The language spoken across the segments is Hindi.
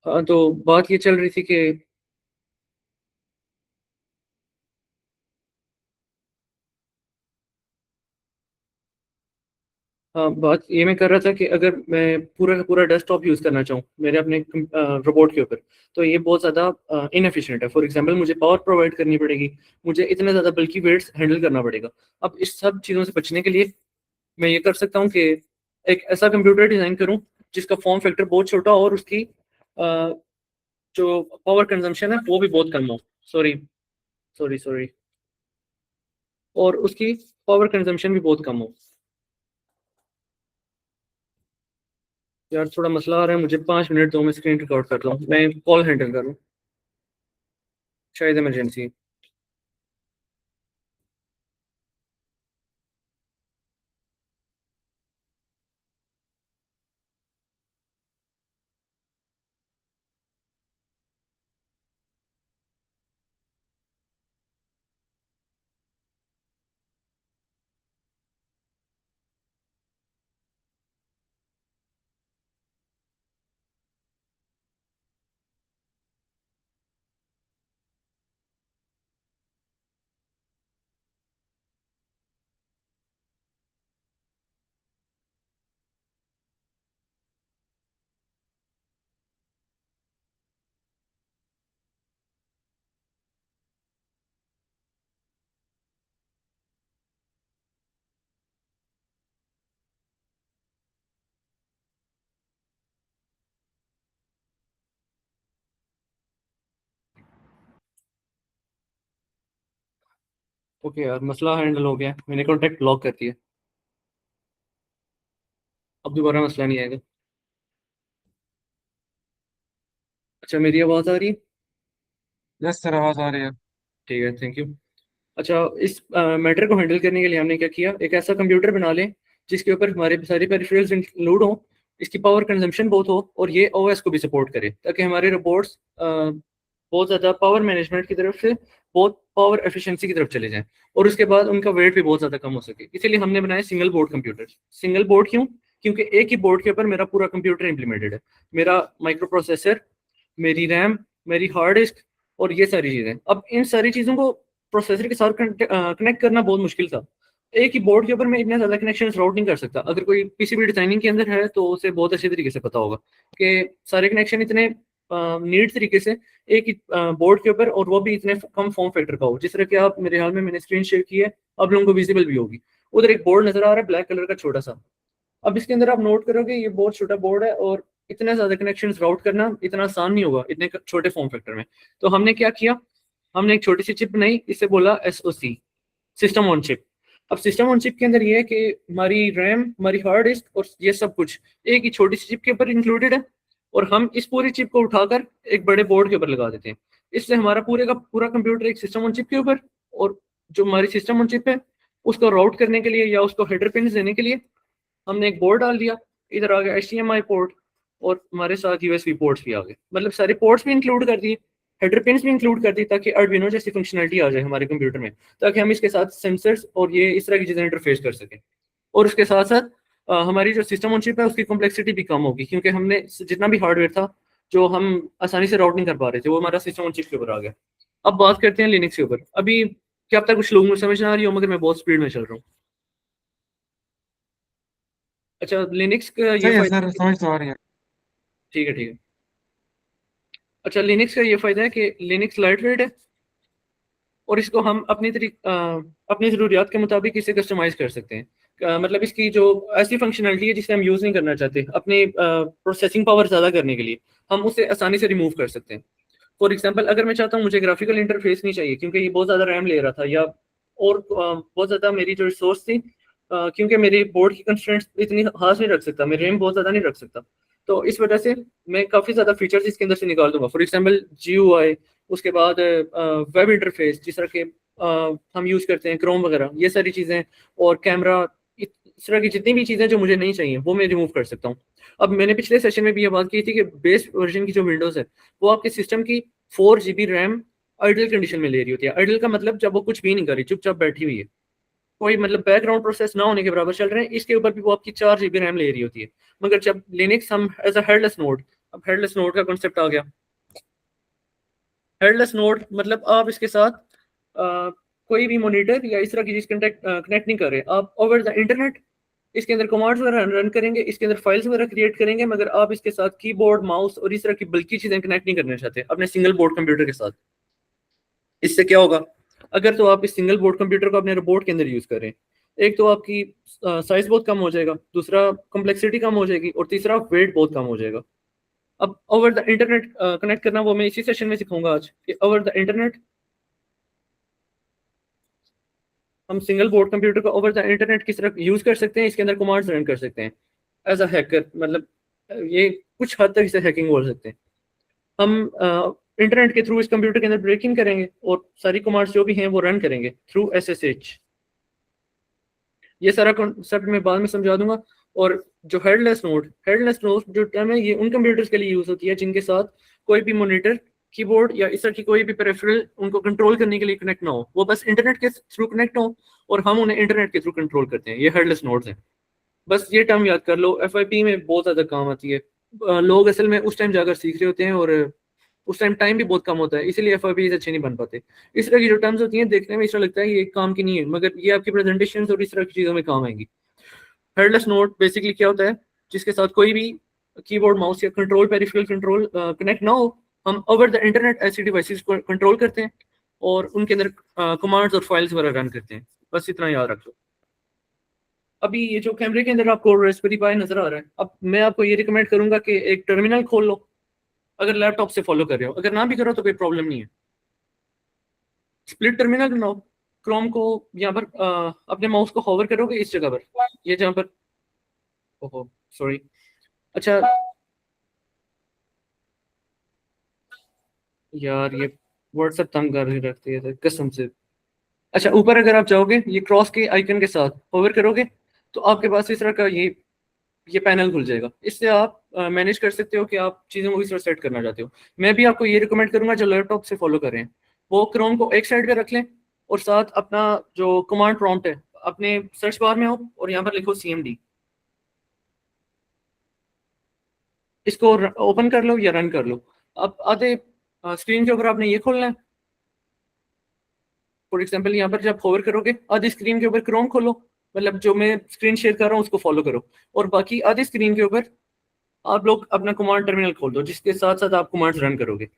हाँ, तो बात ये चल रही थी कि हाँ, बात ये मैं कर रहा था कि अगर मैं पूरा का पूरा डेस्कटॉप यूज़ करना चाहूँ मेरे अपने रोबोट के ऊपर, तो ये बहुत ज़्यादा इनएफिशिएंट है। फॉर एग्जांपल मुझे पावर प्रोवाइड करनी पड़ेगी, मुझे इतने ज़्यादा बल्कि वेट्स हैंडल करना पड़ेगा। अब इस सब चीज़ों से बचने के लिए मैं ये कर सकता हूँ कि एक ऐसा कंप्यूटर डिज़ाइन करूँ जिसका फॉर्म फैक्टर बहुत छोटा हो और उसकी अ, जो पावर कंजम्पशन है वो भी बहुत कम हो। Sorry, sorry, sorry. और उसकी पावर कंजम्पशन भी बहुत कम हो। यार थोड़ा मसला आ रहा है, मुझे 5 मिनट दो, मैं स्क्रीन रिकॉर्ड कर रहा हूँ, मैं कॉल हैंडल करूँ, शायद इमरजेंसी। ओके यार, मसला हैंडल हो गया, मैंने कॉन्टैक्ट ब्लॉक कर दिया। अब दोबारा मसला नहीं आएगा। अच्छा, मेरी आवाज़ आ रही है? यस सर, आवाज आ रही है। ठीक है, थैंक यू। अच्छा, इस मैटर को हैंडल करने के लिए हमने क्या किया, एक ऐसा कंप्यूटर बना लें जिसके ऊपर हमारे सारे पेरिफेरल्स इंक्लूड हो, इसकी पावर कंजम्पशन बहुत हो और ये ओएस को भी सपोर्ट करे, ताकि हमारे रोबोट्स बहुत ज़्यादा पावर मैनेजमेंट की तरफ से बहुत पावर एफिशिएंसी की तरफ चले जाएं और उसके बाद उनका वेट भी बहुत ज़्यादा कम हो सके। इसीलिए हमने बनाए single board computer. Single board क्यों? क्योंकि एक ही बोर्ड के ऊपर मेरा पूरा कंप्यूटर इंप्लीमेंटेड है। मेरा माइक्रो प्रोसेसर, मेरी रैम, मेरी हार्ड डिस्क और ये सारी चीज़ें। अब इन सारी चीज़ों को प्रोसेसर के साथ कनेक्ट करना बहुत मुश्किल था। एक ही बोर्ड के ऊपर मैं इतने ज़्यादा कनेक्शन राउट नहीं कर सकता। अगर कोई पीसीबी डिजाइनिंग के अंदर है तो उसे बहुत अच्छे तरीके से पता होगा कि सारे कनेक्शन इतने नीट तरीके से एक ही बोर्ड के ऊपर, और वो भी इतने कम फॉर्म फैक्टर का हो। जिस तरह कि आप मेरे हाल में मैंने स्क्रीन शेयर की है, आप लोगों को विजिबल भी होगी। उधर एक बोर्ड नजर आ रहा है ब्लैक कलर का छोटा सा। अब इसके अंदर आप नोट करोगे ये बहुत छोटा बोर्ड है और इतने ज्यादा कनेक्शंस राउट करना इतना आसान नहीं होगा इतने छोटे फॉर्म फैक्टर में। तो हमने क्या किया, हमने एक छोटी सी चिप बनाई, इसे बोला एसओसी, सिस्टम ऑन चिप। अब सिस्टम ऑन चिप के अंदर ये है कि हमारी रैम, हमारी हार्ड डिस्क और ये सब कुछ एक ही छोटी सी चिप के ऊपर इंक्लूडेड है, और हम इस पूरी चिप को उठाकर एक बड़े बोर्ड के ऊपर लगा देते हैं। इससे हमारा पूरे का पूरा कंप्यूटर एक सिस्टम ऑन चिप के ऊपर, और जो हमारी सिस्टम ऑन चिप है उसको राउट करने के लिए या उसको हेडर पिन देने के लिए हमने एक बोर्ड डाल दिया। इधर आ गया HDMI पोर्ट, और हमारे साथ USB पोर्ट्स भी आ गए, मतलब सारे पोर्ट्स भी इंक्लूड कर दिए, हेडर पिन्स भी इंक्लूड कर दी, ताकि Arduino जैसी फंक्शनलिटी आ जाए हमारे कंप्यूटर में, ताकि हम इसके साथ सेंसर्स और ये इस तरह की चीज़ें इंटरफेस कर सकें। और उसके साथ साथ हमारी जो सिस्टम ऑन चिप है उसकी कॉम्प्लेक्सिटी भी कम होगी, क्योंकि हमने जितना भी हार्डवेयर था जो हम आसानी से राउट नहीं कर पा रहे थे वो हमारा सिस्टम ऑन चिप के ऊपर आ गया। अब बात करते हैं लिनक्स के ऊपर। अभी क्या अब तक कुछ लोगों को समझ ना आ रही हो, मगर मैं बहुत स्पीड में चल रहा हूँ। अच्छा, लिनक्स का ये सही है फायदा सर, है समझ तो आ रही है। ठीक है, ठीक है। अच्छा, लिनक्स का ये फायदा है कि लिनक्स लाइट वेट है, और इसको हम अपनी ज़रूरियात के मुताबिक इसे कस्टमाइज कर सकते हैं। मतलब इसकी जो ऐसी फंक्शनलिटी है जिसे हम यूज़ नहीं करना चाहते अपनी प्रोसेसिंग पावर ज़्यादा करने के लिए, हम उसे आसानी से रिमूव कर सकते हैं। फॉर एग्जाम्पल, अगर मैं चाहता हूँ मुझे ग्राफिकल इंटरफेस नहीं चाहिए क्योंकि ये बहुत ज़्यादा रैम ले रहा था, या और बहुत ज़्यादा मेरी जो रिसोर्स थी, क्योंकि मेरी बोर्ड की कंस्ट्रेंट्स इतनी खास नहीं रख सकता, मैं रैम बहुत ज़्यादा नहीं रख सकता, तो इस वजह से मैं काफ़ी ज़्यादा फीचर्स इसके अंदर से निकाल दूंगा। फॉर एग्जाम्पल GUI, उसके बाद वेब इंटरफेस जिस तरह के हम यूज़ करते हैं, क्रोम वगैरह, ये सारी चीज़ें, और कैमरा, इस तरह की जितनी भी चीज़ें जो मुझे नहीं चाहिए वो मैं रिमूव कर सकता हूँ। अब मैंने पिछले सेशन में भी ये बात की थी कि बेस वर्जन की जो विंडोज़ है वो आपके सिस्टम की 4 GB रैम आइडल कंडीशन में ले रही होती है। आइडल का मतलब जब वो कुछ भी नहीं कर रही, चुपचाप बैठी हुई है, कोई मतलब बैकग्राउंड प्रोसेस ना होने के बराबर चल रहे हैं, इसके ऊपर भी वो आपकी 4 GB रैम ले रही होती है। मगर जब लिनक्स हम एज अ हेडलेस नोड अब हेडलेस नोड का कॉन्सेप्ट आ गया। हेडलेस नोड मतलब आप इसके साथ कोई भी मॉनिटर या इस तरह की चीज कनेक्ट नहीं कर रहे, आप ओवर द इंटरनेट इसके अंदर कमांड्स वगैरह रन करेंगे, इसके अंदर फाइल्स वगैरह क्रिएट करेंगे, मगर आप इसके साथ कीबोर्ड माउस और इस तरह की बल्कि चीजें कनेक्ट नहीं करना चाहते अपने सिंगल बोर्ड कंप्यूटर के साथ। इससे क्या होगा, अगर तो आप इस सिंगल बोर्ड कंप्यूटर को अपने रोबोट के अंदर यूज करें, एक तो आपकी साइज बहुत कम हो जाएगा, दूसरा कॉम्प्लेक्सिटी कम हो जाएगी, और तीसरा वेट बहुत कम हो जाएगा। अब ओवर द इंटरनेट कनेक्ट करना वो मैं इसी सेशन में सिखाऊंगा आज कि ओवर द इंटरनेट हम सिंगल बोर्ड कंप्यूटर को ओवर द इंटरनेट किस तरह यूज कर सकते हैं, इसके अंदर कमांड्स रन कर सकते हैं एज अ हैकर। मतलब ये कुछ हद तक इसे हैकिंग बोल सकते हैं। हम इंटरनेट के थ्रू इस कंप्यूटर के अंदर ब्रेकिंग करेंगे और सारी कमांड्स जो भी हैं वो रन करेंगे थ्रू एसएसएच। ये सारा कॉन्सेप्ट मैं बाद में समझा दूंगा। और जो हेडलेस नोड जो टर्म है, ये उन कंप्यूटर्स के लिए यूज होती है जिनके साथ कोई भी मॉनिटर, कीबोर्ड या इस तरह की कोई भी पेरिफेरल उनको कंट्रोल करने के लिए कनेक्ट ना हो, वो बस इंटरनेट के थ्रू कनेक्ट हो और हम उन्हें इंटरनेट के थ्रू कंट्रोल करते हैं। ये हेडलेस नोड्स हैं। बस ये टर्म याद कर लो, एफआईपी में बहुत ज्यादा काम आती है। लोग असल में उस टाइम जाकर सीख रहे होते हैं और उस टाइम टाइम भी बहुत कम होता है, इसीलिए एफआईपी अच्छे नहीं बन पाते। इस तरह की जो टर्म्स होती हैं देखने में इस तरह लगता है ये काम की नहीं है, मगर ये आपकी प्रेजेंटेशन और इस तरह की चीजों में काम आएंगी। हेडलेस नोड बेसिकली क्या होता है, जिसके साथ कोई भी कीबोर्ड माउस या कंट्रोल पेरिफेरल कंट्रोल कनेक्ट ना हो, हम ओवर द इंटरनेट ऐसी डिवाइसेस को कंट्रोल करते हैं और उनके अंदर कमांड्स और फाइल्स वगैरह रन करते हैं। बस इतना याद रख लो। अभी ये जो कैमरे के अंदर आपको रास्पबेरी पाई नजर आ रहा है, अब मैं आपको ये रिकमेंड करूंगा कि एक टर्मिनल खोल लो अगर लैपटॉप से फॉलो कर रहे हो, अगर ना भी करो तो कोई प्रॉब्लम नहीं है। स्प्लिट टर्मिनल बनाओ, क्रोम को यहाँ पर अपने माउस को होवर करोगे इस जगह पर, ये जहाँ पर, ओहो सॉरी, अच्छा यार ये व्हाट्सएप तंग कर ही रखती है कसम से। अच्छा ऊपर अगर आप जाओगे ये क्रॉस के आइकन के साथ होवर करोगे तो आपके पास इस तरह का ये पैनल खुल जाएगा। इससे आप मैनेज कर सकते हो कि आप चीज़ों को किस तरह सेट करना चाहते हो। मैं भी आपको ये रिकमेंड करूंगा जो लैपटॉप से फॉलो करें वो क्रोम को एक साइड पे रख लें और साथ अपना जो कमांड प्रॉम्प्ट है अपने सर्च बार में हो और यहाँ पर लिखो CMD, इसको ओपन कर लो या रन कर लो। अब आधे स्क्रीन के ऊपर आपने ये खोलना है। फॉर एग्जाम्पल यहाँ पर जब होवर करोगे आधी स्क्रीन के ऊपर क्रोम खोलो, मतलब जो मैं स्क्रीन शेयर कर रहा हूँ उसको फॉलो करो, और बाकी आधी स्क्रीन के ऊपर आप लोग अपना कमांड टर्मिनल खोल दो जिसके साथ साथ आप कमांड्स रन करोगे।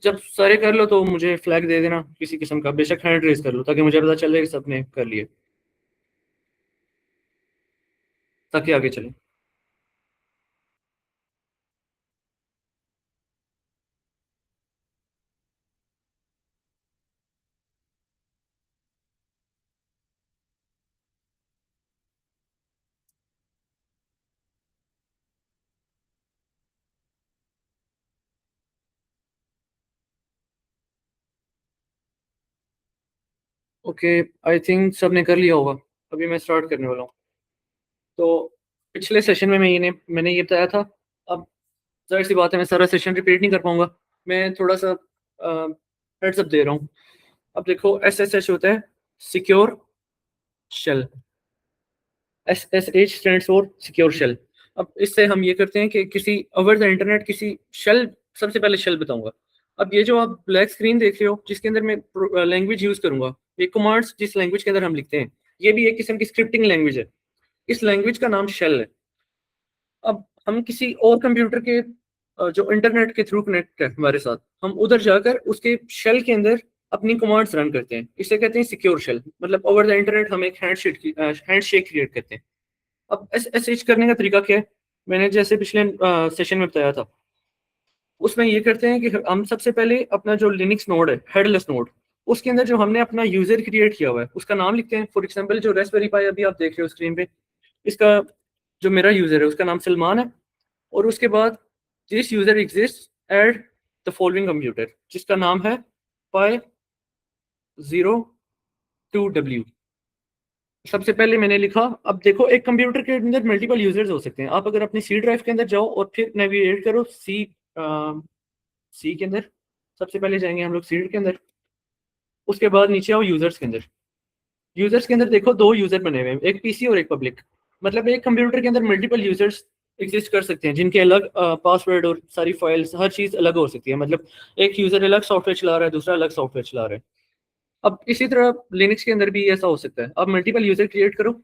जब सारे कर लो तो मुझे फ्लैग दे देना किसी किस्म का, बेशक हैंड रेज कर लो ताकि मुझे पता चले कि सबने कर लिए, ताकि आगे चले। ओके, आई थिंक सबने कर लिया होगा। अभी मैं स्टार्ट करने वाला हूँ। तो पिछले सेशन में मैंने ये बताया था। अब जाहिर सी बात है मैं सारा सेशन रिपीट नहीं कर पाऊंगा, मैं थोड़ा सा हेड्स अप दे रहा हूँ। अब देखो SSH होता है secure shell, SSH stands for secure shell. अब इससे हम ये करते हैं कि किसी ओवर द इंटरनेट किसी शेल, सबसे पहले शेल बताऊंगा। अब ये जो आप ब्लैक स्क्रीन देख रहे हो जिसके अंदर मैं लैंग्वेज यूज करूंगा, ये कमांड्स जिस लैंग्वेज के अंदर हम लिखते हैं, ये भी एक किस्म की स्क्रिप्टिंग लैंग्वेज है। इस लैंग्वेज का नाम शेल है। अब हम किसी और कंप्यूटर के जो इंटरनेट के थ्रू कनेक्ट है हमारे साथ, हम उधर जाकर उसके शेल के अंदर अपनी कमांड्स रन करते हैं, इसे कहते हैं सिक्योर शेल। मतलब ओवर द इंटरनेट हम एक हैंडशेक क्रिएट करते हैं। अब SSH करने का तरीका क्या है, मैंने जैसे पिछले सेशन में बताया था, उसमें ये करते हैं कि हम सबसे पहले अपना जो लिनक्स नोड है हेडलेस नोड, उसके अंदर जो हमने अपना यूजर क्रिएट किया हुआ है उसका नाम लिखते हैं। फॉर एग्जांपल जो रेस्पबेरी पाई अभी आप देख रहे हो स्क्रीन पे, इसका जो मेरा यूजर है उसका नाम सलमान है, और उसके बाद this user exist at the following computer जिसका नाम है Pi02W। सबसे पहले मैंने लिखा। अब देखो एक कंप्यूटर के अंदर मल्टीपल यूजर्स हो सकते हैं। आप अगर अपनी सी ड्राइव के अंदर जाओ और फिर नेविगेट करो सी के अंदर, सबसे पहले जाएंगे हम लोग सी के अंदर, उसके बाद नीचे आओ यूजर्स के अंदर। यूजर्स के अंदर देखो दो यूजर बने हुए हैं, एक पीसी और एक पब्लिक। मतलब एक कंप्यूटर के अंदर मल्टीपल यूजर्स एग्जिस्ट कर सकते हैं, जिनके अलग पासवर्ड और सारी फाइल्स, हर चीज़ अलग हो सकती है। मतलब एक यूज़र अलग सॉफ्टवेयर चला रहा है, दूसरा अलग सॉफ्टवेयर चला रहा है। अब इसी तरह लिनक्स के अंदर भी ऐसा हो सकता है। अब मल्टीपल यूज़र क्रिएट करो,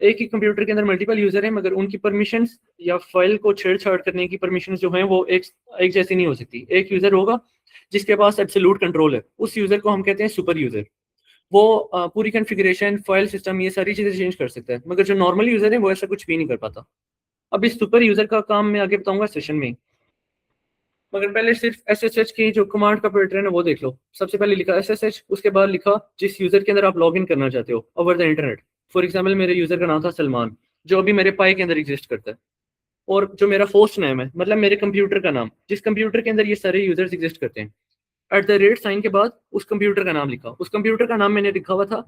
एक ही कंप्यूटर के अंदर मल्टीपल यूज़र हैं, मगर उनकी परमिशंस या फाइल को छेड़छाड़ करने की परमिशंस जो हैं वो एक जैसी नहीं हो सकती। एक यूज़र होगा जिसके पास एब्सोल्यूट कंट्रोल है, उस यूज़र को हम कहते हैं सुपर यूज़र। वो पूरी कॉन्फ़िगरेशन, फाइल सिस्टम, ये सारी चीज़ें चेंज कर सकता है, मगर जो नॉर्मल यूज़र है वो ऐसा कुछ भी नहीं कर पाता। अब इस सुपर यूज़र का काम मैं आगे बताऊंगा सेशन में, मगर पहले सिर्फ SSH की जो कमांड का पैटर्न है वो देख लो। सबसे पहले लिखा SSH, उसके बाद लिखा जिस यूज़र के अंदर आप लॉग इन करना चाहते हो over the internet. For example मेरे यूज़र का नाम था सलमान, जो अभी मेरे पाई के अंदर एग्जिस्ट करता है। और जो मेरा होस्ट नेम है, मतलब मेरे कंप्यूटर का नाम, जिस कंप्यूटर के अंदर ये सारे यूजर्स एग्जिस्ट करते हैं, @ साइन के बाद उस कंप्यूटर का नाम लिखा। उस कंप्यूटर का नाम मैंने लिखा हुआ था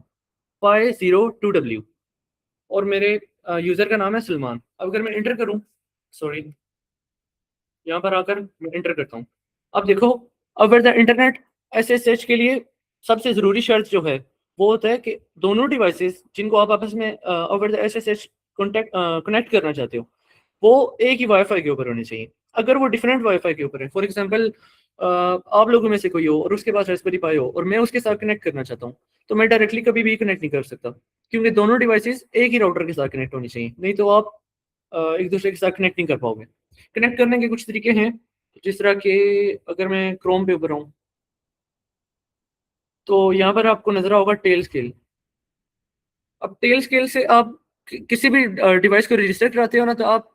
Pi02W, और मेरे यूजर का नाम है सलमान। अब अगर मैं इंटर करूं, सॉरी, यहाँ पर आकर मैं इंटर करता हूँ। अब देखो, ओवर द इंटरनेट SSH के लिए सबसे ज़रूरी शर्त जो है वो होता है कि दोनों डिवाइसेस जिनको आप आपस में ओवर द SSH कनेक्ट करना चाहते हो वो एक ही वाईफाई के ऊपर होने चाहिए। अगर वो डिफरेंट वाईफाई के ऊपर है, फॉर एग्जांपल आप लोगों में से कोई हो और उसके पास रास्पबेरी पाई हो और मैं उसके साथ कनेक्ट करना चाहता हूँ, तो मैं डायरेक्टली कभी भी कनेक्ट नहीं कर सकता, क्योंकि दोनों डिवाइसेस एक ही राउटर के साथ कनेक्ट होनी चाहिए, नहीं तो आप एक दूसरे के साथ कनेक्ट नहीं कर पाओगे। कनेक्ट करने के कुछ तरीके हैं, जिस तरह के, अगर मैं क्रोम पे ऊपर हूँ तो यहाँ पर आपको नजर होगा टेल स्केल। अब टेल स्केल से आप किसी भी डिवाइस को रजिस्टर कराते हो ना, तो आप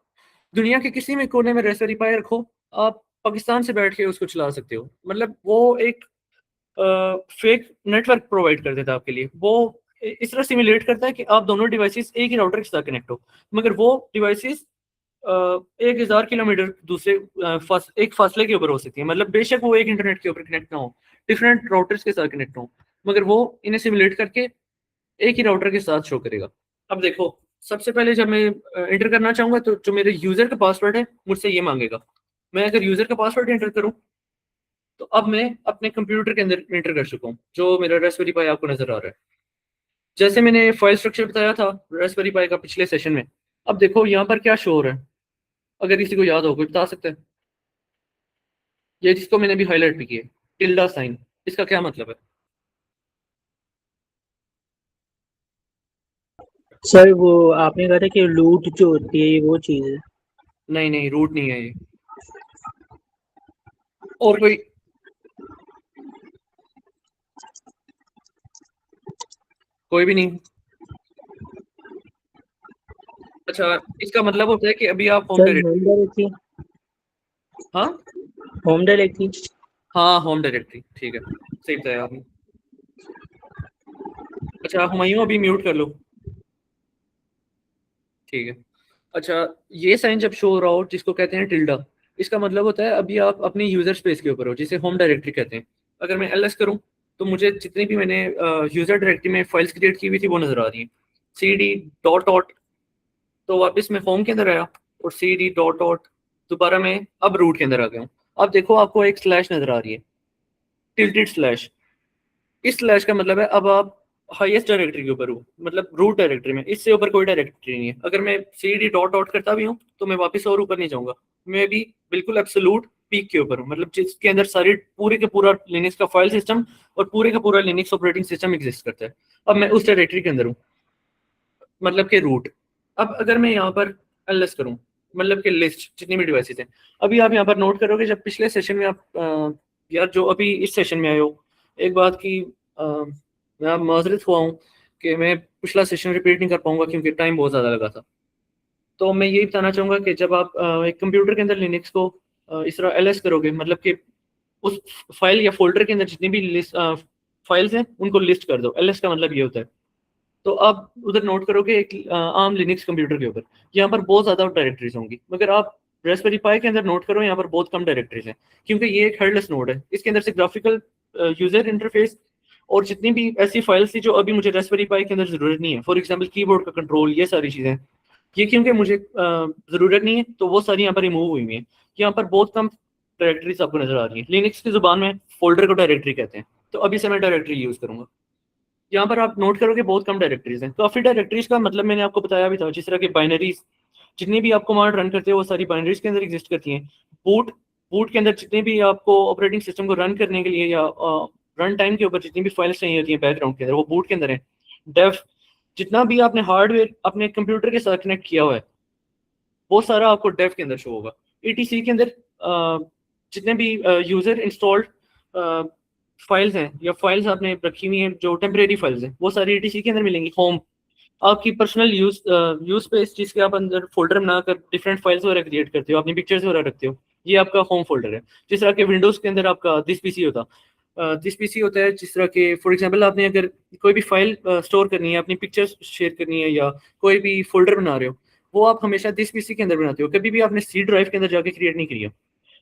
दुनिया के किसी भी कोने में रास्पबेरी पाई रखो, आप पाकिस्तान से बैठ के उसको चला सकते हो। मतलब वो एक फेक नेटवर्क प्रोवाइड कर देता है आपके लिए। वो इस तरह सिमुलेट करता है कि आप दोनों डिवाइसेस एक ही राउटर के साथ कनेक्ट हो, मगर वो डिवाइसेस 1000 किलोमीटर दूसरे एक फासले के ऊपर हो सकती है। मतलब बेशक वो एक इंटरनेट के ऊपर कनेक्ट ना हो, डिफरेंट राउटर्स के साथ कनेक्ट हो, मगर वो इन्हें सिमुलेट करके एक ही राउटर के साथ शो करेगा। अब देखो, सबसे पहले जब मैं एंटर करना चाहूंगा तो जो मेरे यूजर का पासवर्ड है मुझसे ये मांगेगा। मैं अगर यूजर का पासवर्ड एंटर करूं तो अब मैं अपने कंप्यूटर के अंदर एंटर कर चुका हूँ, जो मेरा रास्पबेरी पाई आपको नजर आ रहा है। जैसे मैंने फाइल स्ट्रक्चर बताया था रास्पबेरी पाई का पिछले सेशन में, अब देखो यहाँ पर क्या शो हो रहा है, अगर किसी को याद हो कोई बता सकता है? ये जिसको मैंने भी हाईलाइट भी किया, टिल्डा साइन, इसका क्या मतलब है? सर वो आपने कहा था कि लूट जो होती है ये वो चीज है। नहीं नहीं, रूट नहीं है ये। और कोई? कोई भी नहीं? अच्छा, इसका मतलब होता है कि अभी आप home sir directory. Home directory. हाँ होम डायरेक्टरी। हाँ, होम डायरेक्टरी, ठीक है, सही बताया आपने। अच्छा हुमायूं, अभी म्यूट कर लो, ठीक है। अच्छा, ये साइन जब शो हो रहा हो जिसको कहते हैं टिल्डा, इसका मतलब होता है अभी आप अपनी यूजर स्पेस के ऊपर हो, जिसे होम डायरेक्टरी कहते हैं। अगर मैं ls करूं तो मुझे जितनी भी मैंने यूजर डायरेक्टरी में फाइल्स क्रिएट की हुई थी वो नजर आ रही है। cd डॉट डॉट, तो वापस मैं होम के अंदर आया, और cd डॉट डॉट, दोबारा मैं अब रूट के अंदर आ गया हूँ। अब देखो आपको एक स्लैश नजर आ रही है, टिल्टेड स्लैश। इस स्लैश का मतलब है अब आप हाईएस्ट डायरेक्टरी के ऊपर हो, मतलब रूट डायरेक्टरी में, इससे ऊपर कोई डायरेक्टरी नहीं है। अगर मैं cd डॉट डॉट करता भी हूँ तो मैं वापस और ऊपर नहीं जाऊंगा, मैं भी बिल्कुल एब्सोल्यूट पीक के ऊपर हूँ, मतलब जिसके अंदर सारी पूरे के पूरा लिनक्स का फाइल सिस्टम और पूरे का पूरा लिनक्स ऑपरेटिंग सिस्टम एग्जिस्ट करता है। अब मैं उस डायरेक्टरी के अंदर हूँ, मतलब कि रूट। अब अगर मैं यहाँ पर ls करूँ, मतलब कि लिस्ट जितनी भी डिवाइसेस हैं, अभी आप यहाँ पर नोट करोगे जब पिछले सेशन में आप यार जो अभी इस सेशन में आए हो, एक बात की मैं माजरत हुआ हूँ कि मैं पिछला सेशन रिपीट नहीं कर पाऊंगा क्योंकि टाइम बहुत ज़्यादा लगा था। तो मैं यही बताना चाहूँगा कि जब आप एक कंप्यूटर के अंदर लिनक्स को इस तरह ls करोगे, मतलब कि उस फाइल या फोल्डर के अंदर जितनी भी लिस्ट फाइल्स हैं उनको लिस्ट कर दो। ls का मतलब ये होता है। तो आप उधर नोट करोगे एक आम लिनक्स कंप्यूटर के ऊपर यहाँ पर बहुत ज़्यादा डायरेक्टरीज होंगी, मगर आप रास्पबेरी पाई के अंदर नोट करो यहाँ पर बहुत कम डायरेक्टरीज हैं, क्योंकि ये एक हेडलेस नोड है। इसके अंदर से ग्राफिकल यूजर इंटरफेस और जितनी भी ऐसी फाइल्स थी जो अभी मुझे रास्पबेरी पाई के अंदर ज़रूरत नहीं है, फॉर एग्जाम्पल कीबोर्ड का कंट्रोल, ये सारी चीज़ें, ये क्योंकि मुझे ज़रूरत नहीं है तो वो सारी यहाँ पर रिमूव हुई हुई हैं। यहाँ पर बहुत कम डायरेक्टरीज आपको नजर आ रही है। लिनक्स की जुबान में फोल्डर को डायरेक्टरी कहते हैं, तो अभी से मैं डायरेक्टरी यूज़ करूंगा। यहाँ पर आप नोट करोगे बहुत कम डायरेक्टरीज हैं। काफी डायरेक्टरीज का मतलब मैंने आपको बताया भी था, जिस तरह की बाइनरीज, जितनी भी आप कमांड रन करते हो वो सारी बाइनरीज के अंदर एग्जिस्ट करती हैं। बूट बूट के अंदर जितने भी आपको ऑपरेटिंग सिस्टम को रन करने के लिए या रन टाइम के ऊपर जितनी भी फाइल्स चाहिए होती हैं बैकग्राउंड के अंदर वो बूट के अंदर है। डेव, जितना भी आपने हार्डवेयर अपने कंप्यूटर के साथ कनेक्ट किया हुआ है वो सारा आपको डेव के अंदर शो होगा। ETC के अंदर जितने भी यूजर इंस्टॉल्ड फाइल्स हैं या फाइल्स आपने रखी हुई हैं जो टेम्परेरी फाइल्स हैं वो सारी ETC के अंदर मिलेंगी। होम आपकी पर्सनल यूज स्पेस जिसके आप अंदर फोल्डर बनाकर डिफरेंट फाइल्स वगैरह क्रिएट करते हो, अपनी पिक्चर्स वगैरह रखते हो, ये आपका होम फोल्डर है। जिस तरह के विंडोज के अंदर आपका दिस पीसी होता है, जिस तरह के फॉर एग्जांपल आपने अगर कोई भी फाइल स्टोर करनी है, अपनी पिक्चर्स शेयर करनी है या कोई भी फोल्डर बना रहे हो वो आप हमेशा दिस पीसी के अंदर बनाते हो, कभी भी आपने C ड्राइव के अंदर जाके क्रिएट नहीं किया।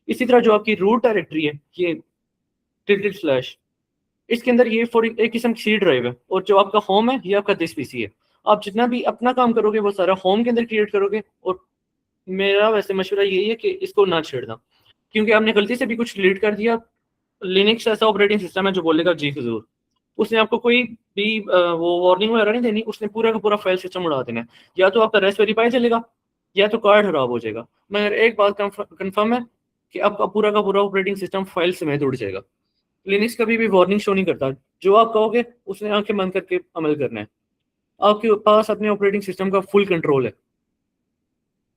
इसी तरह जो आपकी रूट डायरेक्टरी है ये // इसके अंदर ये फॉर एक किस्म की C ड्राइव है और जो आपका होम है ये आपका दिस पीसी है। आप जितना भी अपना काम करोगे वो सारा होम के अंदर क्रिएट करोगे और मेरा वैसे मशवरा यही है कि इसको ना छेड़ना, क्योंकि आपने गलती से भी कुछ डिलीट कर दिया। लिनक्स ऐसा ऑपरेटिंग सिस्टम है जो बोलेगा जी हुजूर, उसने आपको कोई भी वो वार्निंग वगैरह नहीं देनी, उसने पूरा का पूरा फाइल सिस्टम उड़ा देना है। या तो आपका रास्पबेरी पाई चलेगा या तो कार्ड खराब हो जाएगा, मगर एक बात कंफर्म है कि आपका पूरा का पूरा ऑपरेटिंग सिस्टम फाइल समेत उड़ जाएगा। लिनक्स कभी भी वार्निंग शो नहीं करता, जो आप कहोगे उसने आंखें बंद करके अमल करना है। आपके पास अपने ऑपरेटिंग सिस्टम का फुल कंट्रोल है।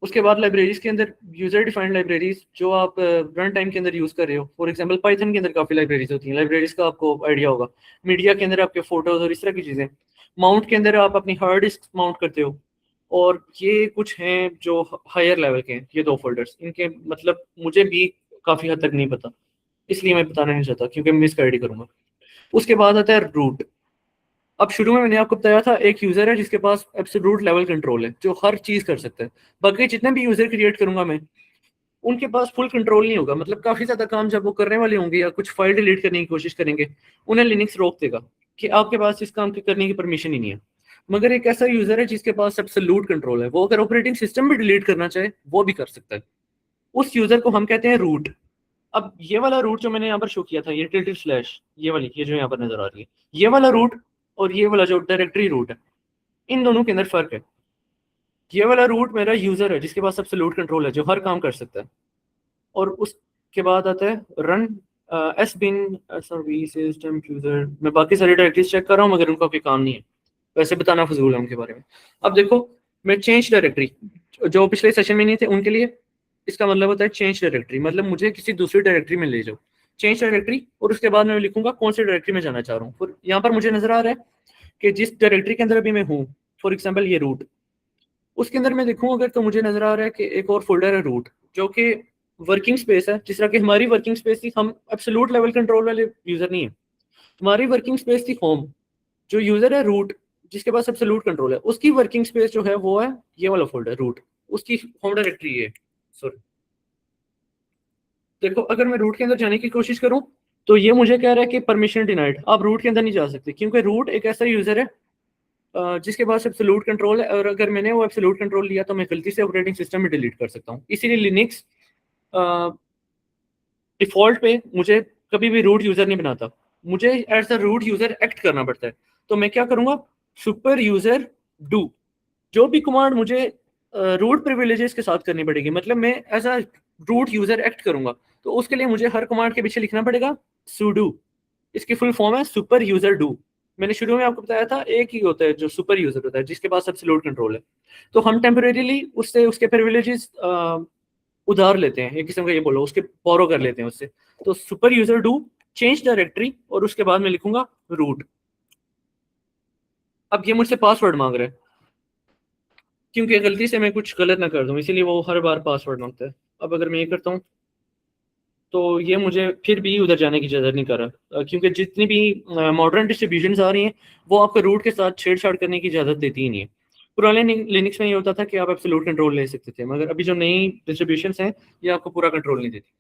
उसके बाद लाइब्रेरीज के अंदर यूजर डिफाइंड लाइब्रेरीज जो आप रन टाइम के अंदर यूज कर रहे हो, फॉर एग्जांपल पाइथन के अंदर काफी लाइब्रेरीज होती हैं। लाइब्रेरीज का आपको आइडिया होगा, मीडिया के अंदर आपके फोटोज और इस तरह की चीजें। माउंट के अंदर आप अपनी हार्ड डिस्क माउंट करते हो, और ये कुछ हैं जो हायर लेवल के हैं। ये 2 फोल्डर्स, इनके मतलब मुझे भी काफी हद तक नहीं पता, इसलिए मैं बताना नहीं चाहता क्योंकि मिस गाइड करूंगा। उसके बाद आता है रूट। अब शुरू में मैंने आपको बताया था एक यूजर है जिसके पास एब्सोल्यूट लेवल कंट्रोल है, जो हर चीज कर सकता है। बाकी जितने भी यूजर क्रिएट करूंगा मैं, उनके पास फुल कंट्रोल नहीं होगा। मतलब काफी ज्यादा काम जब वो करने वाले होंगे या कुछ फाइल डिलीट करने की कोशिश करेंगे, उन्हें लिनक्स रोक देगा कि आपके पास इस काम के करने की परमिशन ही नहीं है। मगर एक ऐसा यूजर है जिसके पास एब्सोल्यूट कंट्रोल है, वो अगर ऑपरेटिंग सिस्टम भी डिलीट करना चाहे वो भी कर सकता है। उस यूजर को हम कहते हैं रूट। अब ये वाला रूट जो मैंने यहाँ पर शो किया था, ये // ये वाली, ये जो यहाँ पर नजर आ रही है, ये वाला रूट और ये वाला जो डायरेक्टरी रूट है, इन दोनों के अंदर फर्क है। ये वाला रूट मेरा यूजर है जिसके पास एब्सोल्यूट कंट्रोल है, जो हर काम कर सकता है। और उसके बाद आता है run sbin services temp user। मैं बाकी सारी डायरेक्टरीज चेक कर रहा हूँ मगर उनका कोई काम नहीं है, वैसे बताना फजूल है उनके बारे में। अब देखो, मैं चेंज डायरेक्टरी, जो पिछले सेशन में नहीं थे उनके लिए इसका मतलब होता है चेंज डायरेक्टरी, मतलब मुझे किसी दूसरी डायरेक्टरी में ले जाओ। चेंज डायरेक्टरी, और उसके बाद मैं लिखूंगा कौन सी डायरेक्टरी में जाना चाह रहा हूँ। यहाँ पर मुझे नजर आ रहा है कि जिस डायरेक्टरी के अंदर अभी मैं हूँ, फॉर एग्जाम्पल ये रूट, उसके अंदर मैं देखूँ अगर तो मुझे नजर आ रहा है कि एक और फोल्डर है रूट, जो कि वर्किंग स्पेस है। जिस तरह की हमारी वर्किंग स्पेस थी, हम एब्सोल्यूट लेवल कंट्रोल वाले यूजर नहीं है। हमारी वर्किंग स्पेस थी होम। जो यूजर है रूट, जिसके पास एब्सोल्यूट कंट्रोल है, उसकी वर्किंग स्पेस जो है वो है ये वाला फोल्डर रूट, उसकी होम डायरेक्टरी है। सॉरी, देखो अगर मैं रूट के अंदर जाने की कोशिश करूं तो ये मुझे कह रहा है कि परमिशन डिनाइड, आप रूट के अंदर नहीं जा सकते, क्योंकि रूट एक ऐसा यूजर है जिसके पास एब्सोल्यूट कंट्रोल है, और अगर मैंने वो एब्सोल्यूट कंट्रोल लिया तो मैं गलती से ऑपरेटिंग सिस्टम में डिलीट कर सकता हूँ। इसीलिए लिनक्स डिफॉल्ट पे मुझे कभी भी रूट यूजर नहीं बनाता, मुझे as a root user act करना पड़ता है। तो मैं क्या करूंगा, सुपर यूजर डू, जो भी कमांड मुझे रूट प्रिविलेजेस के साथ करनी पड़ेगी, मतलब मैं as a root user act करूंगा, तो उसके लिए मुझे हर कमांड के पीछे लिखना पड़ेगा sudo। इसकी फुल फॉर्म है सुपर यूजर डू। मैंने शुरू में आपको बताया था एक ही होता है जो सुपर यूजर होता है, जिसके पास एब्सोल्यूट कंट्रोल है। तो हम टेम्परेरीली उससे उसके प्रिविलेजेस उधार लेते हैं, एक किस्म का ये बोलो, उसके बोरो कर लेते हैं उससे। तो super user do change directory, और उसके बाद मैं लिखूंगा रूट। अब ये मुझसे पासवर्ड मांग रहा है, क्योंकि गलती से मैं कुछ गलत ना कर दूं, इसीलिए वो हर बार पासवर्ड मांगता है। अब अगर मैं ये करता हूँ तो ये मुझे फिर भी उधर जाने की इजाज़त नहीं कर रहा, क्योंकि जितनी भी मॉडर्न डिस्ट्रीब्यूशंस आ रही हैं वो आपको रूट के साथ छेड़छाड़ करने की इजाज़त देती ही नहीं है। पुराने लिनक्स में ये होता था कि आप एब्सोल्यूट कंट्रोल ले सकते थे, मगर अभी जो नई डिस्ट्रीब्यूशंस हैं ये आपको पूरा कंट्रोल नहीं देती।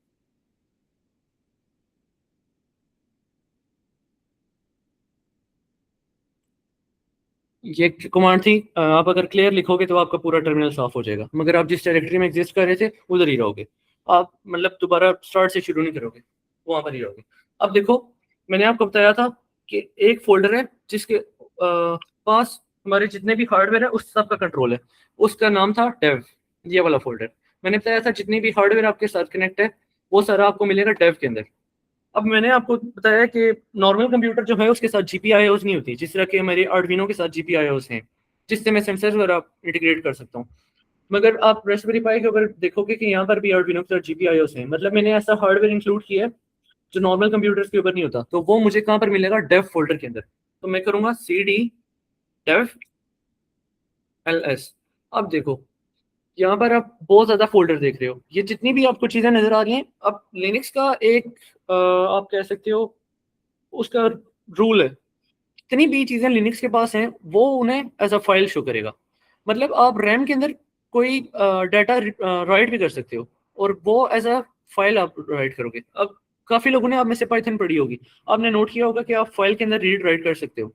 ये कमांड थी, आप अगर क्लियर लिखोगे तो आपका पूरा टर्मिनल साफ हो जाएगा, मगर आप जिस डायरेक्टरी में एग्जिस्ट कर रहे थे उधर ही रहोगे। आप मतलब दोबारा स्टार्ट से शुरू नहीं करोगे, वहां पर ही रहोगे। अब देखो, मैंने आपको बताया था कि एक फोल्डर है जिसके पास हमारे जितने भी हार्डवेयर है उस सब का कंट्रोल है, उसका नाम था डेव। ये वाला फोल्डर मैंने बताया था, जितनी भी हार्डवेयर आपके साथ कनेक्ट है वो सारा आपको मिलेगा डेव के अंदर। अब मैंने आपको बताया कि नॉर्मल कंप्यूटर जो है उसके साथ GPIOs नहीं होती, जिस तरह के मेरे आर्डुइनो के साथ GPIOs हैं, जिससे मैं सेंसर्स वगैरह इंटीग्रेट कर सकता हूँ। मगर आप रास्पबेरी पाई के ऊपर देखोगे कि यहाँ पर भी आर्डुइनो के साथ GPIOs हैं, मतलब मैंने ऐसा हार्डवेयर इंक्लूड किया है जो नॉर्मल कंप्यूटर्स के ऊपर नहीं होता। तो वो मुझे कहाँ पर मिलेगा? डेव फोल्डर के अंदर। तो मैं करूँगा CD dev ls। अब देखो यहाँ पर आप बहुत ज्यादा फोल्डर देख रहे हो, ये जितनी भी आपको चीजें नजर आ रही हैं। अब लिनक्स का एक आप कह सकते हो उसका रूल है, जितनी भी चीजें लिनक्स के पास हैं वो उन्हें एज अ फाइल शो करेगा। मतलब आप रैम के अंदर कोई डाटा राइट भी कर सकते हो और वो एज अ फाइल आप राइट करोगे। अब काफी लोगों ने आप में से पाइथन पढ़ी होगी, आपने नोट किया होगा कि आप फाइल के अंदर रीड राइट कर सकते हो।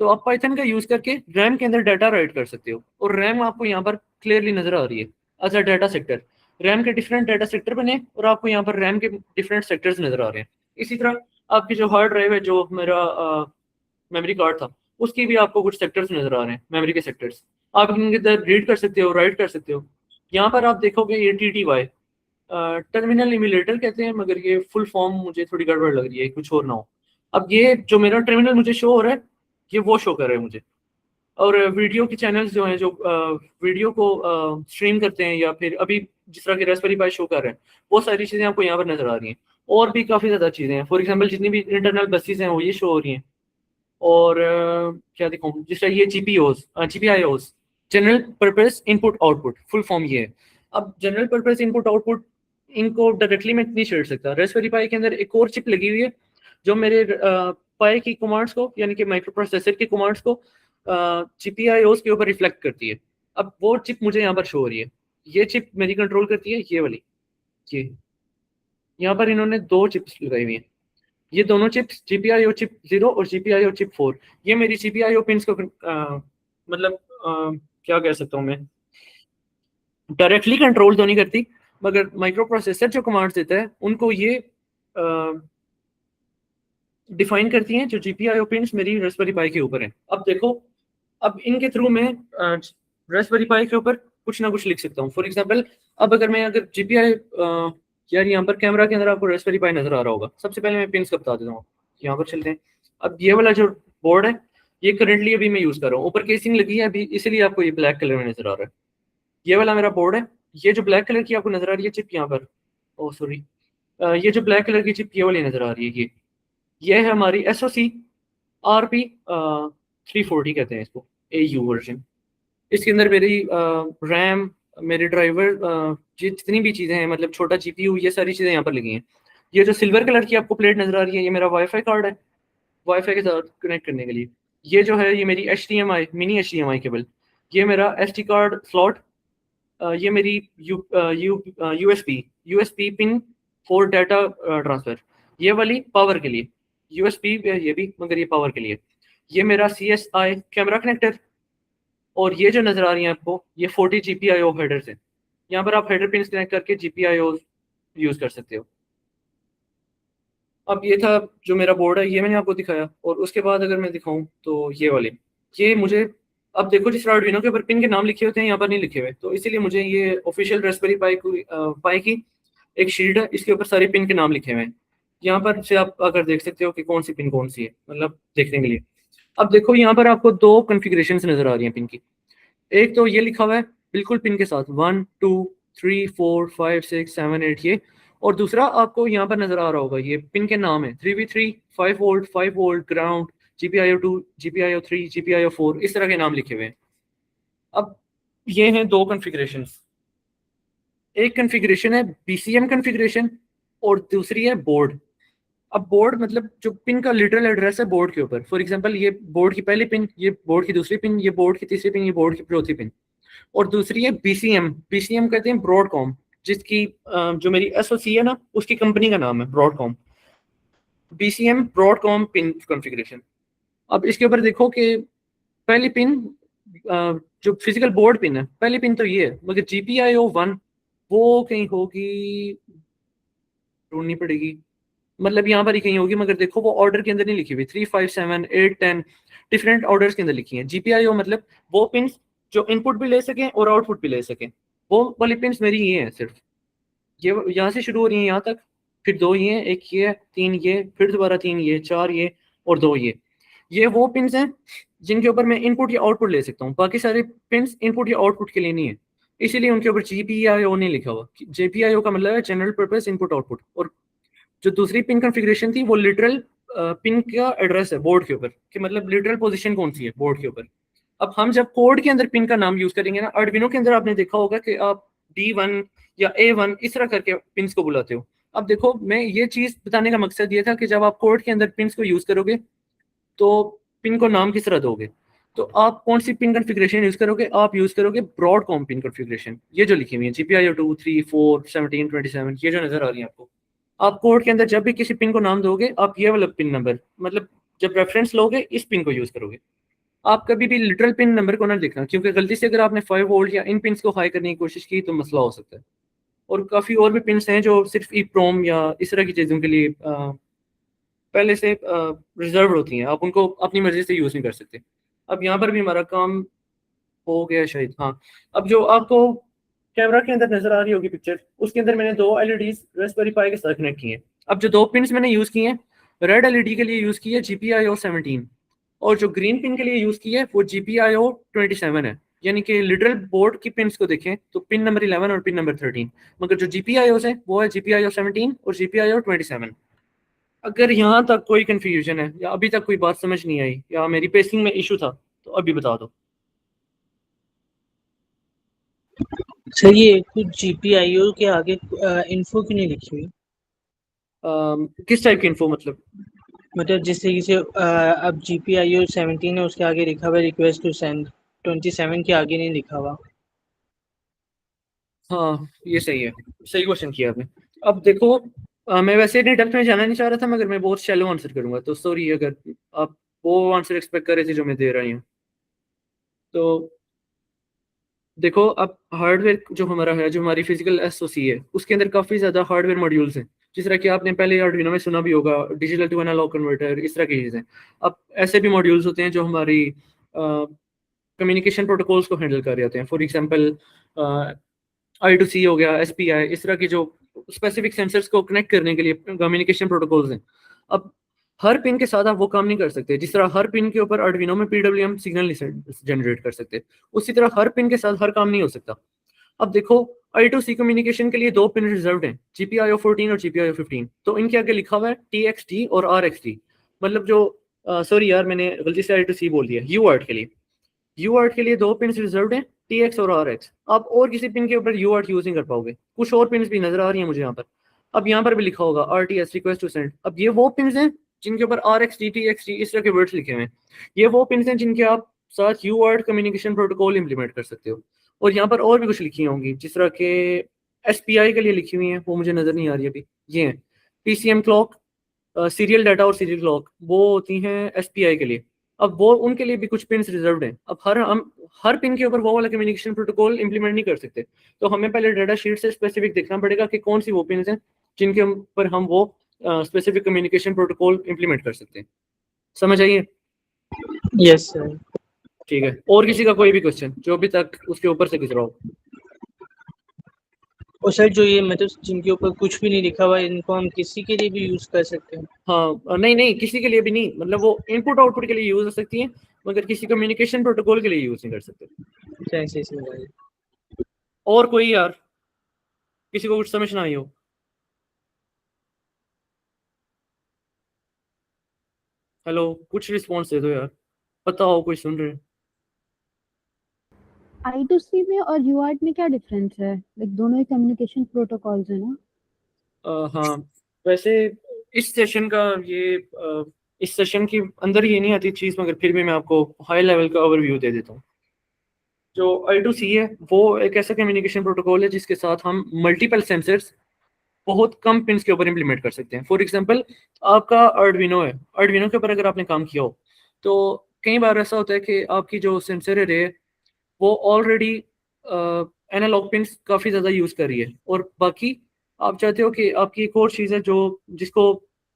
तो आप पाइथन का यूज करके रैम के अंदर डाटा राइट कर सकते हो, और रैम आपको यहाँ पर क्लियरली नजर आ रही है as a data sector. RAM के डिफरेंट डाटा सेक्टर बने और आपको यहाँ पर रैम के डिफरेंट सेक्टर्स नजर आ रहे हैं। इसी तरह आपकी जो हार्ड ड्राइव है, जो मेरा मेमोरी कार्ड था, उसकी भी आपको कुछ सेक्टर्स नजर आ रहे हैं, मेमोरी के सेक्टर्स। आप इनके अंदर रीड कर सकते हो, राइट कर सकते हो। यहाँ पर आप देखोगे ये TTY टर्मिनल इम्यूलेटर कहते हैं, मगर ये फुल फॉर्म मुझे थोड़ी गड़बड़ लग रही है, कुछ और ना हो। अब ये जो मेरा टर्मिनल मुझे शो हो रहा है, ये वो शो कर रहा है मुझे। और वीडियो के चैनल्स जो हैं, जो वीडियो को स्ट्रीम करते हैं, या फिर अभी जिस तरह के रास्पबेरी पाई शो कर रहे हैं, वो सारी चीज़ें आपको यहाँ पर नजर आ रही हैं। और भी काफ़ी ज़्यादा चीज़ें हैं, फॉर एग्जाम्पल जितनी भी इंटरनल बसेस हैं वो ये शो हो रही हैं। और क्या दिखाऊं, जिस तरह ये GPIOs general purpose input output, full form ये है। अब जनरल पर्पस इनपुट आउटपुट इनको डायरेक्टली मैं नहीं छेड़ सकता। रास्पबेरी पाई के अंदर एक और चिप लगी हुई है जो मेरे पाई की कमांड्स को, यानी कि माइक्रो प्रोसेसर की कमांड्स को GPIOs के ऊपर रिफ्लेक्ट करती है। अब वो चिप मुझे यहाँ पर शो हो रही है, ये चिप मेरी कंट्रोल करती है, ये वाली। ये यहाँ पर इन्होंने दो चिप्स लगाई हुई हैं, ये दोनों चिप्स GPIO चिप 0 और GPIO चिप 4। ये मेरी GPIO पिंस को मतलब क्या कह सकता हूँ मैं, डायरेक्टली कंट्रोल तो नहीं करती, मगर माइक्रो प्रोसेसर जो कमांड्स देता है उनको ये डिफाइन करती हैं, जो GPIO पिंस मेरी रास्पबेरी पाई के ऊपर हैं। अब देखो, अब इनके थ्रू मैं रास्पबेरी पाई के ऊपर कुछ ना कुछ लिख सकता हूँ। फॉर एग्जाम्पल, अब अगर GPIO यार यहाँ पर कैमरा के अंदर आपको रास्पबेरी पाई नजर आ रहा होगा। सबसे पहले मैं पिंस का बता देता हूँ, यहाँ पर चलते हैं। अब ये वाला जो बोर्ड है, ये करंटली अभी मैं यूज कर रहा हूँ, ऊपर केसिंग लगी है अभी, इसलिए आपको ये ब्लैक कलर में नजर आ रहा है। ये वाला मेरा बोर्ड है, ये जो ब्लैक कलर की आपको नजर आ रही है चिप यहाँ पर, ओ सॉरी, ये जो ब्लैक कलर की चिप ये वाली नजर आ रही है, ये है हमारी SoC RP 340 कहते हैं इसको, AU वर्जन। इसके अंदर मेरी रैम, मेरे ड्राइवर, ये जितनी भी चीज़ें हैं, मतलब छोटा GPU, ये सारी चीज़ें यहाँ पर लगी हैं। ये जो सिल्वर कलर की आपको प्लेट नजर आ रही है, ये मेरा वाईफाई कार्ड है, वाईफाई के साथ कनेक्ट करने के लिए। ये जो है, ये मेरी HDMI मिनी HDMI केबल। ये मेरा SD कार्ड स्लॉट। ये मेरी USB pin for data transfer, ये वाली पावर के लिए। USB ये भी, मगर ये पावर के लिए। ये मेरा CSI कैमरा कनेक्टर। और ये जो नजर आ रही है आपको, ये 40 GPIO हेडर्स हैं। यहाँ पर आप हेडर पिन कनेक्ट करके GPIO यूज कर सकते हो। अब ये था जो मेरा बोर्ड है, ये मैंने आपको दिखाया। और उसके बाद अगर मैं दिखाऊं तो ये वाले, ये मुझे, अब देखो जिस आर्डुइनो के ऊपर पिन के नाम लिखे होते हैं यहाँ पर नहीं लिखे हुए, तो इसीलिए मुझे ये ऑफिशियल रास्पबेरी पाई की एक शीट है, इसके ऊपर सारे पिन के नाम लिखे हुए हैं। यहाँ पर से आप अगर देख सकते हो कि कौन सी पिन कौन सी है, मतलब देखने के लिए। अब देखो यहाँ पर आपको दो कॉन्फ़िगरेशंस नजर आ रही हैं पिन की। एक तो ये लिखा हुआ है बिल्कुल पिन के साथ 1 2 3 4 5 6 7 8 ये। और दूसरा आपको यहाँ पर नजर आ रहा होगा, ये पिन के नाम है 3v3, 5 volt, 5 volt, ground, GPIO2, GPIO3, GPIO4, इस तरह के नाम लिखे हुए हैं। अब ये हैं दो कॉन्फ़िगरेशंस। एक कॉन्फ़िगरेशन है BCM कॉन्फ़िगरेशन और दूसरी है बोर्ड। अब बोर्ड मतलब जो पिन का लिटरल एड्रेस है बोर्ड के ऊपर। फॉर एग्जांपल, ये बोर्ड की पहली पिन, ये बोर्ड की दूसरी पिन, ये बोर्ड की तीसरी पिन, ये बोर्ड की चौथी पिन। और दूसरी है BCM कहते हैं ब्रॉडकॉम, जिसकी जो मेरी SoC है ना, उसकी कंपनी का नाम है Broadcom. BCM Broadcom pin configuration. अब इसके ऊपर देखो कि पहली पिन, जो फिजिकल बोर्ड पिन है, पहली पिन तो ये है, मगर GPIO1 वो कहीं होगी, ढूंढनी पड़ेगी। मतलब यहाँ पर ही कहीं होगी, मगर देखो वो ऑर्डर के अंदर नहीं लिखी हुई। 3 5 7 8 10 डिफरेंट ऑर्डर्स के अंदर लिखी हैं। GPIO मतलब वो पिन जो इनपुट भी ले सकें और आउटपुट भी ले सकें। वो वाली पिन्स मेरी ये हैं सिर्फ, ये यहाँ से शुरू हो रही है यहाँ तक, फिर 2 ये, एक ये, 3 ये, फिर दोबारा 3 ये, 4 ये और 2 ये वो पिन्स हैं जिनके ऊपर मैं इनपुट या आउटपुट ले सकता हूँ। बाकी सारे पिन्स इनपुट या आउटपुट के लिए नहीं है, इसीलिए उनके ऊपर GPIO नहीं लिखा हुआ। GPIO का मतलब है जनरल पर्पस इनपुट आउटपुट। और जो दूसरी पिन कॉन्फ़िगरेशन थी वो लिटरल पिन का एड्रेस है बोर्ड के ऊपर, कि मतलब लिटरल पोजीशन कौन सी है बोर्ड के ऊपर। अब हम जब कोड के अंदर पिन का नाम यूज करेंगे ना, आर्डिनो के अंदर आपने देखा होगा कि आप D1 या A1 इस तरह करके पिन्स को बुलाते हो। अब देखो, मैं ये चीज बताने का मकसद ये था कि जब आप कोड के अंदर पिन्स को यूज करोगे तो पिन को नाम किस तरह दोगे। तो आप कौन सी पिन कॉन्फ़िगरेशन यूज करोगे, आप यूज करोगे ब्रॉडकॉम पिन कॉन्फ़िगरेशन, ये जो लिखी हुई है GPIO 2, 3, 4, 17, 27, ये जो नजर आ रही है आपको। आप कोड के अंदर जब भी किसी पिन को नाम दोगे, आप ये वाला पिन नंबर, मतलब जब रेफरेंस लोगे इस पिन को यूज करोगे। आप कभी भी लिटरल पिन नंबर को ना लिखना, क्योंकि गलती से अगर आपने 5 वोल्ट या इन पिन्स को हाई करने की कोशिश की तो मसला हो सकता है। और काफ़ी और भी पिन्स हैं जो सिर्फ EEPROM या इस तरह की चीज़ों के लिए पहले से रिजर्व होती हैं, आप उनको अपनी मर्जी से यूज़ नहीं कर सकते। अब यहाँ पर भी हमारा काम हो गया शायद। हाँ, अब जो आपको कैमरा के अंदर नजर आ रही होगी पिक्चर, उसके अंदर मैंने 2 LEDs रास्पबेरी पाई के साथ कनेक्ट किए हैं। अब जो 2 पिन्स मैंने यूज़ किए हैं, रेड LED के लिए यूज़ की है GPIO 17, और जो ग्रीन पिन के लिए यूज़ की है वो GPIO 27 है। यानी कि लिटरल बोर्ड की पिन्स को देखें तो पिन नंबर 11 और पिन नंबर 13, मगर जो GPIOs है वो है GPIO 17 और GPIO 27। अगर यहाँ तक कोई कंफ्यूजन है या अभी तक कोई बात समझ नहीं आई या मेरी पेसिंग में इशू था तो अभी बता दो। सर ये कुछ GPIO के आगे इन्फो क्यों नहीं लिखी हुई? किस टाइप की इन्फो मतलब? मतलब जिस तरीके से अब GPIO 17 है, उसके आगे लिखा हुआ रिक्वेस्ट टू सेंड, 27 के आगे नहीं लिखा हुआ। हाँ, ये सही है, सही क्वेश्चन किया आपने। अब देखो, मैं वैसे इतनी डेप्थ में जाना नहीं चाह रहा था, मगर मैं बहुत शैलो आंसर करूंगा, तो सॉरी अगर आप वो आंसर एक्सपेक्ट कर रहे थे जो मैं दे रही हूँ। तो देखो, अब हार्डवेयर जो हमारा है, जो हमारी फिजिकल SoC है, उसके अंदर काफ़ी ज़्यादा हार्डवेयर मॉड्यूल्स हैं, जिस तरह कि आपने पहले आर्डुइनो में सुना भी होगा, डिजिटल टू एनालॉग कन्वर्टर, इस तरह की चीज़ें। अब ऐसे भी मॉड्यूल्स होते हैं जो हमारी कम्युनिकेशन प्रोटोकॉल्स को हैंडल कर रहे होते हैं। फॉर एग्जांपल I2C हो गया, SPI, इस तरह की जो स्पेसिफिक सेंसर्स को कनेक्ट करने के लिए कम्युनिकेशन प्रोटोकॉल्स हैं। अब हर पिन के साथ आप वो काम नहीं कर सकते, जिस तरह हर पिन के ऊपर आर्डुइनो में PWM सिग्नल नहीं जनरेट कर सकते, उसी तरह हर पिन के साथ हर काम नहीं हो सकता। अब देखो, I2C कम्युनिकेशन के लिए 2 पिन रिजर्व्ड हैं, GPIO 14 और GPIO 15। तो इनके आगे लिखा हुआ है TXT और RXT, मतलब जो सॉरी यार, मैंने गलती से I2C बोल दिया। UART के लिए, UART के लिए 2 पिन रिजर्व्ड हैं, TX और RX। आप और किसी पिन के ऊपर UART यूज नहीं कर पाओगे। कुछ और पिन भी नजर आ रही हैं मुझे यहाँ पर। अब यहाँ पर भी लिखा होगा RTS रिक्वेस्ट टू सेंड। अब ये वो पिन हैं जिनके ऊपर RXT, TXT इस तरह के वर्ड्स लिखे हुए हैं। ये वो पिन हैं जिनके आप साथ UART कम्युनिकेशन प्रोटोकॉल इंप्लीमेंट कर सकते हो। और यहाँ पर और भी कुछ लिखी होंगी, जिस तरह के SPI के लिए लिखी हुई हैं, वो मुझे नजर नहीं आ रही अभी। ये है PCM क्लॉक, सीरियल डाटा और सीरियल क्लॉक, वो होती हैं SPI के लिए। अब वो उनके लिए भी कुछ पिन रिजर्व्ड हैं। अब हम हर पिन के ऊपर वो वाला कम्युनिकेशन प्रोटोकॉल इंप्लीमेंट नहीं कर सकते, तो हमें पहले डाटा शीट से स्पेसिफिक देखना पड़ेगा कि कौन सी वो पिन हैं जिनके ऊपर हम वो स्पेसिफिक कम्युनिकेशन प्रोटोकॉल इंप्लीमेंट कर सकते हैं। समझ आइए? Yes sir. ठीक है, और किसी का कोई भी क्वेश्चन जो अभी तक उसके ऊपर से गुजरा हो? और सर जो ये मतलब जिनके ऊपर कुछ भी नहीं लिखा हुआ, इनको हम किसी के लिए भी यूज कर सकते हैं? हाँ, नहीं नहीं, किसी के लिए भी नहीं, मतलब वो इनपुट आउटपुट के लिए यूज हो सकती है, मगर किसी कम्युनिकेशन प्रोटोकॉल के लिए यूज नहीं कर सकते। ऐसे समझाइए। और कोई यार, किसी को कुछ समझ ना आई हो? हेलो, कुछ रिस्पॉन्स दे दो यार, पता हो कोई सुन रहे? I2C में और UART में क्या डिफरेंस है? लाइक दोनों ही कम्युनिकेशन प्रोटोकॉल्स है ना? हाँ, वैसे इस सेशन का ये इस सेशन के अंदर ये नहीं आती चीज़, मगर फिर भी मैं आपको हाई लेवल का ओवरव्यू दे देता हूँ। जो I2C है वो एक ऐसा कम्युनिकेशन प्रोटोकॉल है जिसके साथ हम मल्टीपल सेंसर्स बहुत कम पिन्स के ऊपर इंप्लीमेंट कर सकते हैं। फॉर एग्जांपल, आपका आर्डुइनो है, आर्डुइनो के ऊपर अगर आपने काम किया हो तो कई बार ऐसा होता है कि आपकी जो सेंसर है वो ऑलरेडी एनालॉग पिन्स काफ़ी ज़्यादा यूज़ कर रही है, और बाकी आप चाहते हो कि आपकी एक और चीज़ है जो जिसको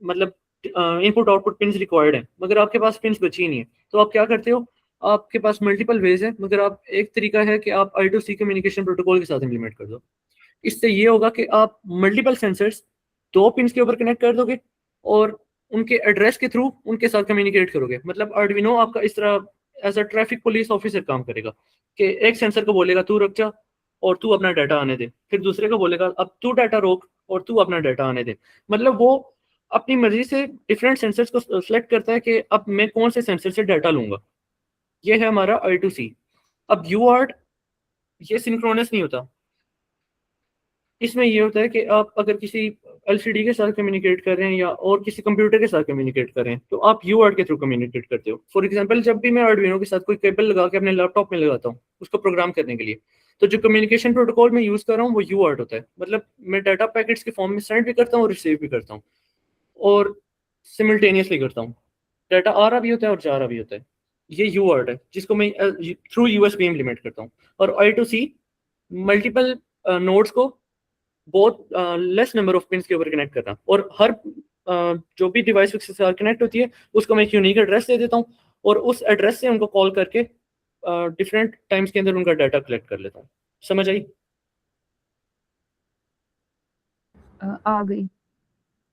मतलब इनपुट आउटपुट पिन्स रिक्वायर्ड है, मगर आपके पास पिन्स बची नहीं है। तो आप क्या करते हो, आपके पास मल्टीपल वेज है, मगर आप एक तरीका है कि आप I2C कम्युनिकेशन प्रोटोकॉल के साथ इम्प्लीमेंट कर दो। इससे ये होगा कि आप मल्टीपल सेंसर्स दो पिंस के ऊपर कनेक्ट कर दोगे और उनके एड्रेस के थ्रू उनके साथ कम्युनिकेट करोगे। मतलब आर्डुइनो आपका इस तरह as a traffic police officer काम करेगा कि एक सेंसर को बोलेगा तू रुक जा और तू अपना डाटा आने दे, फिर दूसरे को बोलेगा अब तू डाटा रोक और तू अपना डाटा आने दे। मतलब वो अपनी मर्जी से डिफरेंट सेंसर्स को सेलेक्ट करता है कि अब मैं कौन से सेंसर से डाटा लूंगा। ये है हमारा I2C। अब UART ये सिंक्रोनस नहीं होता। इसमें ये होता है कि आप अगर किसी LCD के साथ कम्युनिकेट कर रहे हैं या और किसी कंप्यूटर के साथ कम्युनिकेट कर रहे हैं तो आप UART के थ्रू कम्युनिकेट करते हो। फॉर एग्जांपल, जब भी मैं आर्डुइनो के साथ कोई केबल लगा के अपने लैपटॉप में लगाता हूँ उसको प्रोग्राम करने के लिए, तो जो कम्युनिकेशन प्रोटोकॉल मैं यूज़ कर रहा हूँ वो UART होता है। मतलब मैं डाटा पैकेट्स के फॉर्म में सेंड भी करता हूँ और रिसीव भी करता हूँ और सिमिल्टेनियसली करता हूँ। डाटा आ रहा भी होता है और जा रहा भी होता है। ये UART है जिसको मैं थ्रू USB इम्प्लीमेंट करता हूँ। और I2C मल्टीपल नोड्स को बहुत लेस नंबर ऑफ पिंस के ऊपर कनेक्ट करना, और हर जो भी डिवाइस के साथ कनेक्ट होती है उसको मैं एक यूनिक एड्रेस दे देता हूँ और उस एड्रेस से उनको कॉल करके डिफरेंट टाइम्स के अंदर उनका डाटा कलेक्ट कर लेता हूँ। समझ आई? आ गई।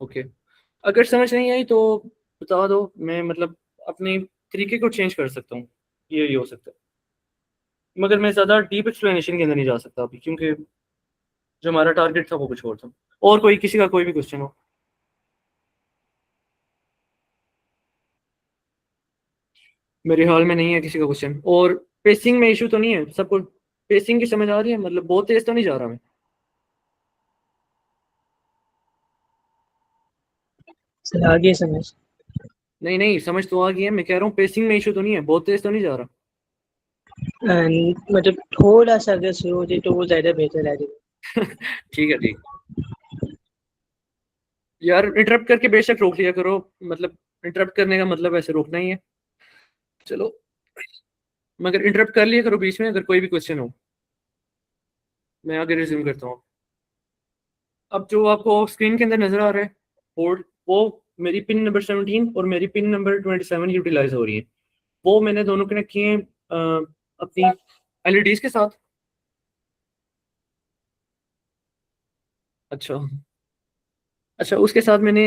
ओके। अगर समझ नहीं आई तो बता दो, मैं मतलब अपने तरीके को चेंज कर सकता हूँ, ये हो सकता है। मगर मैं ज़्यादा डीप एक्सप्लेनेशन के अंदर नहीं जा सकता अभी, क्योंकि जो हमारा टारगेट था वो कुछ और था। और कोई किसी का कोई भी क्वेश्चन हो? मेरे हाल में नहीं है किसी का क्वेश्चन। और पेसिंग में इशू तो नहीं है सबको? पेसिंग की समझ आ रही है? मतलब बहुत तेज तो नहीं जा रहा मैं? सर आगे समझ। नहीं नहीं, समझ तो आ गई है। मैं कह रहा हूँ पेसिंग में इशू तो नहीं है, बहुत तेज तो नहीं जा रहा? मतलब थोड़ा सा अगर स्लो हो जाए तो वो ज़्यादा बेहतर है। ठीक है ठीक। यार इंटरप्ट करके बेशक रोक लिया करो, मतलब इंटरप्ट करने का मतलब ऐसे रोकना ही है। चलो, मगर इंटरप्ट कर लिया करो बीच में अगर कोई भी क्वेश्चन हो। मैं आगे रिज्यूम करता हूँ। अब जो आपको स्क्रीन के अंदर नजर आ रहा है बोर्ड, वो मेरी पिन नंबर 17 और मेरी पिन नंबर 27 यूटिलाइज हो रही है। वो मैंने दोनों कनेक्ट किए हैं अपनी LEDs के साथ। अच्छा अच्छा, उसके साथ मैंने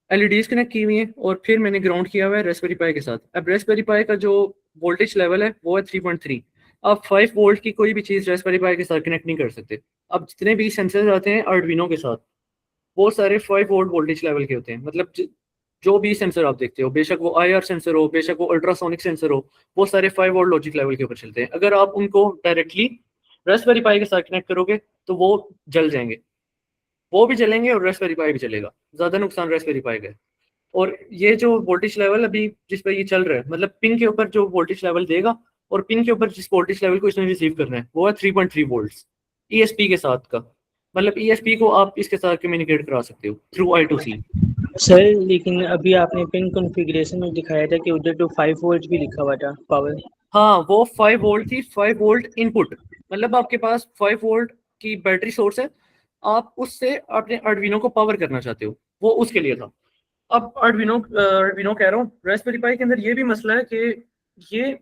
LEDs कनेक्ट की हुई हैं और फिर मैंने ग्राउंड किया हुआ है रेस्पबेरी पाई के साथ। अब रेस्पबेरी पाई का जो वोल्टेज लेवल है वो है 3.3। आप 5 वोल्ट की कोई भी चीज़ रेस्पबेरी पाई के साथ कनेक्ट नहीं कर सकते। अब जितने भी सेंसर्स आते हैं आर्डुइनो के साथ वो सारे 5 वोल्ट वोल्टेज लेवल के होते हैं। मतलब जो भी सेंसर आप देखते हो, बेशक वो IR सेंसर हो, बेशक वो अल्ट्रासोनिक सेंसर हो, वो सारे 5 वोल्ट लॉजिक लेवल के ऊपर चलते हैं। अगर आप उनको डायरेक्टली रेस्पबेरी पाई के साथ कनेक्ट करोगे तो वो जल जाएंगे। वो भी चलेंगे और रेस्पबेरी पाई भी चलेगा। ज्यादा नुकसान रेस्पबेरी पाई का है। और ये जो वोल्टेज लेवल अभी जिस पे ये चल रहा है, मतलब पिन के ऊपर जो वोल्टेज लेवल देगा और पिन के ऊपर जिस वोल्टेज लेवल को इसने रिसीव करना है वो है 3.3 वोल्ट्स ESP के साथ का। मतलब ESP को आप इसके साथ कम्युनिकेट करा सकते हो थ्रू I2C। सर लेकिन अभी आपने पिन कॉन्फ़िगरेशन में दिखाया था कि उधर तो 5 वोल्ट भी लिखा हुआ था पावर। हाँ, वो 5 वोल्ट थी, 5 वोल्ट इनपुट। मतलब आपके पास 5 वोल्ट की बैटरी सोर्स है, आप उससे अपने आर्डुइनो को पावर करना चाहते हो, वो उसके लिए था। अब आर्डुइनो कह रहा हूँ, रास्पबेरी पाई के अंदर ये भी मसला है कि ये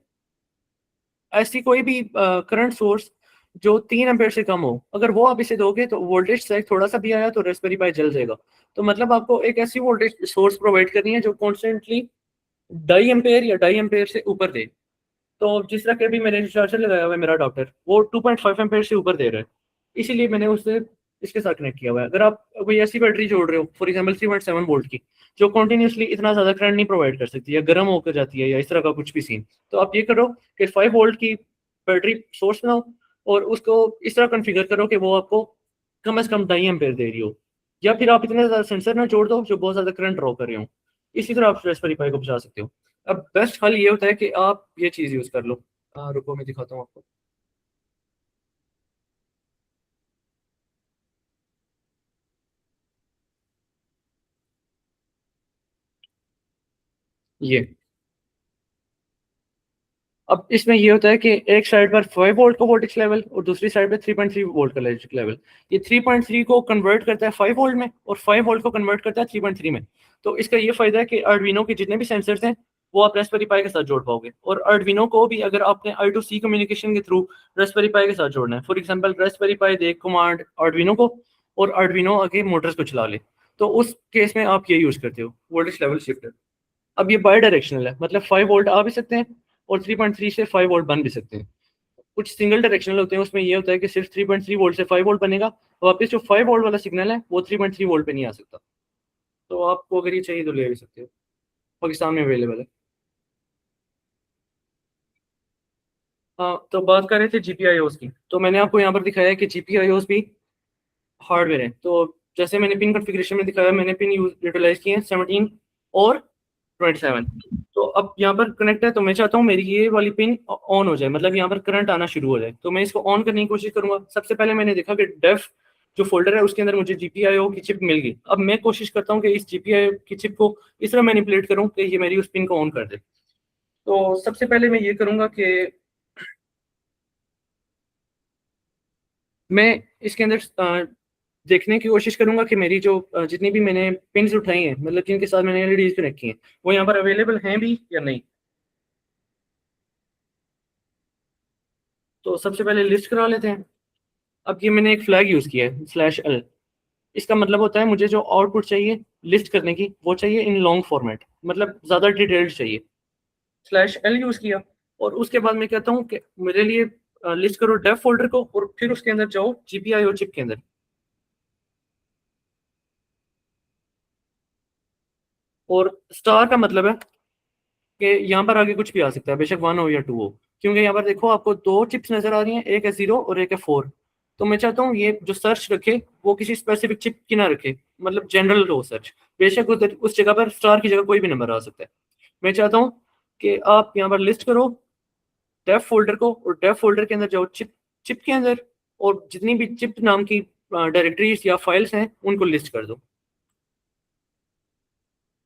ऐसी कोई भी करंट सोर्स जो 3 एम्पेयर से कम हो, अगर वो आप इसे दोगे तो वोल्टेज से थोड़ा सा भी आया तो रास्पबेरी पाई जल जाएगा। तो मतलब आपको एक ऐसी वोल्टेज सोर्स प्रोवाइड करनी है जो कॉन्स्टेंटली 2.5 एम्पेयर या 2.5 एम्पेयर से ऊपर दे। तो जिस तरह के भी मैंने चार्जर लगाया हुआ है मेरा डॉक्टर, वो 2.5 एम्पेयर से ऊपर दे रहा है, इसीलिए मैंने उससे इसके साथ कनेक्ट किया हुआ है। अगर आप कोई ऐसी बैटरी जोड़ रहे हो फॉर एग्जांपल 3.7 वोल्ट की, जो कॉन्टिन्यूसली इतना ज़्यादा करंट नहीं प्रोवाइड कर सकती या गर्म होकर जाती है या इस तरह का कुछ भी सीन, तो आप ये करो कि 5 वोल्ट की बैटरी सोर्स बनाओ और उसको इस तरह कन्फिगर करो कि वो आपको कम से कम 2.5 एम्पेयर दे रही हो। या फिर आप इतने ज़्यादा सेंसर ना जोड़ दो जो बहुत ज़्यादा करंट ड्रॉ कर रहे हो। इसी तरह आप रास्पबेरी पाई को बचा सकते हो। अब बेस्ट हल ये होता है कि आप ये चीज़ यूज़ कर लो। रुको मैं दिखाता हूँ आपको। ये अब इसमें ये होता है कि एक साइड पर 5 वोल्ट का वोल्टेज लेवल और दूसरी साइड पे 3.3 वोल्ट का वोल्टेज लेवल। ये 3.3 को कन्वर्ट करता है 5 वोल्ट में और 5 वोल्ट को कन्वर्ट करता है 3.3 में। तो इसका ये फायदा है कि आर्डुइनो के जितने भी सेंसर्स हैं वो आप रास्पबेरी पाई के साथ जोड़ पाओगे। और आर्डुइनो को भी अगर आपने I2C कम्युनिकेशन के थ्रू रास्पबेरी पाई के साथ जोड़ना है, for example Raspberry pi they command Arduino को और आर्डुइनो आगे मोटर्स को चला ले, तो उस केस में आप ये यूज़ करते हो वोल्टेज लेवल शिफ्टर। अब ये बाई डायरेक्शनल है, मतलब 5 वोल्ट आ भी सकते हैं और 3.3 से 5 वोल्ट बन भी सकते हैं। कुछ सिंगल डायरेक्शनल होते हैं, उसमें ये होता है कि सिर्फ 3.3 वोल्ट से 5 वोल्ट बनेगा, वापस जो 5 वोल्ट वाला सिग्नल है वो 3.3 वोल्ट पे नहीं आ सकता। तो आपको अगर ये चाहिए तो ले भी सकते हो, पाकिस्तान में अवेलेबल है। हाँ, तो बात कर रहे थे GPIOs की, तो मैंने आपको यहाँ पर दिखाया है कि GPIOs भी हार्डवेयर है। तो जैसे मैंने पिन कॉन्फ़िगरेशन में दिखाया, मैंने पिन यूटिलाइज किए हैं 17 और 27। तो अब यहाँ पर कनेक्ट है, तो मैं चाहता हूँ मेरी ये वाली पिन ऑन हो जाए, मतलब यहाँ पर करंट आना शुरू हो जाए। तो मैं इसको ऑन करने की कोशिश करूंगा। सबसे पहले मैंने देखा कि डेफ जो फोल्डर है उसके अंदर मुझे GPIO की चिप मिल गई। अब मैं कोशिश करता हूँ कि इस GPIO की चिप को इस तरह मैनिपुलेट करूँ कि ये मेरी उस पिन को ऑन कर दे। तो सबसे पहले मैं ये करूँगा कि मैं इसके अंदर देखने की कोशिश करूंगा कि मेरी जो जितनी भी मैंने पिन्स उठाई हैं, मतलब जिनके साथ मैंने LEDs कनेक्ट की हैं, वो यहाँ पर अवेलेबल हैं भी या नहीं। तो सबसे पहले लिस्ट करा लेते हैं। अब ये मैंने एक फ्लैग यूज़ किया है /L। इसका मतलब होता है मुझे जो आउटपुट चाहिए लिस्ट करने की वो चाहिए इन लॉन्ग फॉर्मेट, मतलब ज़्यादा डिटेल्ड चाहिए। /L यूज़ किया और उसके बाद मैं कहता हूँ कि मेरे लिए लिस्ट करो डेफ फोल्डर को और फिर उसके अंदर जाओ GPIO चिप के अंदर। और स्टार का मतलब है कि यहाँ पर आगे कुछ भी आ सकता है, बेशक 1 हो या 2 हो, क्योंकि यहाँ पर देखो आपको 2 चिप्स नजर आ रही हैं, एक है 0 और एक है 4। तो मैं चाहता हूँ ये जो सर्च रखे वो किसी स्पेसिफिक चिप की ना रखे, मतलब जनरल हो सर्च। बेशक उधर उस जगह पर स्टार की जगह कोई भी नंबर आ सकता है। मैं चाहता हूँ कि आप यहाँ पर लिस्ट करो डेफ फोल्डर को और डेफ फोल्डर के अंदर जाओ चिप चिप के अंदर, और जितनी भी चिप नाम की डायरेक्टरीज या फाइल्स हैं उनको लिस्ट कर दो।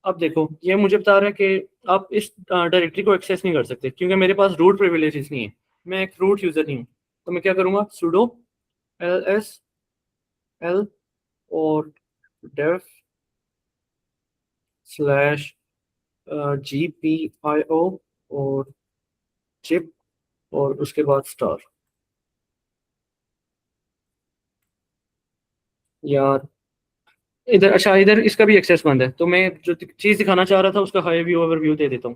अब देखो ये मुझे बता रहा है कि आप इस डायरेक्टरी को एक्सेस नहीं कर सकते क्योंकि मेरे पास रूट प्रिविलेजेस नहीं है, मैं एक रूट यूज़र नहीं हूँ। तो मैं क्या करूँगा, sudo ls और def /GPIO और चिप और उसके बाद स्टार। यार इधर, अच्छा इधर इसका भी एक्सेस बंद है, तो मैं जो चीज़ दिखाना चाह रहा था उसका हाई व्यू ओवरव्यू दे देता हूँ।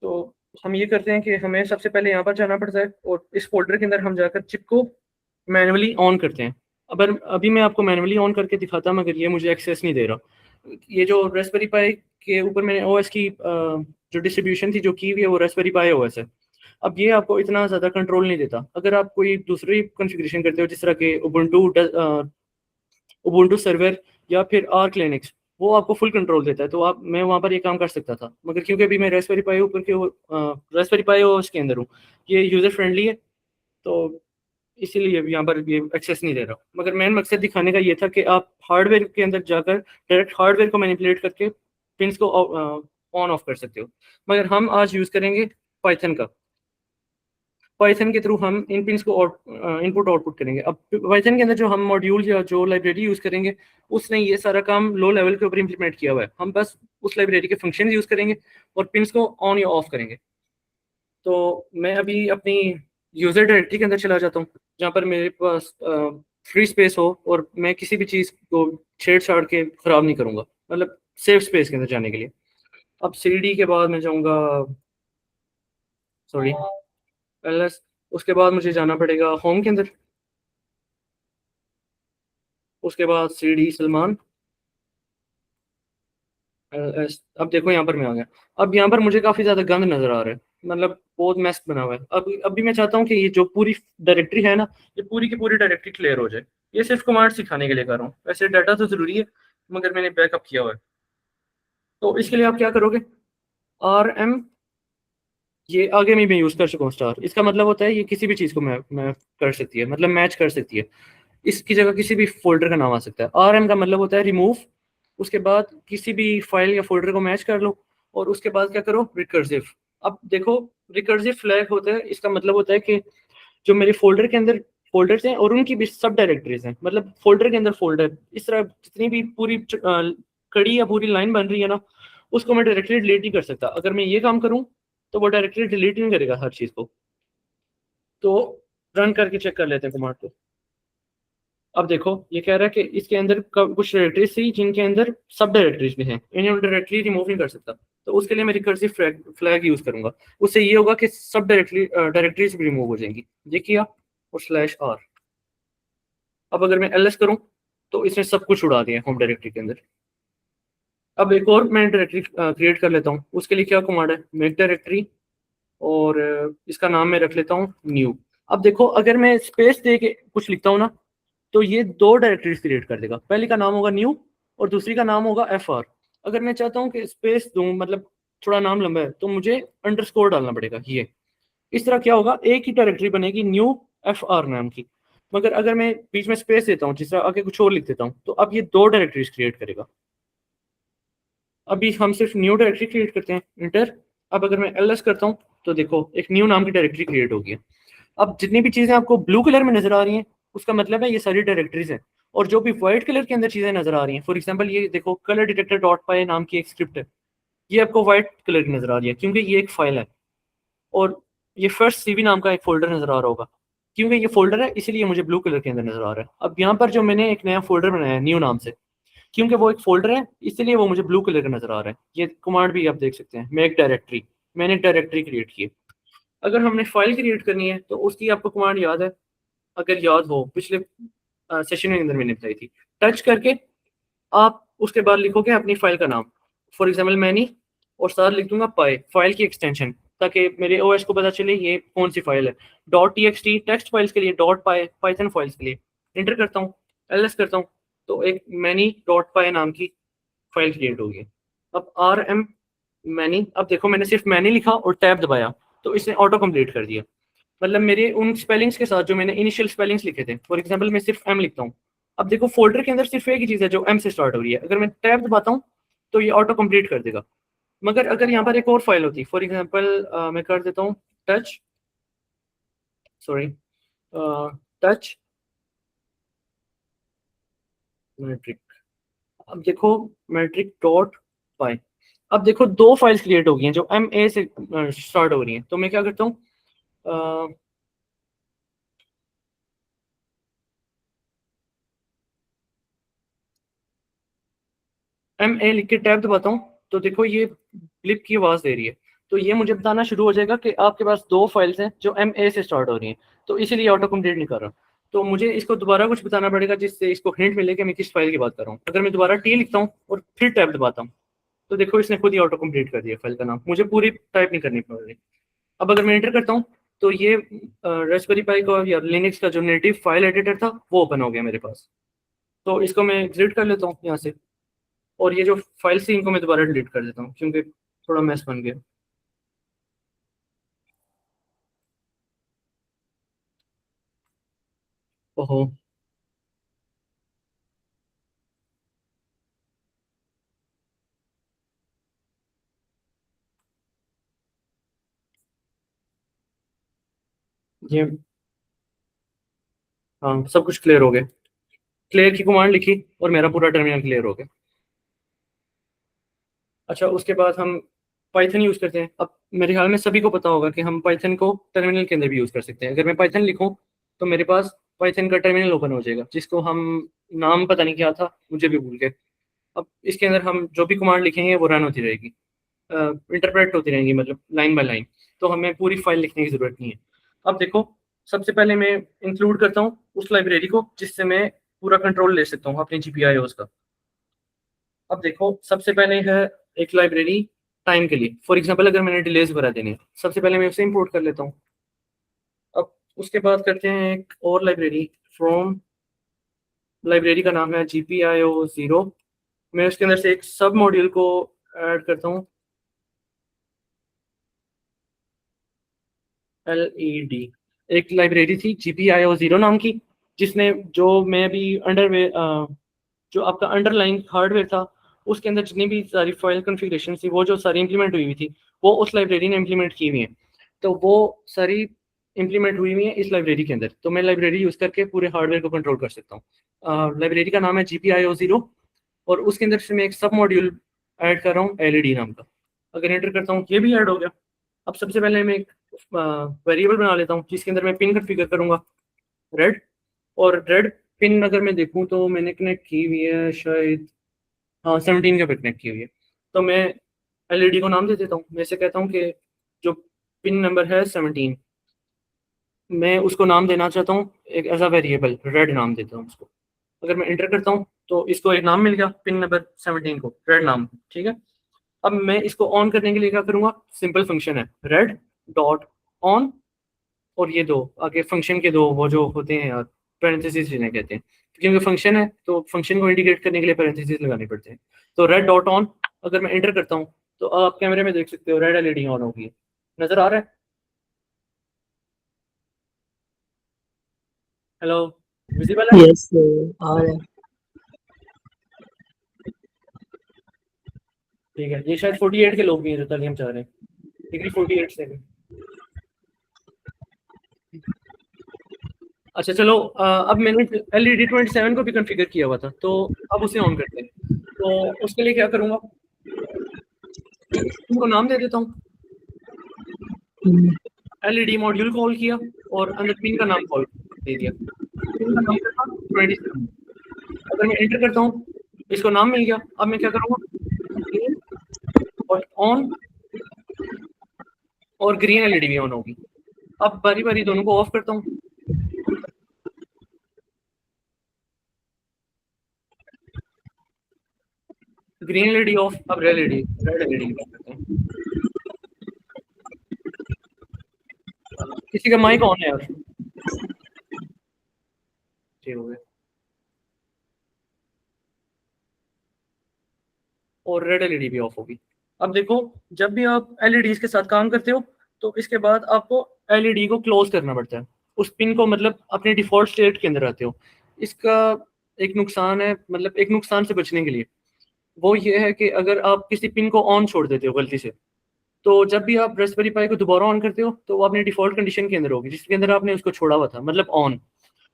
तो हम ये करते हैं कि हमें सबसे पहले यहाँ पर जाना पड़ता है और इस फोल्डर के अंदर हम जाकर चिप को मैनुअली ऑन करते हैं। अगर अभी मैं आपको मैनुअली ऑन करके दिखाता मगर ये मुझे एक्सेस नहीं दे रहा। ये जो रास्पबेरी पाई के ऊपर मैंने OS की जो डिस्ट्रीब्यूशन थी जो की हुई है वो रास्पबेरी पाई OS है। अब ये आपको इतना ज़्यादा कंट्रोल नहीं देता। अगर आप कोई दूसरी कॉन्फ़िगरेशन करते हो जिस तरह के उबुंटू सर्वर या फिर आर्क लिनक्स, वो आपको फुल कंट्रोल देता है। तो आप मैं वहाँ पर ये काम कर सकता था, मगर क्योंकि अभी मैं रास्पबेरी पाई ऊपर के रास्पबेरी पाई OS के अंदर हूँ, ये यूज़र फ्रेंडली है, तो इसीलिए अभी यहाँ पर ये एक्सेस नहीं दे रहा। मगर मेन मकसद दिखाने का ये था कि आप हार्डवेयर के अंदर जाकर डायरेक्ट हार्डवेयर को मैनिपुलेट करके पिन्स को ऑन ऑफ कर सकते हो। मगर हम आज यूज़ करेंगे पाइथन का। पाइथन के थ्रू हम इन पिन्स को इनपुट आउटपुट करेंगे। अब पाइथन के अंदर जो हम मॉड्यूल या जो लाइब्रेरी यूज़ करेंगे उसने ये सारा काम लो लेवल के ऊपर इंप्लीमेंट किया हुआ है। हम बस उस लाइब्रेरी के फंक्शन यूज़ करेंगे और पिन्स को ऑन या ऑफ करेंगे। तो मैं अभी अपनी यूज़र डायरेक्टरी के अंदर चला जाता हूँ जहाँ पर मेरे पास फ्री स्पेस हो और मैं किसी भी चीज़ को छेड़छाड़ के ख़राब नहीं करूँगा, मतलब सेफ स्पेस के अंदर जाने के लिए। अब CD के बाद मैं जाऊँगा, सॉरी LS, उसके बाद मुझे जाना पड़ेगा होम के अंदर, उसके बाद CD सलमान LS। अब देखो यहाँ पर मैं आ गया। अब यहाँ पर मुझे काफ़ी ज़्यादा गंद नज़र आ रहा है, मतलब बहुत मैस बना हुआ है। अभी मैं चाहता हूँ कि ये जो पूरी डायरेक्टरी है ना, ये पूरी की पूरी डायरेक्टरी क्लियर हो जाए। ये सिर्फ कमांड सिखाने के लिए कर रहा हूँ, वैसे डाटा तो ज़रूरी है मगर मैंने बैकअप किया हुआ है। तो इसके लिए आप क्या करोगे, RM, ये आगे में भी यूज़ कर चुका हूँ स्टार। इसका मतलब होता है ये किसी भी चीज़ को मैं कर सकती है, मतलब मैच कर सकती है। इसकी जगह किसी भी फोल्डर का नाम आ सकता है। RM का मतलब होता है रिमूव, उसके बाद किसी भी फाइल या फोल्डर को मैच कर लो और उसके बाद क्या करो, रिकर्सिव। अब देखो रिकर्सिव फ्लैग होता है, इसका मतलब होता है कि जो मेरे फोल्डर के अंदर फोल्डर्स हैं और उनकी भी सब डायरेक्टरीज हैं, मतलब फोल्डर के अंदर फोल्डर, इस तरह जितनी भी पूरी कड़ी या पूरी लाइन बन रही है ना, उसको मैं डायरेक्टली डिलीट नहीं कर सकता। अगर मैं ये काम करूँ तो वो डायरेक्टली डिलीट नहीं करेगा हर चीज़ को। तो रन करके चेक कर लेते हैं कमांड को। अब देखो ये कह रहा है कि इसके अंदर कुछ डायरेक्टरीज थी जिनके अंदर सब डायरेक्टरीज भी हैं, इन्हें डायरेक्टली रिमूव नहीं कर सकता। तो उसके लिए मैं रिकर्सिव फ्लैग यूज करूंगा। उससे ये होगा कि सब डायरेक्टरीज भी रिमूव हो जाएंगी। ये किया और /r। अब अगर मैं ls करूं तो इसने सब कुछ उड़ा दिया होम डायरेक्टरी के अंदर। अब एक और मैं डायरेक्टरी क्रिएट कर लेता हूँ। उसके लिए क्या कमांड है, मेक डायरेक्टरी, और इसका नाम मैं रख लेता हूँ न्यू। अब देखो अगर मैं स्पेस दे के कुछ लिखता हूँ ना तो ये दो डायरेक्टरीज क्रिएट कर देगा। पहली का नाम होगा न्यू और दूसरी का नाम होगा fr। अगर मैं चाहता हूँ कि स्पेस दूं, मतलब थोड़ा नाम लंबा है, तो मुझे अंडरस्कोर डालना पड़ेगा। ये इस तरह क्या होगा, एक ही डायरेक्टरी बनेगी न्यू fr नाम की। मगर अगर मैं बीच में स्पेस देता हूँ, जिस तरह आगे कुछ और लिख देता हूँ, तो अब ये दो डायरेक्टरीज क्रिएट करेगा। अभी हम सिर्फ न्यू डायरेक्टरी क्रिएट करते हैं, इंटर। अब अगर मैं ls करता हूँ तो देखो एक न्यू नाम की डायरेक्टरी क्रिएट होगी। अब जितनी भी चीजें आपको ब्लू कलर में नजर आ रही हैं उसका मतलब है ये सारी डायरेक्टरीज हैं। और जो भी व्हाइट कलर के अंदर चीजें नजर आ रही हैं, फॉर एग्जांपल ये देखो कलर डिटेक्टर डॉट पाई नाम की एक स्क्रिप्ट है, ये आपको व्हाइट कलर की नजर आ रही है क्योंकि ये एक फाइल है। और ये फर्स्ट सीवी नाम का एक फोल्डर नजर आ रहा होगा, क्योंकि ये फोल्डर है इसीलिए मुझे ब्लू कलर के अंदर नजर आ रहा है। अब यहाँ पर जो मैंने एक नया फोल्डर बनाया है न्यू नाम से, क्योंकि वो एक फोल्डर है इसलिए वो मुझे ब्लू कलर का नजर आ रहा है। ये कमांड भी आप देख सकते हैं, मेक डायरेक्टरी। मैंने एक डायरेक्टरी क्रिएट की है। अगर हमने फाइल क्रिएट करनी है तो उसकी आपको कमांड याद है, अगर याद हो पिछले सेशन के अंदर मैंने बताई थी। टच करके आप उसके बाद लिखोगे अपनी फाइल का नाम, फॉर एग्जाम्पल मैनी, और साथ लिख दूंगा पाई, फाइल की एक्सटेंशन, ताकि मेरे ओएस को पता चले ये कौन सी फाइल है। .txt टेक्स्ट फाइल्स के लिए, .py पाइथन फाइल्स के लिए। इंटर करता हूँ, ls करता हूँ, तो एक many.py नाम की फाइल क्रिएट होगी। अब rm मैनी, अब देखो मैंने सिर्फ मैनी लिखा और टैब दबाया तो इसने ऑटो कंप्लीट कर दिया। मतलब मेरे उन स्पेलिंग्स के साथ जो मैंने इनिशियल स्पेलिंग्स लिखे थे, फॉर एग्जांपल मैं सिर्फ एम लिखता हूँ। अब देखो फोल्डर के अंदर सिर्फ एक ही चीज़ है जो एम से स्टार्ट हो रही है, अगर मैं टैब दबाता हूँ तो ये ऑटो कंप्लीट कर देगा। मगर अगर यहाँ पर एक और फाइल होती, फॉर एग्जांपल मैं कर देता हूँ टच, सॉरी टच मैट्रिक। अब देखो मैट्रिक डॉट पाई। अब देखो दो फाइल्स क्रिएट हो गई हैं जो एम ए से स्टार्ट हो रही हैं। तो मैं क्या करता हूँ, MA लिख के टैब दबाता हूँ तो देखो ये ब्लिप की आवाज़ दे रही है। तो ये मुझे बताना शुरू हो जाएगा कि आपके पास दो फाइल्स हैं जो MA से स्टार्ट हो रही हैं, तो इसीलिए ऑटो कंप्लीट नहीं कर रहा। तो मुझे इसको दोबारा कुछ बताना पड़ेगा जिससे इसको हिंट मिले कि मैं किस फाइल की बात कर रहा हूँ। अगर मैं दोबारा T लिखता हूँ और फिर टैब दबाता हूँ तो देखो इसने खुद ही ऑटो कंप्लीट कर दिया फाइल का नाम, मुझे पूरी टाइप नहीं करनी पड़ रही। अब अगर मैं एंटर करता हूँ तो ये रास्पबेरी पाई का या लिनक्स का जो नेटिव फाइल एडिटर था वो ओपन हो गया मेरे पास। तो इसको मैं एग्जिट कर लेता हूँ यहाँ से, और ये जो फाइल थी इनको मैं दोबारा डिलीट कर देता हूँ क्योंकि थोड़ा मैस बन गया। ओहो, ये हाँ सब कुछ क्लियर हो गया। क्लियर की कमांड लिखी और मेरा पूरा टर्मिनल क्लियर हो गया। अच्छा उसके बाद हम पाइथन यूज़ करते हैं। अब मेरे ख्याल में सभी को पता होगा कि हम पाइथन को टर्मिनल के अंदर भी यूज़ कर सकते हैं। अगर मैं पाइथन लिखूँ तो मेरे पास पाइथन का टर्मिनल ओपन हो जाएगा, जिसको हम नाम पता नहीं क्या था, मुझे भी भूल गए। अब इसके अंदर हम जो भी कमांड लिखेंगे वो रन होती रहेगी, इंटरप्रेट होती रहेंगी, मतलब लाइन बाय लाइन। तो हमें पूरी फाइल लिखने की ज़रूरत नहीं है। अब देखो सबसे पहले मैं इंक्लूड करता हूँ उस लाइब्रेरी को जिससे मैं पूरा कंट्रोल ले सकता हूँ अपने GPIOs का। अब देखो सबसे पहले है एक लाइब्रेरी टाइम के लिए, फॉर एग्जांपल अगर मैंने डिलेज वगैरह देने हैं, सबसे पहले मैं उसे इंपोर्ट कर लेता हूँ। अब उसके बाद करते हैं एक और लाइब्रेरी फ्रॉम, लाइब्रेरी का नाम है GPIO0। मैं उसके अंदर से एक सब मॉड्यूल को ऐड करता हूँ, LED। एक लाइब्रेरी थी GPIO0 नाम की, जिसने जो मैं भी जो आपका अंडरलाइन हार्डवेयर था उसके अंदर जितनी भी सारी फाइल कॉन्फ़िगरेशन थी वो जो सारी इंप्लीमेंट हुई हुई थी वो उस लाइब्रेरी ने इंप्लीमेंट की हुई है। तो वो सारी इंप्लीमेंट हुई हुई है इस लाइब्रेरी के अंदर। तो मैं लाइब्रेरी यूज़ करके पूरे हार्डवेयर को कंट्रोल कर सकता हूँ। लाइब्रेरी का नाम है GPIO0 और उसके अंदर से मैं एक सब मॉड्यूल ऐड कर रहा हूँ LED नाम का। अगर एंटर करता हूँ ये भी ऐड हो गया। अब सबसे पहले मैं एक वेरिएबल बना लेता हूँ जिसके अंदर मैं पिन कॉन्फ़िगर करूँगा रेड। और रेड पिन अगर मैं देखूँ तो मैंने कनेक्ट की हुई है शायद, हाँ 17 के पे कनेक्ट की हुई है। तो मैं LED को नाम दे देता हूँ। मैं इसे कहता हूँ कि जो पिन नंबर है 17, मैं उसको नाम देना चाहता हूँ एक एज अ वेरिएबल, रेड नाम देता हूँ उसको। अगर मैं एंटर करता हूँ तो इसको एक नाम मिल गया, पिन नंबर 17 को रेड नाम, ठीक है। अब मैं इसको ऑन करने के लिए क्या करूँगा, सिंपल फंक्शन है रेड डॉट ऑन, और ये दो आगे फंक्शन के दो वो जो होते हैं यार, पैरेंथेसिस जिन्हें कहते हैं, क्योंकि फंक्शन है तो फंक्शन को इंडिकेट करने के लिए पैरेंथेसिस लगाने पड़ते हैं। तो रेड डॉट ऑन, अगर मैं एंटर करता हूँ तो आप कैमरे में देख सकते हो रेड LED ऑन होगी। नजर आ रहा है? हेलो, विजिबल है? यस आ रहा है। ठीक है, ये शायद 48 के लोग भी हैं जो तालीम चाह रहे हैं, डिग्री 48 से। अच्छा चलो, अब मैंने LED 27 को भी कॉन्फ़िगर किया हुआ था, तो अब उसे ऑन करते हैं। तो उसके लिए क्या करूँगा, उनको नाम दे देता हूँ। LED मॉड्यूल कॉल किया और अंदर पिन का नाम कॉल दे दिया। पिन का नाम था 27। अगर मैं एंटर करता हूँ, इसको नाम मिल गया। अब मैं क्या करूँगा, और ऑन, और ग्रीन LED भी ऑन होगी। अब बारी बारी दोनों को ऑफ करता हूँ। ग्रीन LED ऑफ, अब रेड LED ऑफ करते हैं। किसी का माइक ऑन है यार, ठीक हो गया। और रेड LED भी ऑफ होगी। अब देखो, जब भी आप LEDs के साथ काम करते हो तो इसके बाद आपको LED को क्लोज करना पड़ता है, उस पिन को, मतलब अपने डिफॉल्ट स्टेट के अंदर आते हो। इसका एक नुकसान है, मतलब एक नुकसान से बचने के लिए, वो ये है कि अगर आप किसी पिन को ऑन छोड़ देते हो गलती से, तो जब भी आप रास्पबेरी पाई को दोबारा ऑन करते हो तो वो अपने डिफॉल्ट कंडीशन के अंदर होगी जिसके अंदर आपने उसको छोड़ा हुआ था, मतलब ऑन।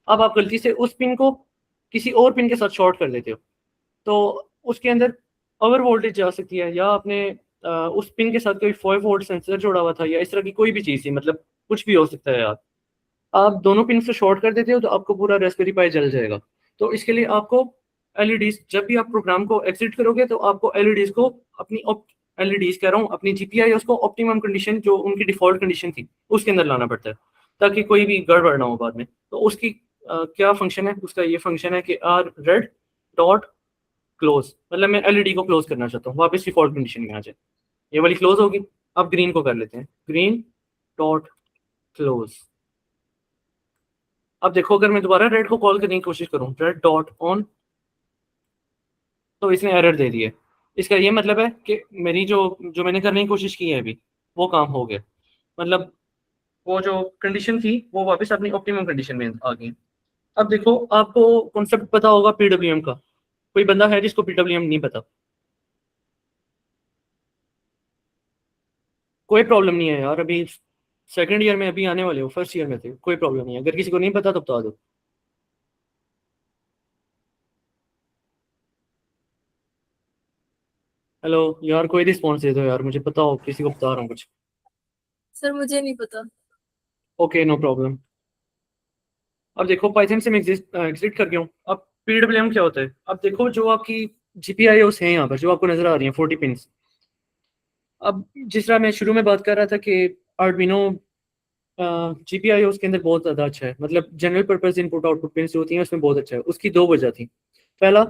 अब आप गलती से उस पिन को किसी और पिन के साथ शॉर्ट कर देते हो तो उसके अंदर ओवर वोल्टेज जा सकती है, या आपने उस पिन के साथ कोई 5 वोल्ट सेंसर जोड़ा हुआ था, या इस तरह की कोई भी चीज़ थी, मतलब कुछ भी हो सकता है यार। आप दोनों पिन से शॉर्ट कर देते हो तो आपको पूरा रास्पबेरी पाई जल जाएगा। तो इसके लिए आपको LEDs, जब भी आप प्रोग्राम को एग्जिट करोगे तो आपको LEDs को अपनी LEDs कह रहा हूँ, अपनी GPIO उसको ऑप्टिमम कंडीशन, जो उनकी डिफॉल्ट कंडीशन थी उसके अंदर लाना पड़ता है, ताकि कोई भी गड़बड़ ना हो बाद में। तो उसकी क्या फंक्शन है, उसका ये फंक्शन है कि आर रेड डॉट क्लोज, मतलब मैं LED को क्लोज करना चाहता हूँ, वापस डिफॉल्ट कंडीशन में आ जाए। ये वाली क्लोज होगी। अब ग्रीन को कर लेते हैं, ग्रीन डॉट क्लोज। अब देखो, अगर मैं दोबारा रेड को कॉल करने की कोशिश करूँ, रेड डॉट ऑन, तो इसने एरर दे दिए। इसका ये मतलब है कि मेरी जो जो मैंने करने की कोशिश की है अभी, वो काम हो गया, मतलब वो जो कंडीशन थी वो वापस अपनी ऑप्टिमम कंडीशन में आ गई। अब देखो, आपको कॉन्सेप्ट पता होगा PWM का, कोई बंदा है जिसको PWM नहीं पता? कोई प्रॉब्लम नहीं है यार, अभी सेकंड ईयर में अभी आने वाले हो, फर्स्ट ईयर में थे, कोई प्रॉब्लम नहीं है। अगर किसी को नहीं पता तो बता दो। हेलो यार, कोई रिस्पॉन्स दे दो यार, मुझे पता हो, किसी को बता रहा हूँ कुछ। सर मुझे नहीं पता। Okay, no problem. अब देखो, पाइथन से मैं एग्जिट कर गया हूँ। अब PWM क्या होता है, अब देखो जो आपकी GPIOs हैं यहाँ पर जो आपको नजर आ रही हैं 40 पिंस। अब जिस तरह मैं शुरू में बात कर रहा था कि आर्डिनो GPIOs के अंदर बहुत ज़्यादा अच्छा है, मतलब general purpose input output pins जो होती हैं उसमें बहुत अच्छा है। उसकी दो वजह थी। पहला,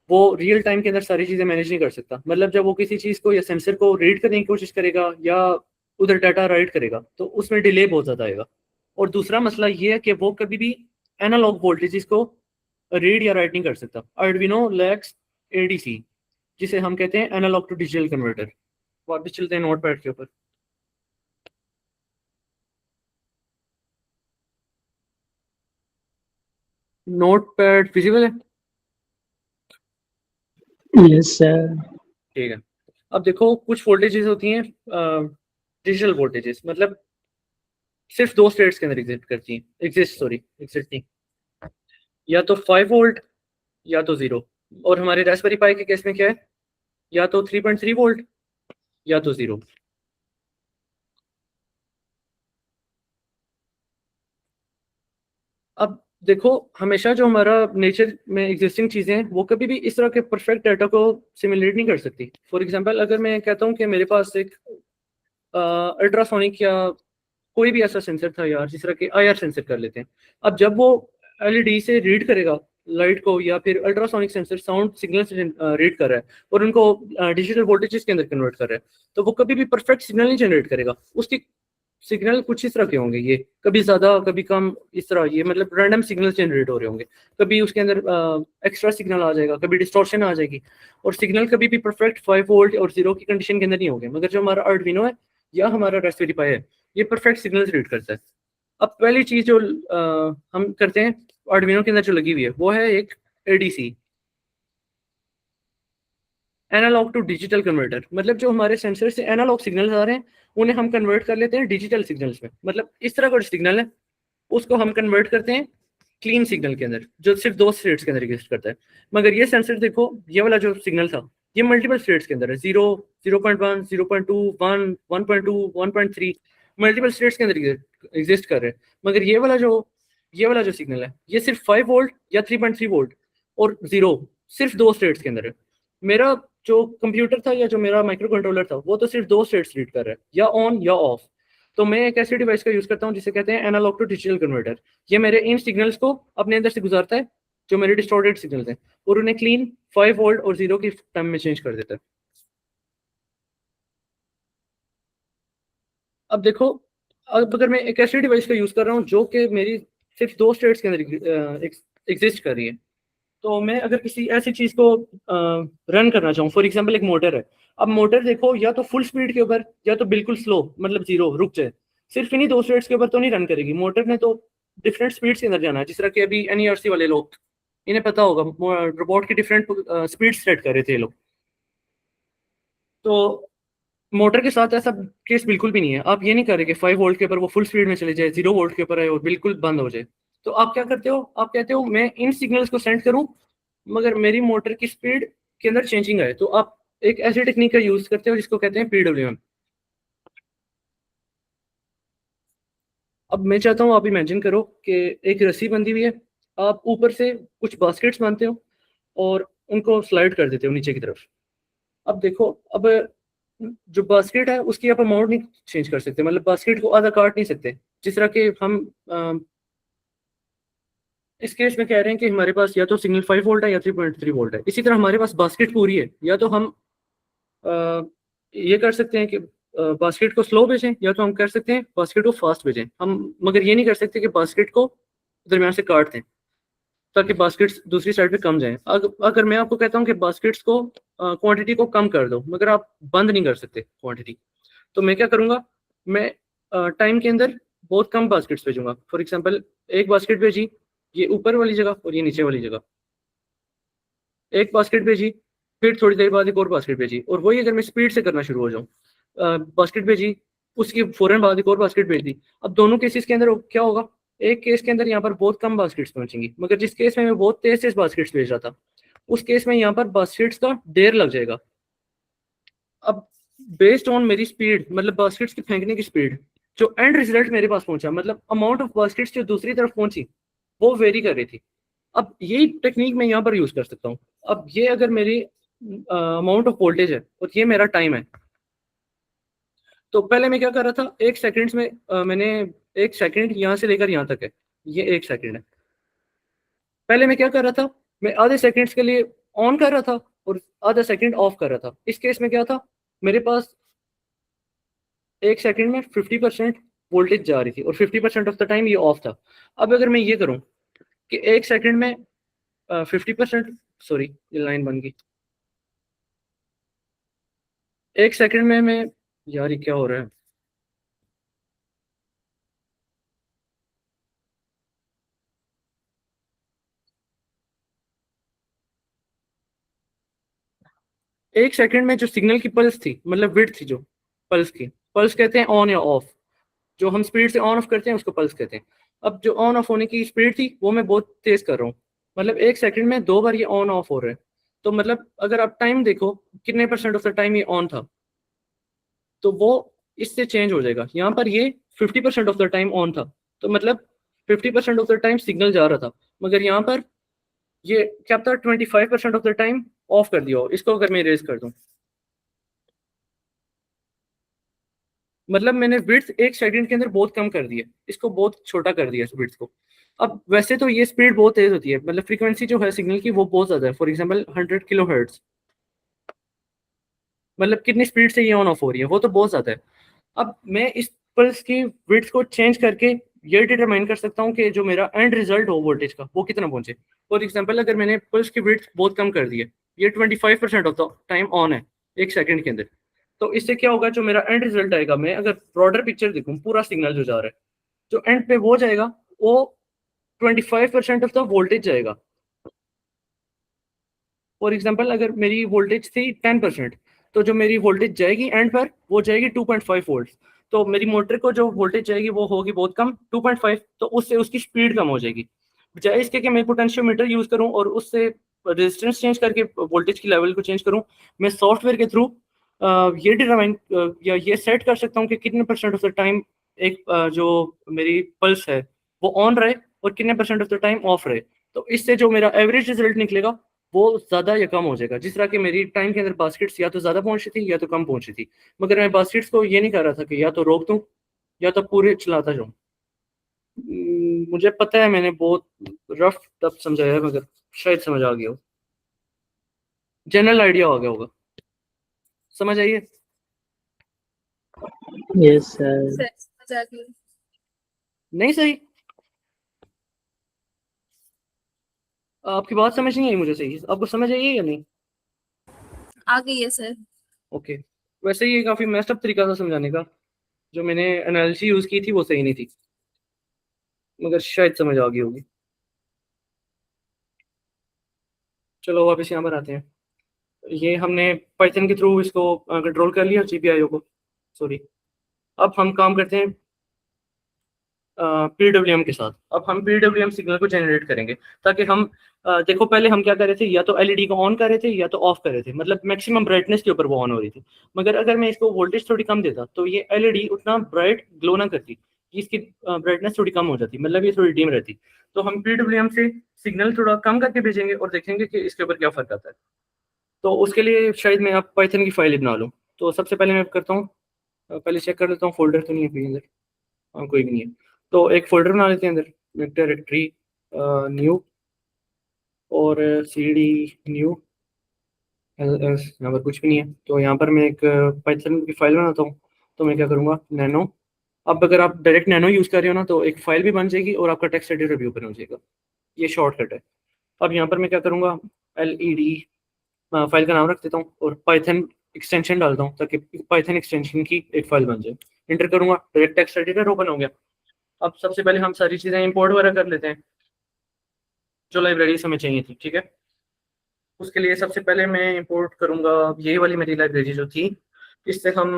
वो रियल टाइम के अंदर सारी चीज़ें मैनेज नहीं कर सकता, मतलब जब वो किसी चीज़ को या सेंसर को रीड करने की कोशिश करेगा या उधर डाटा राइट करेगा तो उसमें डिले बहुत ज़्यादा आएगा। और दूसरा मसला ये है कि वो कभी भी एनालॉग वोल्टेज को रीड या राइट नहीं कर सकता। आर्डिनो लैक्स ADC, जिसे हम कहते हैं एनालॉग टू डिजिटल कन्वर्टर। वापस चलते हैं नोट पैड के ऊपर। नोट पैड विजिबल है? Yes sir. ठीक है। अब देखो, कुछ वोल्टेजेस होती हैं डिजिटल वोल्टेजेस, मतलब सिर्फ दो स्टेट्स के अंदर एग्जिस्ट नहीं, या तो 5 वोल्ट या तो 0। और हमारे रास्पबेरी पाई के केस में क्या है, या तो 3.3 वोल्ट या तो 0। अब देखो, हमेशा जो हमारा नेचर में एग्जिस्टिंग चीज़ें हैं वो कभी भी इस तरह के परफेक्ट डाटा को सिमुलेट नहीं कर सकती। फॉर एग्जांपल, अगर मैं कहता हूँ कि मेरे पास एक अल्ट्रासोनिक या कोई भी ऐसा सेंसर था यार, जिस तरह के IR सेंसर कर लेते हैं। अब जब वो LED से रीड करेगा लाइट को, या फिर अल्ट्रासोनिक सेंसर साउंड सिग्नल से रीड कर रहा है और उनको डिजिटल वोल्टेजेस के अंदर कन्वर्ट कर रहा है, तो वो कभी भी परफेक्ट सिग्नल नहीं जनरेट करेगा। उसकी सिग्नल कुछ इस तरह के होंगे, ये कभी ज़्यादा कभी कम, इस तरह ये मतलब रैंडम सिग्नल जनरेट हो रहे होंगे। कभी उसके अंदर एक्स्ट्रा सिग्नल आ जाएगा, कभी डिस्टॉर्शन आ जाएगी, और सिग्नल कभी भी परफेक्ट 5 वोल्ट और 0 की कंडीशन के अंदर नहीं होंगे। मगर जो हमारा आर्डुइनो है या हमारा रास्पबेरी पाई है, ये परफेक्ट सिग्नल रीड करता है। अब पहली चीज़ जो हम करते हैं आर्डुइनो के अंदर जो लगी हुई है, वो है एक ADC, analogue to digital converter. मतलब जो हमारे सेंसर से एनालॉग सिग्नल्स आ रहे हैं, उन्हें हम कन्वर्ट कर लेते हैं डिजिटल सिग्नल्स में। मतलब इस तरह का जो सिग्नल है उसको हम कन्वर्ट करते हैं क्लीन सिग्नल के अंदर, जो सिर्फ 2 स्टेट्स के अंदर एग्जिस्ट करता है। मगर ये सेंसर देखो, ये वाला जो सिग्नल था, ये मल्टीपल स्टेट्स के अंदर है। 0, 0.1, 0.2, 1, 1.2, 1.3, मल्टीपल स्टेट्स के अंदर एग्जिस्ट कर रहे हैं। मगर ये वाला जो सिग्नल है, ये सिर्फ 5 वोल्ट या 3.3 वोल्ट और 0 सिर्फ 2 स्टेट्स के अंदर है। मेरा जो कंप्यूटर था या जो मेरा माइक्रो कंट्रोलर था, वो तो सिर्फ 2 स्टेट्स रीड कर रहा है, या ऑन या ऑफ। तो मैं एक ऐसी डिवाइस का यूज करता हूँ जिसे कहते हैं एनालॉग टू डिजिटल कन्वर्टर। ये मेरे इन सिग्नल्स को अपने अंदर से गुजारता है, जो मेरे डिस्टॉर्टेड सिग्नल्स हैं, और उन्हें क्लीन 5 वोल्ट और 0 की टर्म में चेंज कर देता है। अब देखो, अब अगर मैं एक ऐसी डिवाइस का यूज कर रहा हूँ जो कि मेरी सिर्फ 2 स्टेट्स के अंदर एग्जिस्ट कर रही है, तो मैं अगर किसी ऐसी चीज को रन करना चाहूँ, फॉर एग्जांपल एक मोटर है। अब मोटर देखो, या तो फुल स्पीड के ऊपर या तो बिल्कुल स्लो, मतलब 0 रुक जाए। सिर्फ इन्हीं 2 स्टेट्स के ऊपर तो नहीं रन करेगी मोटर ने, तो डिफरेंट स्पीड्स के अंदर जाना है। जिस तरह के अभी NERC वाले लोग, इन्हें पता होगा, रोबोट की डिफरेंट स्पीड सेट कर रहे थे ये लोग। तो मोटर के साथ ऐसा केस बिल्कुल भी नहीं है। आप ये नहीं करें कि 5 वोल्ट के ऊपर वो फुल स्पीड में चले जाए, 0 वोल्ट के ऊपर है और बिल्कुल बंद हो जाए। तो आप क्या करते हो, आप कहते हो मैं इन सिग्नल्स को सेंड करूं मगर मेरी मोटर की स्पीड के अंदर चेंजिंग आए। तो आप एक ऐसी टेक्निक का यूज करते हो जिसको कहते हैं PWM। अब मैं चाहता हूँ आप इमेजिन करो कि एक रस्सी बंधी हुई है, आप ऊपर से कुछ बास्केट्स बांधते हो और उनको स्लाइड कर देते हो नीचे की तरफ। अब देखो, अब जो बास्केट है उसकी आप अमाउंट नहीं चेंज कर सकते, मतलब बास्केट को आधा काट नहीं सकते। जिस तरह के हम इस केस में कह रहे हैं कि हमारे पास या तो सिग्नल 5 वोल्ट है या 3.3 वोल्ट है, इसी तरह हमारे पास बास्केट पूरी है। या तो हम अ, ये कर सकते हैं कि बास्केट को स्लो भेजें, या तो हम कर सकते हैं बास्केट को फास्ट भेजें। हम मगर ये नहीं कर सकते कि बास्केट को दरमियान से काट दें ताकि बास्केट्स दूसरी साइड पे कम जाएं। अगर मैं आपको कहता हूँ कि बास्केट्स को क्वांटिटी को कम कर दो, मगर आप बंद नहीं कर सकते क्वांटिटी, तो मैं क्या करूँगा, मैं टाइम के अंदर बहुत कम बास्केट्स भेजूंगा। फॉर एग्जांपल, एक बास्केट भेजी ये ऊपर वाली जगह और ये नीचे वाली जगह, एक बास्केट भेजी, फिर थोड़ी देर बाद एक और बास्केट भेजी, और वही अगर मैं स्पीड से करना शुरू हो जाऊँ, बास्केट भेजी, उसकी फौरन बाद एक और बास्केट भेज दी। अब दोनों केसेस के अंदर क्या होगा, एक केस के अंदर यहाँ पर बहुत कम बास्केट्स पहुंचेंगी, मगर जिस केस में मैं बहुत तेज तेज बास्केट्स भेज रहा था, उस केस में यहाँ पर बास्केट्स का ढेर लग जाएगा। अब बेस्ड ऑन मेरी स्पीड, मतलब बास्केट्स की फेंकने की स्पीड, जो एंड रिजल्ट मेरे पास पहुंचा, मतलब अमाउंट ऑफ बास्केट्स जो दूसरी तरफ पहुंची, वो वेरी कर रही थी। अब यही टेक्निक मैं यहाँ पर यूज कर सकता हूँ। अब ये अगर मेरी अमाउंट ऑफ वोल्टेज है और ये मेरा टाइम है, तो पहले मैं क्या कर रहा था, 1 सेकंड में मैंने 1 सेकंड यहाँ से लेकर यहाँ तक है, ये 1 सेकंड है। पहले मैं क्या कर रहा था, मैं आधे सेकंड्स के लिए ऑन कर रहा था और आधा सेकंड ऑफ कर रहा था। इस केस में क्या था, मेरे पास 1 सेकंड में 50% वोल्टेज जा रही थी और 50% ऑफ द टाइम ये ऑफ था। अब अगर मैं ये करूं कि 1 सेकंड में 50%, सॉरी ये लाइन बन गई, 1 सेकंड में मैं, यार ये क्या हो रहा है, एक सेकंड में जो सिग्नल की पल्स थी, मतलब विड्थ थी, जो पल्स की, पल्स कहते हैं ऑन या ऑफ। जो हम स्पीड से ऑन ऑफ करते हैं उसको पल्स कहते हैं। अब जो ऑन ऑफ होने की स्पीड थी वो मैं बहुत तेज कर रहा हूँ, मतलब 1 सेकंड में 2 बार ये ऑन ऑफ हो रहा है। तो मतलब अगर आप टाइम देखो कितने % ऑफ द टाइम ये ऑन था, तो वो इससे चेंज हो जाएगा। यहाँ पर ये 50% ऑफ द टाइम ऑन था, तो मतलब 50% ऑफ द टाइम सिग्नल जा रहा था, मगर यहाँ पर ये क्या था 25% ऑफ द टाइम ऑफ कर दिया हो। इसको अगर मैं इरेज कर दूं, मतलब मैंने विड्थ 1 सेकंड के अंदर बहुत कम कर दी है, इसको बहुत छोटा कर दिया इस विड्थ को। अब वैसे तो ये स्पीड बहुत तेज होती है, मतलब फ्रीक्वेंसी जो है सिग्नल की वो बहुत ज्यादा है, फॉर एग्जांपल 100 kHz, मतलब कितनी स्पीड से ये ऑन ऑफ हो रही है, वो तो बहुत ज्यादा है। अब मैं इस पल्स की विड्थ को चेंज करके ये डिटरमाइन कर सकता हूँ कि जो मेरा एंड रिजल्ट हो वोल्टेज का वो कितना पहुंचे। फॉर एग्जांपल अगर मैंने पल्स की विड्थ बहुत कम कर दी है, ये 25% ऑफ द टाइम ऑन है 1 सेकंड के अंदर, तो इससे क्या होगा, जो मेरा एंड रिजल्ट आएगा, मैं अगर ब्रॉडर पिक्चर देखूँ, पूरा सिग्नल जो जा रहा है, जो एंड पे वो जाएगा वो 25% ऑफ द वोल्टेज जाएगा। फॉर एग्जांपल अगर मेरी वोल्टेज थी 10%, तो जो मेरी वोल्टेज जाएगी एंड पर वो जाएगी 2.5 वोल्ट। तो मेरी मोटर को जो वोल्टेज जाएगी वो होगी बहुत कम, 2.5, तो उससे उसकी स्पीड कम हो जाएगी। बजाय इसके कि मैं पोटेंशियोमीटर यूज करूं और उससे रेजिस्टेंस चेंज करके वोल्टेज की लेवल को चेंज करूं, मैं सॉफ्टवेयर के थ्रू ये डिटरमाइन या ये सेट कर सकता हूं कि कितने % ऑफ द टाइम एक जो मेरी पल्स है वो ऑन रहे और कितने % ऑफ द टाइम ऑफ रहे। तो इससे जो मेरा एवरेज रिजल्ट निकलेगा वो ज्यादा या कम हो जाएगा। जिस तरह की मेरी टाइम के अंदर बास्केट्स या तो ज्यादा पहुंच रही थी या तो कम पहुंच रही थी, मगर मैं बास्केट्स को ये नहीं कर रहा था कि या तो रोक दूं या तो पूरे चलाता जाऊं। मुझे पता है मैंने बहुत रफ टफ समझाया है, मगर शायद समझ आ गया हो, जनरल आइडिया हो गया होगा, समझ आइए। Yes sir. सर समझ आ गई। नहीं सही, आपकी बात समझ नहीं आई मुझे सही, आपको समझ आई है या नहीं? आ गई है सर। ओके, वैसे ये काफी मेस्ड अप तरीका था समझाने का, जो मैंने एनालिसिस यूज की थी वो सही नहीं थी, मगर शायद समझ आ गई होगी। चलो वापस यहाँ पर आते हैं। ये हमने पाइथन के थ्रू इसको कंट्रोल कर लिया जीपीआईओ को, सॉरी। अब हम काम करते हैं पीडब्ल्यूएम के साथ। अब हम पीडब्ल्यूएम सिग्नल को जनरेट करेंगे, ताकि हम देखो पहले हम क्या कर रहे थे, या तो एलईडी को ऑन कर रहे थे या तो ऑफ कर रहे थे, मतलब मैक्सिमम ब्राइटनेस के ऊपर वो ऑन हो रही थी। मगर अगर मैं इसको वोल्टेज थोड़ी कम देता तो ये एलईडी उतना ब्राइट ग्लो ना करती, इसकी ब्राइटनेस थोड़ी कम हो जाती, मतलब ये थोड़ी डिम रहती। तो हम पीडब्ल्यूएम से सिग्नल थोड़ा कम करके भेजेंगे और देखेंगे कि इसके ऊपर क्या फर्क आता है। तो उसके लिए शायद मैं आप पाइथन की फाइल ही बना लूँ। तो सबसे पहले मैं करता हूँ, पहले चेक कर लेता हूँ फोल्डर तो नहीं है कोई अंदर। हाँ कोई भी नहीं है, तो एक फोल्डर बना लेते हैं अंदर, डायरेक्टरी न्यू और सी डी न्यू एस, यहाँ पर कुछ भी नहीं है। तो यहाँ पर मैं एक पाइथन की फाइल बनाता हूँ। तो मैं क्या करूँगा, नैनो। अब अगर आप डायरेक्ट नैनो यूज़ कर रहे हो ना, तो एक फाइल भी बन जाएगी और आपका टेक्स्ट एडिटर भी ओपन हो जाएगा, ये शॉर्टकट है। अब यहाँ पर मैं क्या करूँगा, एलईडी फाइल का नाम रख देता हूँ और पाइथन एक्सटेंशन डालता हूँ, ताकि पाइथन एक्सटेंशन की एक फाइल बन जाए। इंटर करूँगा, डायरेक्ट टेक्स्ट एडिटर ओपन हो गया। अब सबसे पहले हम सारी चीज़ें इंपोर्ट वगैरह कर लेते हैं जो लाइब्रेरीज हमें चाहिए थी, ठीक है। उसके लिए सबसे पहले मैं इंपोर्ट करूँगा यही वाली मेरी लाइब्रेरी जो थी, इससे हम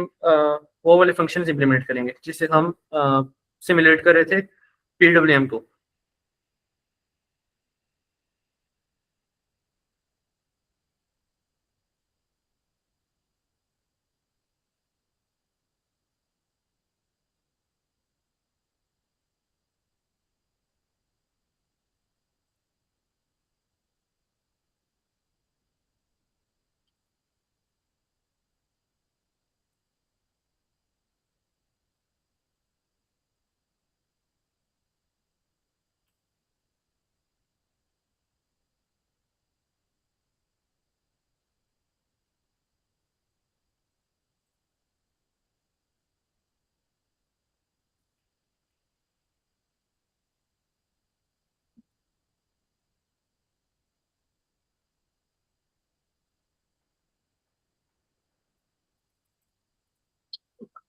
वो वाले फंक्शंस इंप्लीमेंट करेंगे जिससे हम सिमुलेट कर रहे थे पीडब्ल्यूएम को।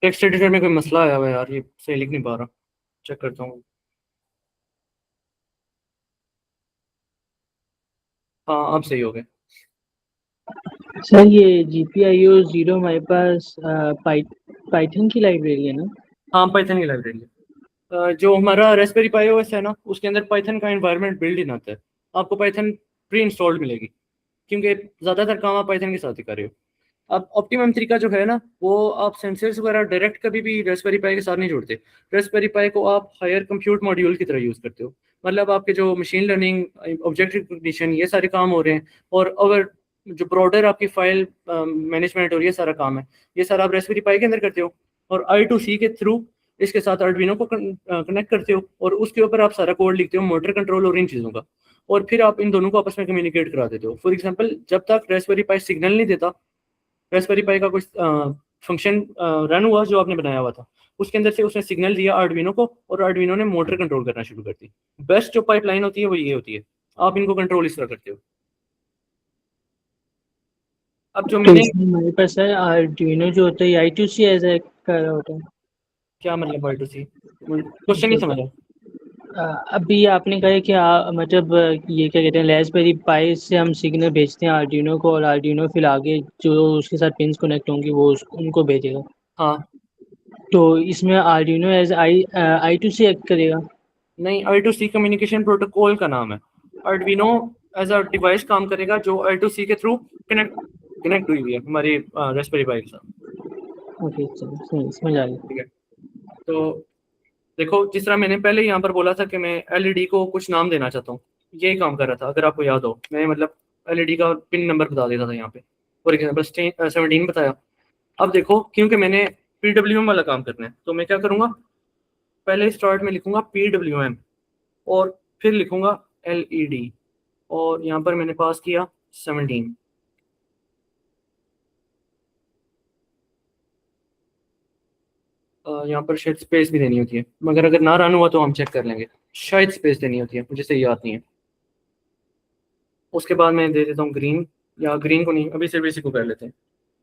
टेक्स्ट एडिटर में कोई मसला आया हुआ है यार, ये सही लिख नहीं पा रहा, चेक करता हूँ। हाँ अब सही हो गया। सर ये GPIO 0 हमारे पास पाइथन की लाइब्रेरी है ना? हाँ पाइथन की लाइब्रेरी है। जो हमारा रेस्पबेरी पाई ओएस है ना, उसके अंदर पाइथन का एनवायरनमेंट बिल्ड इन आता है, आपको पाइथन प्री इंस्टॉल्ड मिलेगी। क्योंकि ज़्यादातर काम आप पाइथन के साथ ही कर रहे हो। अब ऑप्टिमम तरीका जो है ना, वो आप सेंसर्स वगैरह डायरेक्ट कभी भी रास्पबेरी पाई के साथ नहीं जोड़ते। रास्पबेरी पाई को आप हायर कंप्यूट मॉड्यूल की तरह यूज़ करते हो। मतलब आपके जो मशीन लर्निंग, ऑब्जेक्ट रिकग्निशन, ये सारे काम हो रहे हैं, और अगर जो ब्रॉडर आपकी फाइल मैनेजमेंट और ये सारा काम है, ये सारा आप रास्पबेरी पाई के अंदर करते हो, और I2C के थ्रू इसके साथ आर्डुइनो को कनेक्ट करते हो, और उसके ऊपर आप सारा कोड लिखते हो, मोटर कंट्रोल और इन चीज़ों का, और फिर आप इन दोनों को आपस में कम्युनिकेट करा देते हो। फॉर एग्जांपल, जब तक रास्पबेरी पाई सिग्नल नहीं देता, रास्पबेरी पाई का कुछ फंक्शन रन हुआ जो आपने बनाया हुआ था, उसके अंदर से उसने सिग्नल दिया आर्डुइनो को, और आर्डुइनो ने मोटर कंट्रोल करना शुरू कर दी। बेस्ट जो पाइपलाइन होती है वो ये होती है, आप इनको कंट्रोल इस तरह करते हो। अब जो तो मैंने इसमें हमारे पास है आर्डुइनो जो होता है I2C ऐसा कर रहा होता है। क्या मतलब Y2C, क्वेश्चन नहीं समझा। अभी आपने कहा है कि मतलब ये क्या कहते हैं, रास्पबेरी पाई से हम सिग्नल भेजते हैं आर्डुइनो को, और आर्डुइनो फिर आगे जो उसके साथ पिंस कनेक्ट होंगी वो उनको भेजेगा। हाँ, तो इसमें आर्डुइनो एज I2C एक्ट करेगा। नहीं, I2C कम्युनिकेशन प्रोटोकॉल का नाम है। आर्डुइनो एज अ डिवाइस काम करेगा जो I2C के थ्रू कनेक्ट हुई हुई है हमारी रास्पबेरी पाई के साथ। ओके, चलो समझ आ गया। ठीक है, तो देखो, जिस तरह मैंने पहले यहाँ पर बोला था कि मैं LED को कुछ नाम देना चाहता हूँ, यही काम कर रहा था। अगर आपको याद हो, मैं मतलब LED का पिन नंबर बता देता था यहाँ पे, फॉर एग्जाम्पल 17 बताया। अब देखो, क्योंकि मैंने PWM वाला काम करना है, तो मैं क्या करूँगा, पहले स्टार्ट में लिखूंगा PWM, और फिर लिखूंगा LED, और यहाँ पर मैंने पास किया 17। यहाँ पर शायद स्पेस भी देनी होती है, मगर अगर ना रन हुआ तो हम चेक कर लेंगे। शायद स्पेस देनी होती है, मुझे सही याद नहीं है। उसके बाद मैं दे देता हूँ ग्रीन, या ग्रीन को नहीं, अभी सिर्फ इसी को कर लेते हैं।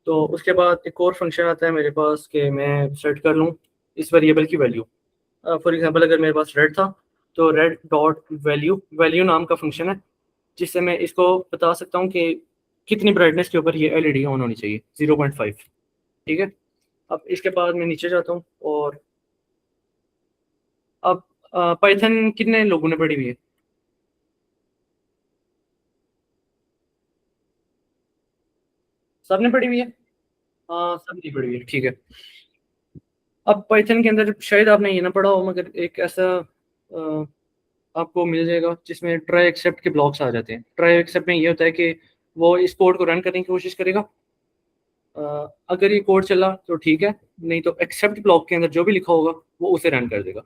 तो उसके बाद एक और फंक्शन आता है मेरे पास कि मैं सेट कर लूँ इस वेरिएबल की वैल्यू। फॉर एग्जांपल, अगर मेरे पास रेड था, तो रेड डॉट वैल्यू, वैल्यू नाम का फंक्शन है, जिससे मैं इसको बता सकता हूँ कि कितनी ब्राइटनेस के ऊपर ये LED ऑन होनी चाहिए, 0.5। ठीक है, अब इसके बाद मैं नीचे जाता हूँ, और अब पाइथन कितने लोगों ने पढ़ी हुई है? सबने पढ़ी हुई है? हाँ, सब नहीं पढ़ी हुई है, ठीक है। अब पाइथन के अंदर शायद आपने ये ना पढ़ा हो, मगर एक ऐसा आपको मिल जाएगा जिसमें ट्राई एक्सेप्ट के ब्लॉक्स आ जाते हैं। ट्राई एक्सेप्ट में ये होता है कि वो इस कोड को रन करने की कोशिश करेगा। अगर ये कोड चला तो ठीक है, नहीं तो एक्सेप्ट ब्लॉक के अंदर जो भी लिखा होगा वो उसे रन कर देगा।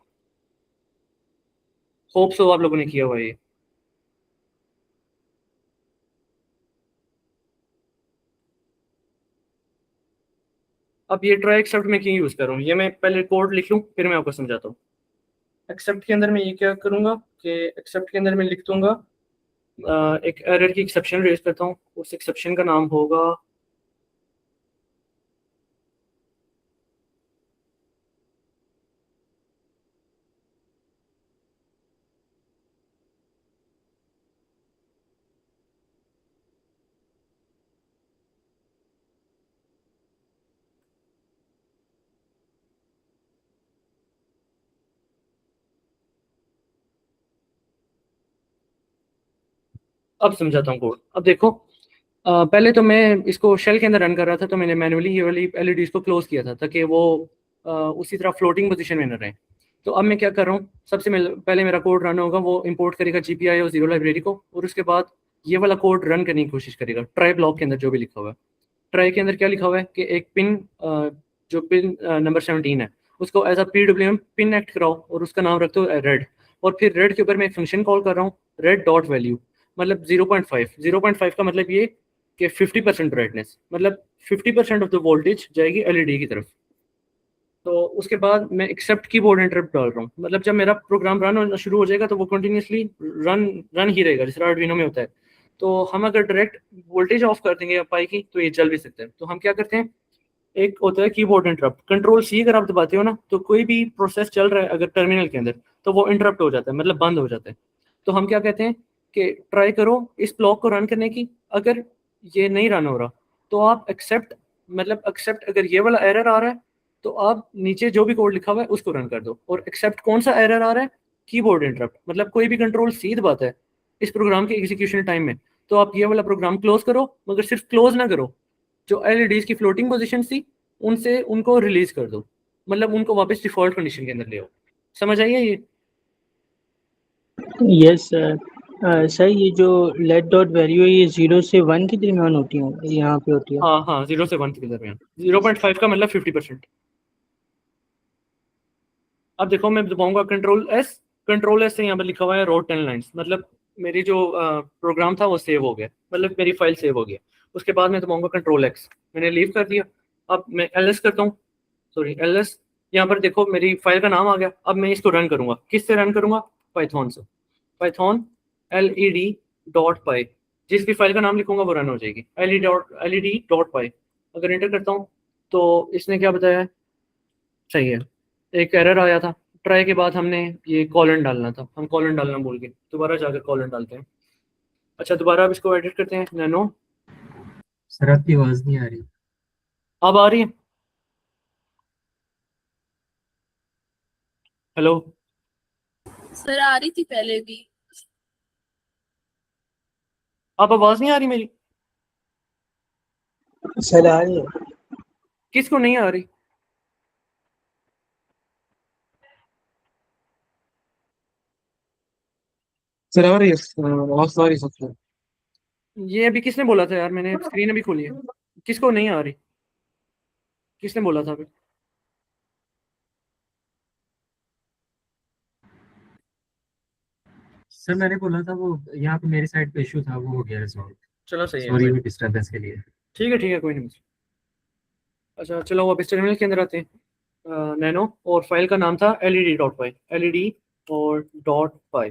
होप सो आप लोगों ने किया हुआ है ये। अब ये ट्राई एक्सेप्ट में क्यों यूज़ करूँ, ये मैं पहले कोड लिख लूँ, फिर मैं आपको समझाता हूँ। एक्सेप्ट के अंदर मैं ये क्या करूँगा कि एक्सेप्ट के अंदर मैं लिख दूंगा एक एरर की एक्सेप्शन रेज करता हूँ। उस एक्सेप्शन का नाम होगा अब समझाता हूँ कोड। अब देखो, पहले तो मैं इसको शेल के अंदर रन कर रहा था, तो मैंने मैनुअली ये वाली LEDs को क्लोज किया था ताकि वो उसी तरह फ्लोटिंग पोजीशन में न रहे। तो अब मैं क्या कर रहा हूँ, सबसे पहले मेरा कोड रन होगा, वो इंपोर्ट करेगा GPI और 0 लाइब्रेरी को, और उसके बाद ये वाला कोड रन करने की कोशिश करेगा ट्राई ब्लॉक के अंदर जो भी लिखा हुआ है। ट्राई के अंदर क्या लिखा हुआ है कि एक पिन, जो पिन नंबर 17 है, उसको as a PWM pin act कराओ, और उसका नाम रख दो रेड, और फिर रेड के ऊपर मैं एक फंक्शन कॉल कर रहा हूँ, रेड डॉट वैल्यू, मतलब 0.5। 0.5 का मतलब ये कि 50% ब्राइटनेस, मतलब 50% ऑफ द वोल्टेज जाएगी LED की तरफ। तो उसके बाद मैं एक्सेप्ट कीबोर्ड इंटरप्ट डाल रहा हूँ, मतलब जब मेरा प्रोग्राम रन होना शुरू हो जाएगा तो वो कंटिन्यूसली रन ही रहेगा, जिस तरह आर्डुइनो में होता है। तो हम अगर डायरेक्ट वोल्टेज ऑफ कर देंगे पाई की, तो ये चल भी सकते हैं। तो हम क्या करते हैं, एक होता है कीबोर्ड इंटरप्ट, Ctrl+C अगर आप दबाते हो ना, तो कोई भी प्रोसेस चल रहा है अगर टर्मिनल के अंदर, तो वो इंटरप्ट हो जाता है, मतलब बंद हो जाता है। तो हम क्या कहते हैं कि ट्राई करो इस ब्लॉक को रन करने की, अगर ये नहीं रन हो रहा तो आप एक्सेप्ट, मतलब एक्सेप्ट, अगर ये वाला एरर आ रहा है तो आप नीचे जो भी कोड लिखा हुआ है उसको रन कर दो। और एक्सेप्ट कौन सा एरर आ रहा है, कीबोर्ड इंटरप्ट, मतलब कोई भी Ctrl+C दबाता है इस प्रोग्राम के एग्जीक्यूशन टाइम में, तो आप ये वाला प्रोग्राम क्लोज करो, मगर सिर्फ क्लोज ना करो, जो एलईडीज की फ्लोटिंग पोजीशन थी उनसे उनको रिलीज कर दो, मतलब उनको वापस डिफॉल्ट कंडीशन के अंदर ले आओ। समझ आइए ये? Yes sir. सर ये जो लेट डॉट वैल्यू है ये 0 से 1 के दरमियान होती है, यहाँ पे होती है। हाँ हाँ, 0 से 1 के दरमियान। 0.5 का मतलब 50%। अब देखो मैं दबाऊंगा कंट्रोल एस से यहाँ पर लिखा हुआ है रोड 10 लाइन्स, मतलब मेरी जो प्रोग्राम था वो सेव हो गया, मतलब मेरी फाइल सेव हो गया। उसके बाद मैं दबाऊंगा कंट्रोल एक्स, मैंने लीव कर दिया। अब मैं एल एस करता हूँ, सॉरी एल एस, यहाँ पर देखो मेरी फाइल का नाम आ गया। अब मैं इसको रन करूंगा, किससे रन करूंगा? पाइथन से। पाइथन led.py, जिस भी फाइल का नाम लिखूंगा वो रन हो जाएगी, led.py। अगर एंटर करता हूँ तो इसने क्या बताया है? सही है, एक एरर आया था। ट्राई के बाद हमने ये कॉलन डालना था, हम कॉलन डालना भूल गए, दोबारा जाकर कॉलन डालते हैं। अच्छा, दोबारा अब इसको एडिट करते हैं, नैनो। सर आपकी आवाज नहीं आ रही। अब आ रही है? हेलो? सर आ रही थी पहले भी। अब आवाज नहीं आ रही मेरी? सर आ रही है। किसको नहीं आ रही? सर आ रही है, आवाज तो आ रही है सबसे। ये अभी किसने बोला था यार? मैंने स्क्रीन अभी खोली है। किसको नहीं आ रही? किसने बोला था अभी? सर मैंने बोला था वो यहाँ पे मेरी साइड पे इशू था, वो हो गया रिजॉल्व। चलो सही है, सॉरी कोई डिस्टर्बेंस के लिए। ठीक है, कोई नहीं। अच्छा चलो वापस टर्मिनल के अंदर आते हैं। नैनो, और फाइल का नाम था led.py, led और .py।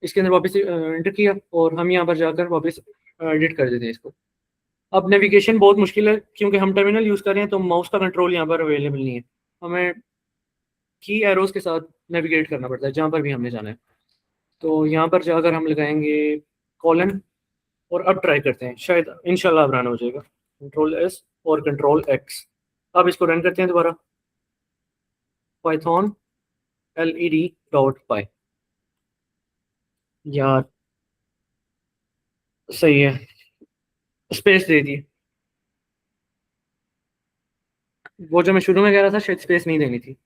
इसके अंदर वापस एंटर किया और हम यहाँ पर जाकर वापस एडिट कर देते हैं इसको। अब नेविगेशन बहुत मुश्किल है, क्योंकि हम टर्मिनल यूज़ कर रहे हैं तो माउस का कंट्रोल यहाँ पर अवेलेबल नहीं है, हमें की एरोज के साथ नेविगेट करना पड़ता है जहाँ पर भी हमने जाना है। तो यहाँ पर जाकर हम लगाएंगे कॉलन, और अब ट्राई करते हैं, शायद इंशाल्लाह अब रन हो जाएगा। कंट्रोल एस और कंट्रोल एक्स। अब इसको रन करते हैं दोबारा, पाइथन led.py। यार सही है, स्पेस दे दी। वो जो मैं शुरू में कह रहा था, शायद स्पेस नहीं देनी थी।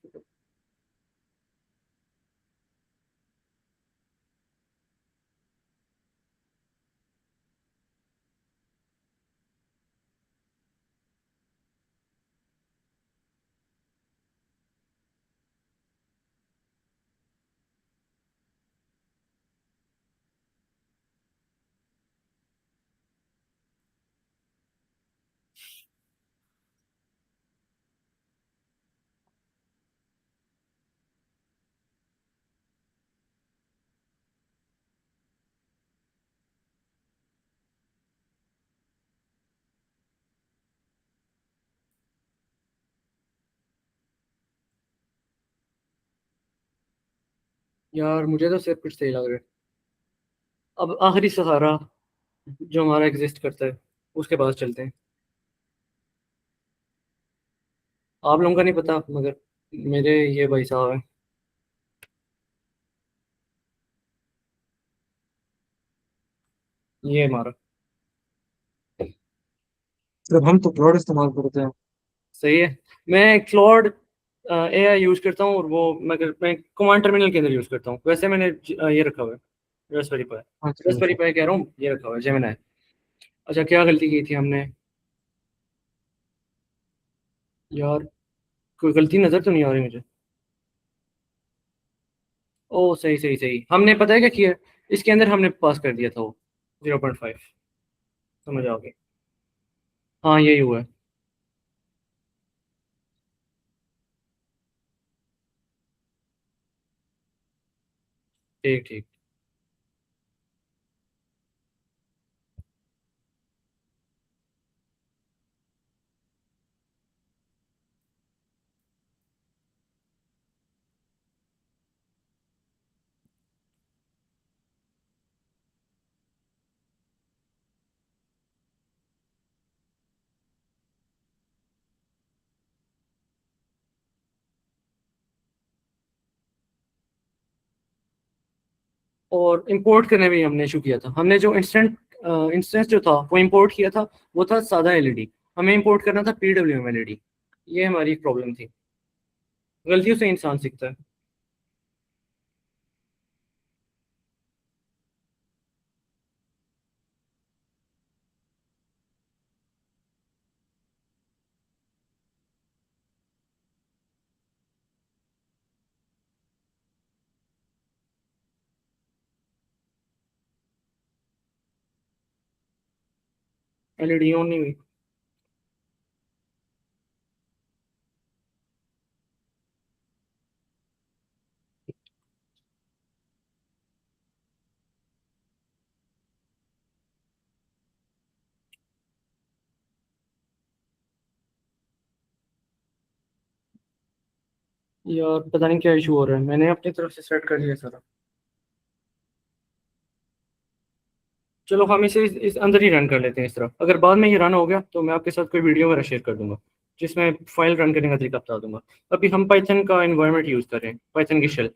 यार मुझे तो सिर्फ कुछ सही लग रहा है। अब आखिरी सहारा जो हमारा एग्जिस्ट करता है, उसके पास चलते हैं। आप लोगों का नहीं पता, मगर मेरे ये भाई साहब हैं। ये हमारा सर हम तो क्लाउड इस्तेमाल करते हैं। सही है। मैं क्लॉड AI यूज़ करता हूँ, और वो मगर मैं कमांड टर्मिनल के अंदर यूज़ करता हूँ। वैसे मैंने ये रखा हुआ है, रास्पबेरी पाई। अच्छा रास्पबेरी अच्छा। पाई कह रहा हूँ, ये रखा हुआ है जेमिनी। अच्छा, क्या गलती की थी हमने? यार कोई गलती नज़र तो नहीं आ रही मुझे। ओ सही सही सही, हमने पता है क्या किया? इसके अंदर हमने पास कर दिया था वो 0.5। समझ आओगे? हाँ यही हुआ है। ठीक ठीक। और इंपोर्ट करने में भी हमने इशू किया था। हमने जो इंस्टेंट इंस्टेंस जो था वो इंपोर्ट किया था वो था सादा एलईडी, हमें इंपोर्ट करना था पीडब्ल्यूएम एलईडी। ये हमारी एक प्रॉब्लम थी, गलतियों से इंसान सीखता है। एलईडी ऑन नहीं हुई। यार पता नहीं क्या इशू हो रहा है, मैंने अपनी तरफ से सेट कर लिया सारा। चलो हम इसे इस अंदर ही रन कर लेते हैं इस तरह। अगर बाद में ये रन हो गया तो मैं आपके साथ कोई वीडियो वगैरह शेयर कर दूंगा जिसमें फाइल रन करने का तरीका बता दूंगा। अभी हम पाइथन का एनवायरनमेंट यूज़ कर रहे हैं, पाइथन की शेल।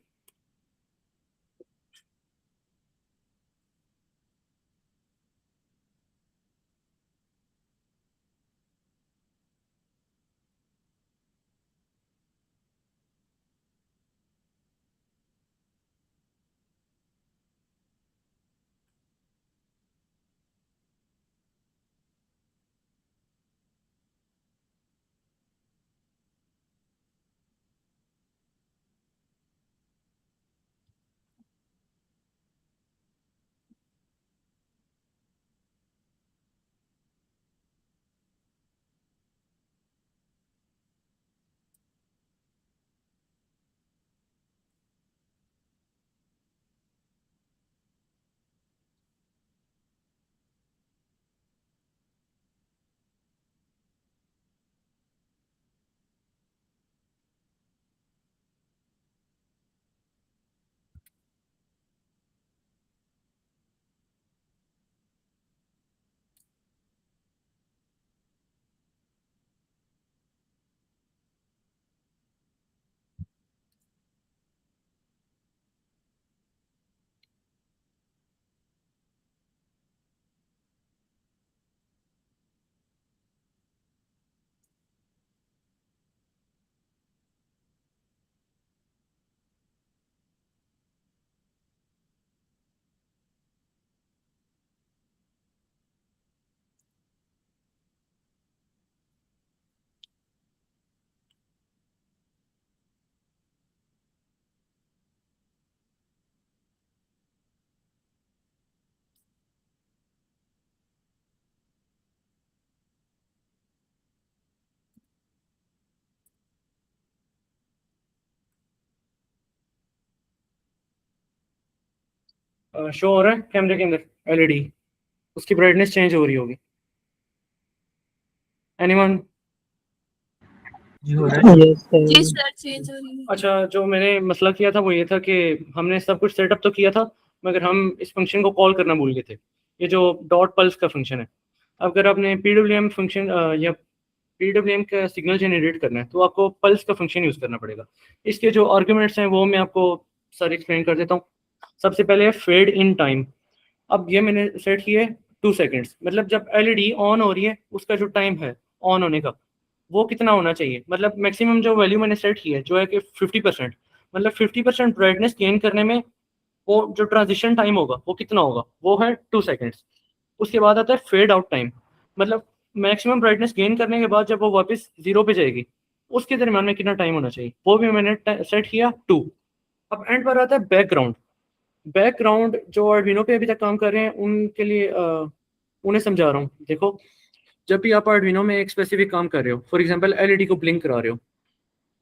शो हो रहा है कैमरे के अंदर एलईडी, उसकी ब्राइटनेस चेंज हो रही होगी। एनीवन? जी हो रहा है। यस जी सर। सर चेंज हो रही है। अच्छा, जो मैंने मसला किया था वो ये था कि हमने सब कुछ सेटअप तो किया था मगर हम इस फंक्शन को कॉल करना भूल गए थे, ये जो डॉट पल्स का फंक्शन है। अगर आपने पीडब्ल्यूएम फंक्शन या पीडब्ल्यूएम का सिग्नल जनरेट करना है तो आपको पल्स का फंक्शन यूज़ करना पड़ेगा। इसके जो आर्ग्यूमेंट्स हैं वो मैं आपको सारे एक्सप्लेन कर देता हूँ। सबसे पहले फेड इन टाइम। अब ये मैंने सेट किया है 2 सेकेंड्स, मतलब जब एलईडी ऑन हो रही है उसका जो टाइम है ऑन होने का वो कितना होना चाहिए। मतलब मैक्सिमम जो वैल्यू मैंने सेट की है जो है कि 50%, मतलब 50% ब्राइटनेस गेन करने में वो जो ट्रांजिशन टाइम होगा वो कितना होगा, वो है 2 सेकेंड्स। उसके बाद आता है फेड आउट टाइम, मतलब मैक्सिमम ब्राइटनेस गेन करने के बाद जब वो वापस 0 पे जाएगी उसके दरम्यान में कितना टाइम होना चाहिए, वो भी मैंने सेट किया 2। अब एंड पर आता है बैकग्राउंड। बैकग्राउंड जो आर्डिनो पे अभी तक काम कर रहे हैं उनके लिए उन्हें समझा रहा हूँ। देखो, जब भी आप आर्डिनो में एक स्पेसिफिक काम कर रहे हो, फॉर एग्जांपल एलईडी को ब्लिंक करा रहे हो,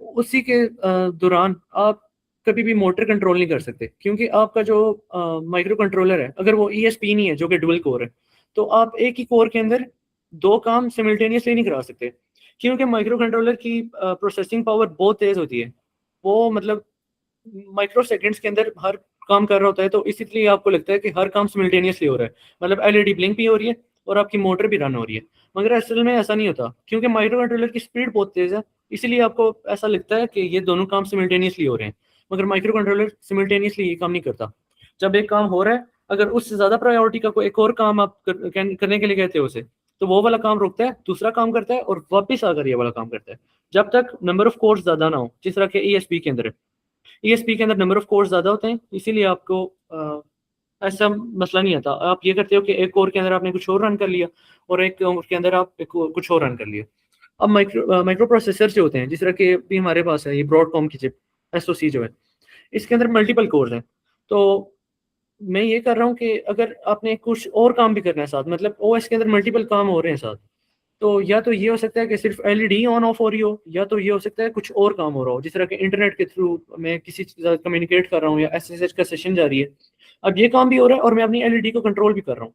उसी के दौरान आप कभी भी मोटर कंट्रोल नहीं कर सकते क्योंकि आपका जो माइक्रो कंट्रोलर है अगर वो ESP नहीं है जो कि डुअल कोर है तो आप एक ही कोर के अंदर 2 काम सिमिल्टेनियसली नहीं करा सकते क्योंकि माइक्रो कंट्रोलर की प्रोसेसिंग पावर बहुत तेज़ होती है। वो मतलब माइक्रो सेकेंड्स के अंदर हर काम कर रहा होता है, तो इसलिए आपको लगता है कि हर काम सिमिल्टेनियसली हो रहा है, मतलब एलईडी ब्लिंक भी हो रही है और आपकी मोटर भी रन हो रही है। मगर असल में ऐसा नहीं होता क्योंकि माइक्रो कंट्रोलर की स्पीड बहुत तेज़ है, इसलिए आपको ऐसा लगता है कि ये दोनों काम सिमिल्टेनियसली हो रहे हैं, मगर माइक्रो कंट्रोलर सिमिल्टेनियसली ये काम नहीं करता। जब एक काम हो रहा है अगर उससे ज़्यादा प्रायोरिटी का कोई एक और काम आप करने के लिए कहते हो उसे, तो वो वाला काम रुकता है, दूसरा काम करता है और वापस आकर ये वाला काम करता है, जब तक नंबर ऑफ कोर्स ज़्यादा ना हो, जिस तरह के ईएसपी के अंदर है। ईएसपी के अंदर नंबर ऑफ कोर्स ज़्यादा होते हैं, इसीलिए आपको ऐसा मसला नहीं आता। आप ये करते हो कि एक कोर के अंदर आपने कुछ और रन कर लिया और एक कोर के अंदर आप कुछ और रन कर लिया। अब माइक्रो प्रोसेसर जो होते हैं, जिस तरह के भी हमारे पास है ये ब्रॉडकॉम की चिप एसओसी जो है, इसके अंदर मल्टीपल कोर्स हैं। तो मैं ये कर रहा हूँ कि अगर आपने कुछ और काम भी करना है साथ, मतलब ओएस के अंदर मल्टीपल काम हो रहे हैं साथ, तो या तो ये हो सकता है कि सिर्फ एलईडी ऑन ऑफ हो रही हो, या तो ये हो सकता है कुछ और काम हो रहा हो, जिस तरह के इंटरनेट के थ्रू मैं किसी के साथ कम्युनिकेट कर रहा हूँ या एसएसएच का सेशन जारी है। अब ये काम भी हो रहा है और मैं अपनी एलईडी को कंट्रोल भी कर रहा हूँ।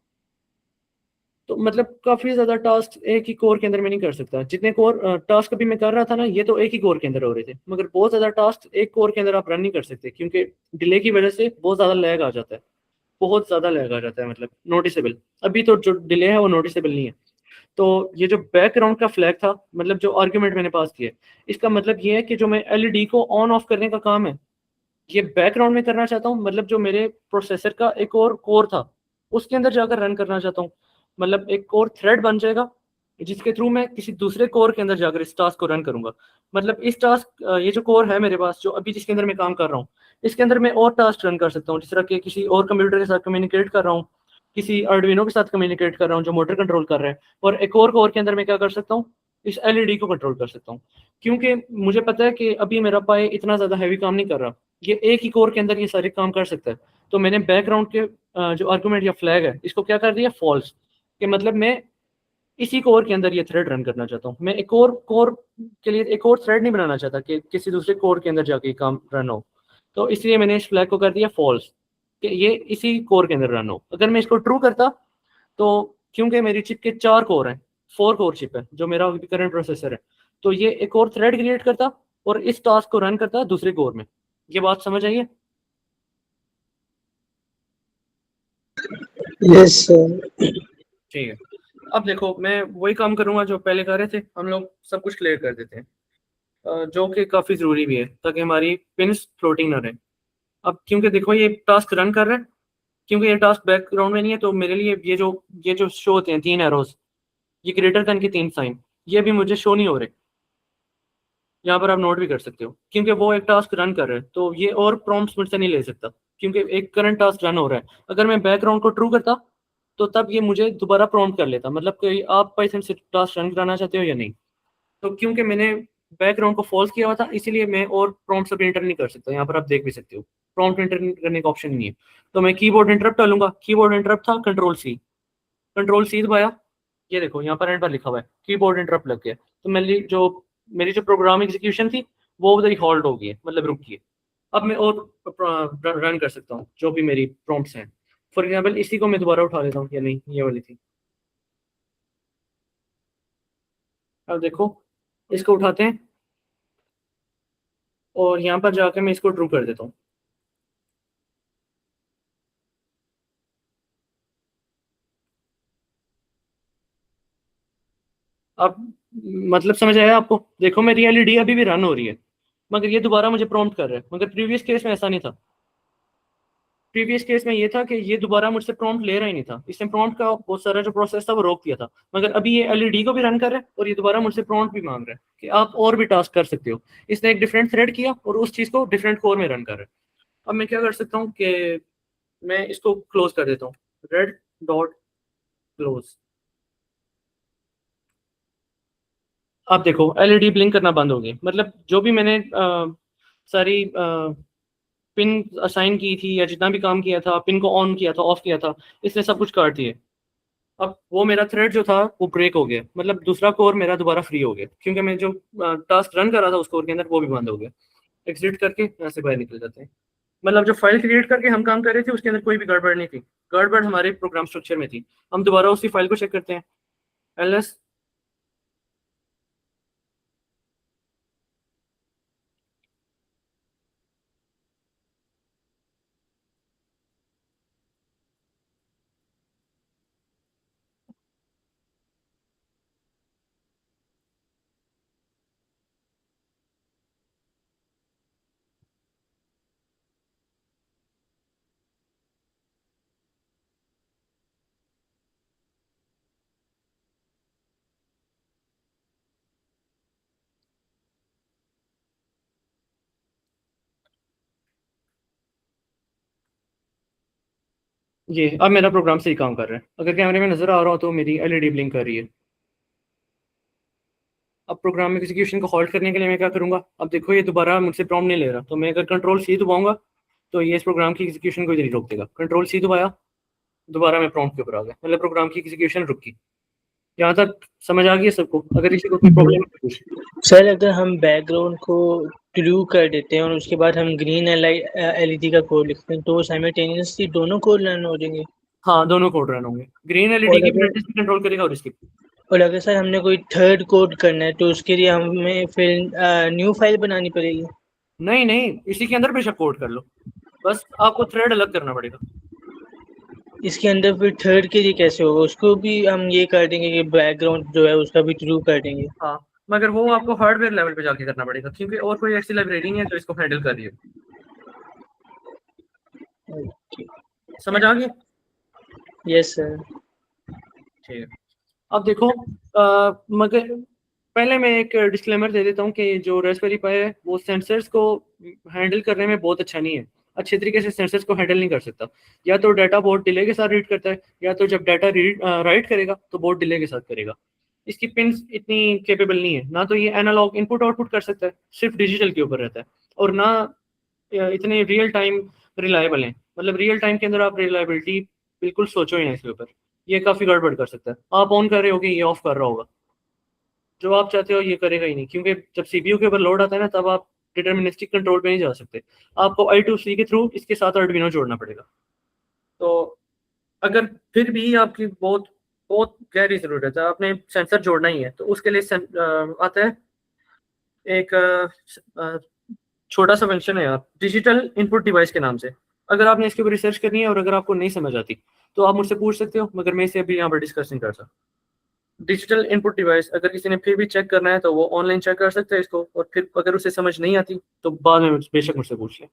तो मतलब काफ़ी ज़्यादा टास्क एक ही कोर के अंदर मैं नहीं कर सकता। जितने कोर टास्क अभी मैं कर रहा था ना, ये तो एक ही कोर के अंदर हो रहे थे, मगर बहुत ज़्यादा टास्क एक कोर के अंदर आप रन नहीं कर सकते, क्योंकि डिले की वजह से बहुत ज़्यादा लैग आ जाता है, बहुत ज़्यादा लैग आ जाता है, मतलब नोटिसेबल। अभी तो जो डिले है वो नोटिसेबल नहीं है। तो ये जो बैकग्राउंड का फ्लैग था, मतलब जो आर्ग्यूमेंट मैंने पास किया, इसका मतलब ये है कि जो मैं एलईडी को ऑन ऑफ करने का काम है, ये बैकग्राउंड में करना चाहता हूँ। मतलब जो मेरे प्रोसेसर का एक और कोर था, उसके अंदर जाकर रन करना चाहता हूँ। मतलब एक और थ्रेड बन जाएगा, जिसके थ्रू मैं किसी दूसरे कोर के अंदर जाकर इस टास्क को रन करूंगा। मतलब इस टास्क, ये जो कोर है मेरे पास, जो अभी जिसके अंदर मैं काम कर रहा हूँ, इसके अंदर मैं और टास्क रन कर सकता हूँ, जिस तरह के किसी और कंप्यूटर के साथ कम्युनिकेट कर रहा हूँ, किसी अर्डुइनो के साथ कम्युनिकेट कर रहा हूँ जो मोटर कंट्रोल कर रहा है, और एक और कोर के अंदर मैं क्या कर सकता हूँ, इस एलईडी को कंट्रोल कर सकता हूँ। क्योंकि मुझे पता है कि अभी मेरा पाई इतना ज़्यादा हैवी काम नहीं कर रहा, ये एक ही कोर के अंदर ये सारे काम कर सकता है। तो मैंने बैकग्राउंड के जो आर्गुमेंट या फ्लैग है, इसको क्या कर दिया, फॉल्स। कि मतलब मैं इसी कोर के अंदर ये थ्रेड रन करना चाहता हूँ, मैं एक और कोर के लिए एक और थ्रेड नहीं बनाना चाहता कि किसी दूसरे कोर के अंदर जाके काम रन हो। तो इसलिए मैंने इस फ्लैग को कर दिया फॉल्स, कि ये इसी कोर के अंदर रन हो। अगर मैं इसको ट्रू करता, तो क्योंकि मेरी चिप के 4 कोर हैं, 4 कोर चिप है जो मेरा करंट प्रोसेसर है, तो ये एक और थ्रेड क्रिएट करता और इस टास्क को रन करता दूसरे कोर में। ये बात समझ आई है? Yes sir. ठीक है। अब देखो, मैं वही काम करूंगा जो पहले कर रहे थे, हम लोग सब कुछ क्लियर कर देते हैं, जो कि काफ़ी ज़रूरी भी है, ताकि हमारी पिन्स फ्लोटिंग ना रहे। अब क्योंकि देखो ये टास्क रन कर रहा है, क्योंकि ये टास्क बैकग्राउंड में नहीं है, तो मेरे लिए ये जो शो होते हैं 3 एरोज, ये ग्रेटर देन के 3 साइन, ये भी मुझे शो नहीं हो रहे। यहाँ पर आप नोट भी कर सकते हो, क्योंकि वो एक टास्क रन कर रहे हैं, तो ये और प्रॉम्प्ट्स मुझसे नहीं ले सकता, क्योंकि एक करंट टास्क रन हो रहा है। अगर मैं बैकग्राउंड को ट्रू करता, तो तब ये मुझे दोबारा प्रॉम्प्ट कर लेता, मतलब कि आप पाइथन से टास्क रन कराना चाहते हो या नहीं। तो क्योंकि मैंने बैकग्राउंड को फॉल्स किया हुआ था, इसीलिए मैं और प्रॉम्प्ट अभी एंटर नहीं कर सकता। यहाँ पर आप देख भी सकते हो, प्रॉम्प्ट एंटर करने का ऑप्शन नहीं है। तो मैं कीबोर्ड इंटरप्ट डालूंगा, कीबोर्ड इंटरप्ट था कंट्रोल सी दबाया, ये देखो यहाँ पर एंड पर लिखा हुआ है कीबोर्ड इंटरप्ट लग गया। तो मेरी जो प्रोग्राम एग्जीक्यूशन थी, वो उधर ही हॉल्ट हो गई है, मतलब रुक गई है। अब मैं और रन कर सकता हूँ जो भी मेरी प्रॉम्प्ट्स हैं। फॉर एग्जाम्पल इसी को मैं दोबारा उठा लेता हूँ, या नहीं, ये वाली थी। अब देखो, इसको उठाते हैं और यहाँ पर जाकर मैं इसको ट्रू कर देता हूँ। अब मतलब समझ आया आपको? देखो मेरी एलईडी अभी भी रन हो रही है, मगर ये दोबारा मुझे प्रॉम्प्ट कर रहा है। मगर प्रीवियस केस में ऐसा नहीं था। प्रीवियस केस में ये था कि ये दोबारा मुझसे प्रॉम्प्ट ले रहा ही नहीं था, इसने प्रॉम्प्ट का बहुत सारा जो प्रोसेस था वो रोक दिया था। मगर अभी ये एलईडी को भी रन कर रहा है और ये दोबारा मुझसे प्रॉम्प्ट भी मांग रहा है कि आप और भी टास्क कर सकते हो। इसने एक डिफरेंट थ्रेड किया और उस चीज़ को डिफरेंट कोर में रन कर रहा है। अब मैं क्या कर सकता हूँ कि मैं इसको क्लोज कर देता हूँ, रेड डॉट क्लोज। आप देखो एलईडी ब्लिंक करना बंद हो गई, मतलब जो भी मैंने सारी पिन असाइन की थी या जितना भी काम किया था, पिन को ऑन किया था, ऑफ किया था, इसने सब कुछ काट दिए। अब वो मेरा थ्रेड जो था वो ब्रेक हो गया, मतलब दूसरा कोर मेरा दोबारा फ्री हो गया, क्योंकि मैं जो टास्क रन कर रहा था उस कोर के अंदर, वो भी बंद हो गया। एग्जिट करके यहाँ से बाहर निकल जाते हैं। मतलब जो फाइल क्रिएट करके हम काम कर रहे थे, उसके अंदर कोई भी गड़बड़ नहीं थी, गड़बड़ हमारे प्रोग्राम स्ट्रक्चर में थी। हम दोबारा उसी फाइल को चेक करते हैं, एलएस। ये अब मेरा प्रोग्राम सही काम कर रहा है। अगर कैमरे में नज़र आ रहा हो तो मेरी एलईडी ब्लिंक कर रही है। अब प्रोग्राम एग्जीक्यूशन को हॉल्ट करने के लिए मैं क्या करूँगा, अब देखो ये दोबारा मुझसे प्रॉम्प्ट नहीं ले रहा, तो मैं अगर कंट्रोल सी दबाऊंगा तो ये इस प्रोग्राम की एग्जीक्यूशन को इधर ही रोक देगा। कंट्रोल सी दबाया, दोबारा मैं प्रॉम्प्ट के ऊपर आ गया, मतलब प्रोग्राम की एग्जीक्यूशन रुक गई। यहाँ तक समझ आ गई है सबको? अगर इसी को कोई प्रॉब्लम है कुछ। सर अगर हम बैकग्राउंड को ट्रू कर देते हैं और उसके बाद हम ग्रीन एलईडी का कोड लिखते हैं तो साइमल्टेनियसली दोनों कोड रन हो जाएंगे। हाँ, दोनों कोड रन होंगे, ग्रीन एलईडी और की अगर ब्राइटनेस भी कंट्रोल करेगा और इसकी। और अगर सर हमने कोई थर्ड कोड करना है तो उसके लिए हमें फिर न्यू फाइल बनानी पड़ेगी। नहीं नहीं, इसी के अंदर बेशक कोड कर लो, बस आपको थ्रेड अलग करना पड़ेगा। इसके अंदर फिर थर्ड के लिए कैसे होगा, उसको भी हम ये कर देंगे कि बैकग्राउंड जो है उसका भी ट्रू कर देंगे। हाँ, मगर वो आपको हार्डवेयर लेवल पे जाके करना पड़ेगा, क्योंकि और कोई ऐसी लाइब्रेरी नहीं है जो इसको हैंडल कर रही है। समझ आ गई? Yes sir. ठीक है। अब देखो मगर पहले मैं एक डिस्क्लेमर दे देता हूँ कि जो रास्पबेरी पाई है वो सेंसर्स को हैंडल करने में बहुत अच्छा नहीं है, अच्छे तरीके से सेंसर्स को हैंडल नहीं कर सकता। या तो डाटा बहुत डिले के साथ रीड करता है, या तो जब डाटा राइट करेगा तो बहुत डिले के साथ करेगा। इसकी पिन्स इतनी केपेबल नहीं है, ना तो ये एनालॉग इनपुट आउटपुट कर सकता है, सिर्फ डिजिटल के ऊपर रहता है, और ना इतने रियल टाइम रिलायबल हैं। मतलब रियल टाइम के अंदर आप रिलायबिलिटी बिल्कुल सोचो ही ना इसके ऊपर, ये काफ़ी गड़बड़ कर सकता है। आप ऑन कर रहे होगे, ये ऑफ कर रहा होगा, जो आप चाहते हो ये करेगा ही नहीं, क्योंकि जब सीपीयू के ऊपर लोड आता है ना तब आप डिटर्मिनिस्टिक कंट्रोल पे नहीं जा सकते, आपको I2C के थ्रू इसके साथ आर्डुइनो जोड़ना पड़ेगा। तो अगर फिर भी आपकी बहुत बहुत गहरी ज़रूरत है, आपने सेंसर जोड़ना ही है, तो उसके लिए आता है एक छोटा सा फंक्शन है यार, डिजिटल इनपुट डिवाइस के नाम से। अगर आपने इसके ऊपर रिसर्च करनी है और अगर आपको नहीं समझ आती तो आप मुझसे पूछ सकते हो, मगर मैं इसे अभी यहाँ पर डिस्कस नहीं कर सकता। डिजिटल इनपुट डिवाइस अगर किसी ने फिर भी चेक करना है तो वो ऑनलाइन चेक कर सकते हैं इसको, और फिर अगर उसे समझ नहीं आती तो बाद में बेशक मुझसे पूछ लें।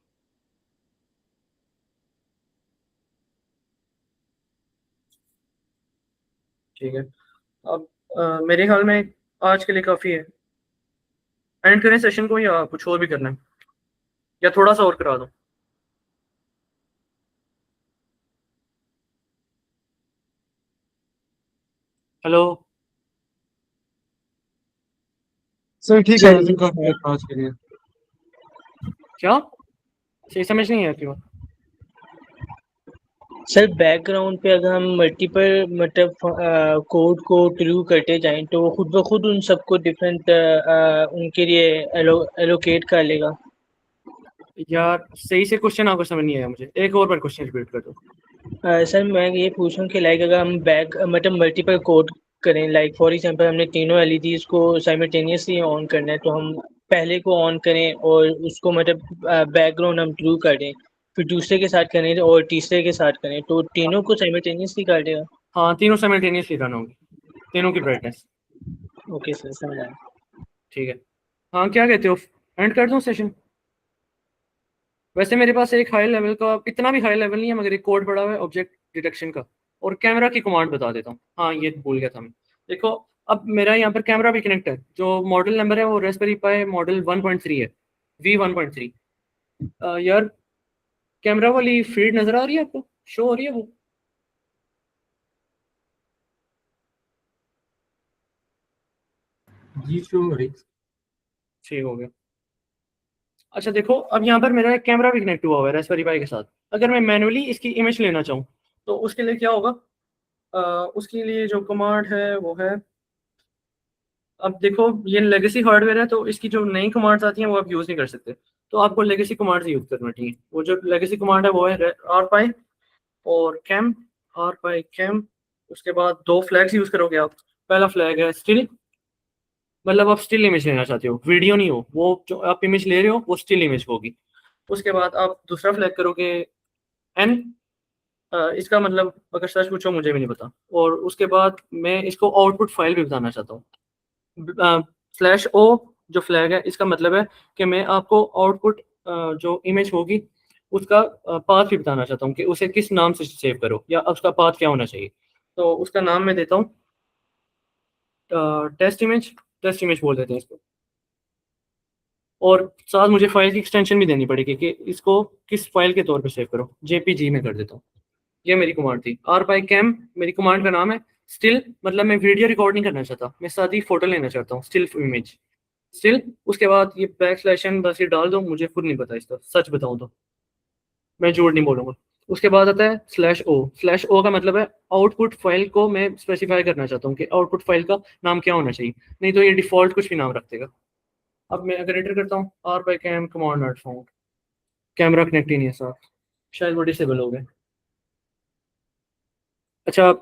ठीक है। अब मेरे ख्याल में आज के लिए काफ़ी है। एंड करें सेशन को या कुछ और भी करना है, या थोड़ा सा और करा दूँ? हेलो सर ठीक है, चलिए काफी है आज के लिए। क्या सही समझ नहीं है आपकी बात? सर बैकग्राउंड पे अगर हम मल्टीपल मतलब कोड को ट्रू करते जाएं तो वो खुद ब खुद उन सबको डिफरेंट उनके लिए एलोकेट कर लेगा। यार सही से क्वेश्चन आपको समझ नहीं आया मुझे, एक और बार क्वेश्चन रिपीट कर दो। सर मैं ये पूछ रहा हूँ कि लाइक अगर हम बैक मतलब मल्टीपल कोड करें, लाइक फॉर एग्जांपल हमने तीनों एलईडीज को साइमल्टेनियसली ऑन करना है तो हम पहले को ऑन करें और उसको मतलब बैकग्राउंड हम ट्रू कर दें, फिर दूसरे के साथ करें और तीसरे के साथ करें तो तीनों को साइमल्टेनियसली कर देगा। हाँ, तीनों साइमल्टेनियसली रन होंगी, तीनों की ब्राइटनेस। ओके सर समझ आया। ठीक है। हाँ, क्या कहते हो, एंड कर दूँ सेशन? वैसे मेरे पास एक हाई लेवल का, इतना भी हाई लेवल नहीं है, मगर एक कोड पड़ा हुआ है ऑब्जेक्ट डिटेक्शन का, और कैमरा की कमांड बता देता हूँ। हाँ, ये भूल गया था मैं। देखो, अब मेरा यहाँ पर कैमरा भी कनेक्ट है, जो मॉडल नंबर है वो रास्पबेरी पाई मॉडल 1.3 है, V1.3। यार कैमरा वाली फीड नजर आ रही है आपको, शो हो रही है वो? जी श्योर। ठीक हो गया। अच्छा देखो, अब यहाँ पर मेरा एक कैमरा भी कनेक्ट हुआ हुआ है रास्पबेरी पाई के साथ। अगर मैं मैनुअली इसकी इमेज लेना चाहूँ तो उसके लिए क्या होगा? उसके लिए जो कमांड है वो है, अब देखो ये लेगेसी हार्डवेयर है तो इसकी जो नई कमांड्स आती हैं वो आप यूज़ नहीं कर सकते, तो आपको लेगेसी कमांड्स यूज़ करना चाहिए। वो जो लेगेसी कमांड है वो है आर पाई और कैम, आर पाई कैम। उसके बाद दो फ्लैग्स यूज़ करोगे आप। पहला फ्लैग है स्टिल, मतलब आप स्टिल इमेज लेना चाहते हो, वीडियो नहीं हो, वो जो आप इमेज ले रहे हो वो स्टिल इमेज होगी। उसके बाद आप दूसरा फ्लैग करोगे एन, इसका मतलब अगर सच पूछो मुझे भी नहीं पता। और उसके बाद मैं इसको आउटपुट फाइल भी बताना चाहता हूँ। स्लैश ओ जो फ्लैग है इसका मतलब है कि मैं आपको आउटपुट जो इमेज होगी उसका पाथ भी बताना चाहता हूँ कि उसे किस नाम से सेव करो, या उसका पाथ क्या होना चाहिए। तो उसका नाम मैं देता हूँ टेस्ट इमेज, टेस्ट इमेज बोल देते हैं इसको। और साथ मुझे फाइल की एक्सटेंशन भी देनी पड़ेगी कि इसको किस फाइल के तौर पे सेव करो, जेपीजी में कर देता हूँ। ये मेरी कमांड थी। आर बाई कैम मेरी कमांड का नाम है। स्टिल मतलब मैं वीडियो रिकॉर्ड नहीं करना चाहता, मैं सादी फोटो लेना चाहता हूँ, स्टिल इमेज। स्टिल उसके बाद ये बैक स्लैश एन बस ये डाल दो, मुझे खुद नहीं पता इसका, सच बताऊं तो मैं झूठ नहीं बोलूंगा। उसके बाद आता है स्लैश ओ। स्लैश ओ का मतलब है आउटपुट फाइल को मैं स्पेसिफाई करना चाहता हूँ कि आउटपुट फाइल का नाम क्या होना चाहिए, नहीं तो ये डिफॉल्ट कुछ भी नाम रख देगा। अब मैं अगर एंटर करता हूँ R pi cam command not found, camera connect ही नहीं है साथ, शायद वो डिसेबल हो गए। अच्छा,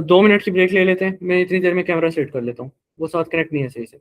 2 मिनट की ब्रेक ले लेते हैं, मैं इतनी देर में कैमरा सेट कर लेता हूँ, वो साथ कनेक्ट नहीं है सही से।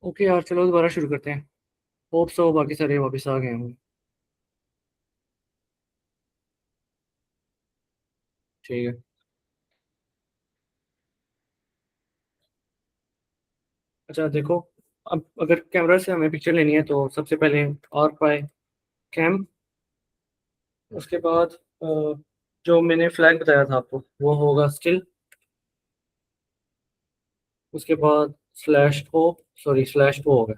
ओके यार, चलो दोबारा शुरू करते हैं। होप सो बाकी सारे वापस आ गए हों। ठीक है। अच्छा देखो, अब अगर कैमरा से हमें पिक्चर लेनी है तो सबसे पहले और पाए कैम, उसके बाद जो मैंने फ्लैग बताया था आपको वो होगा स्टिल, उसके बाद slash O, sorry slash O होगा,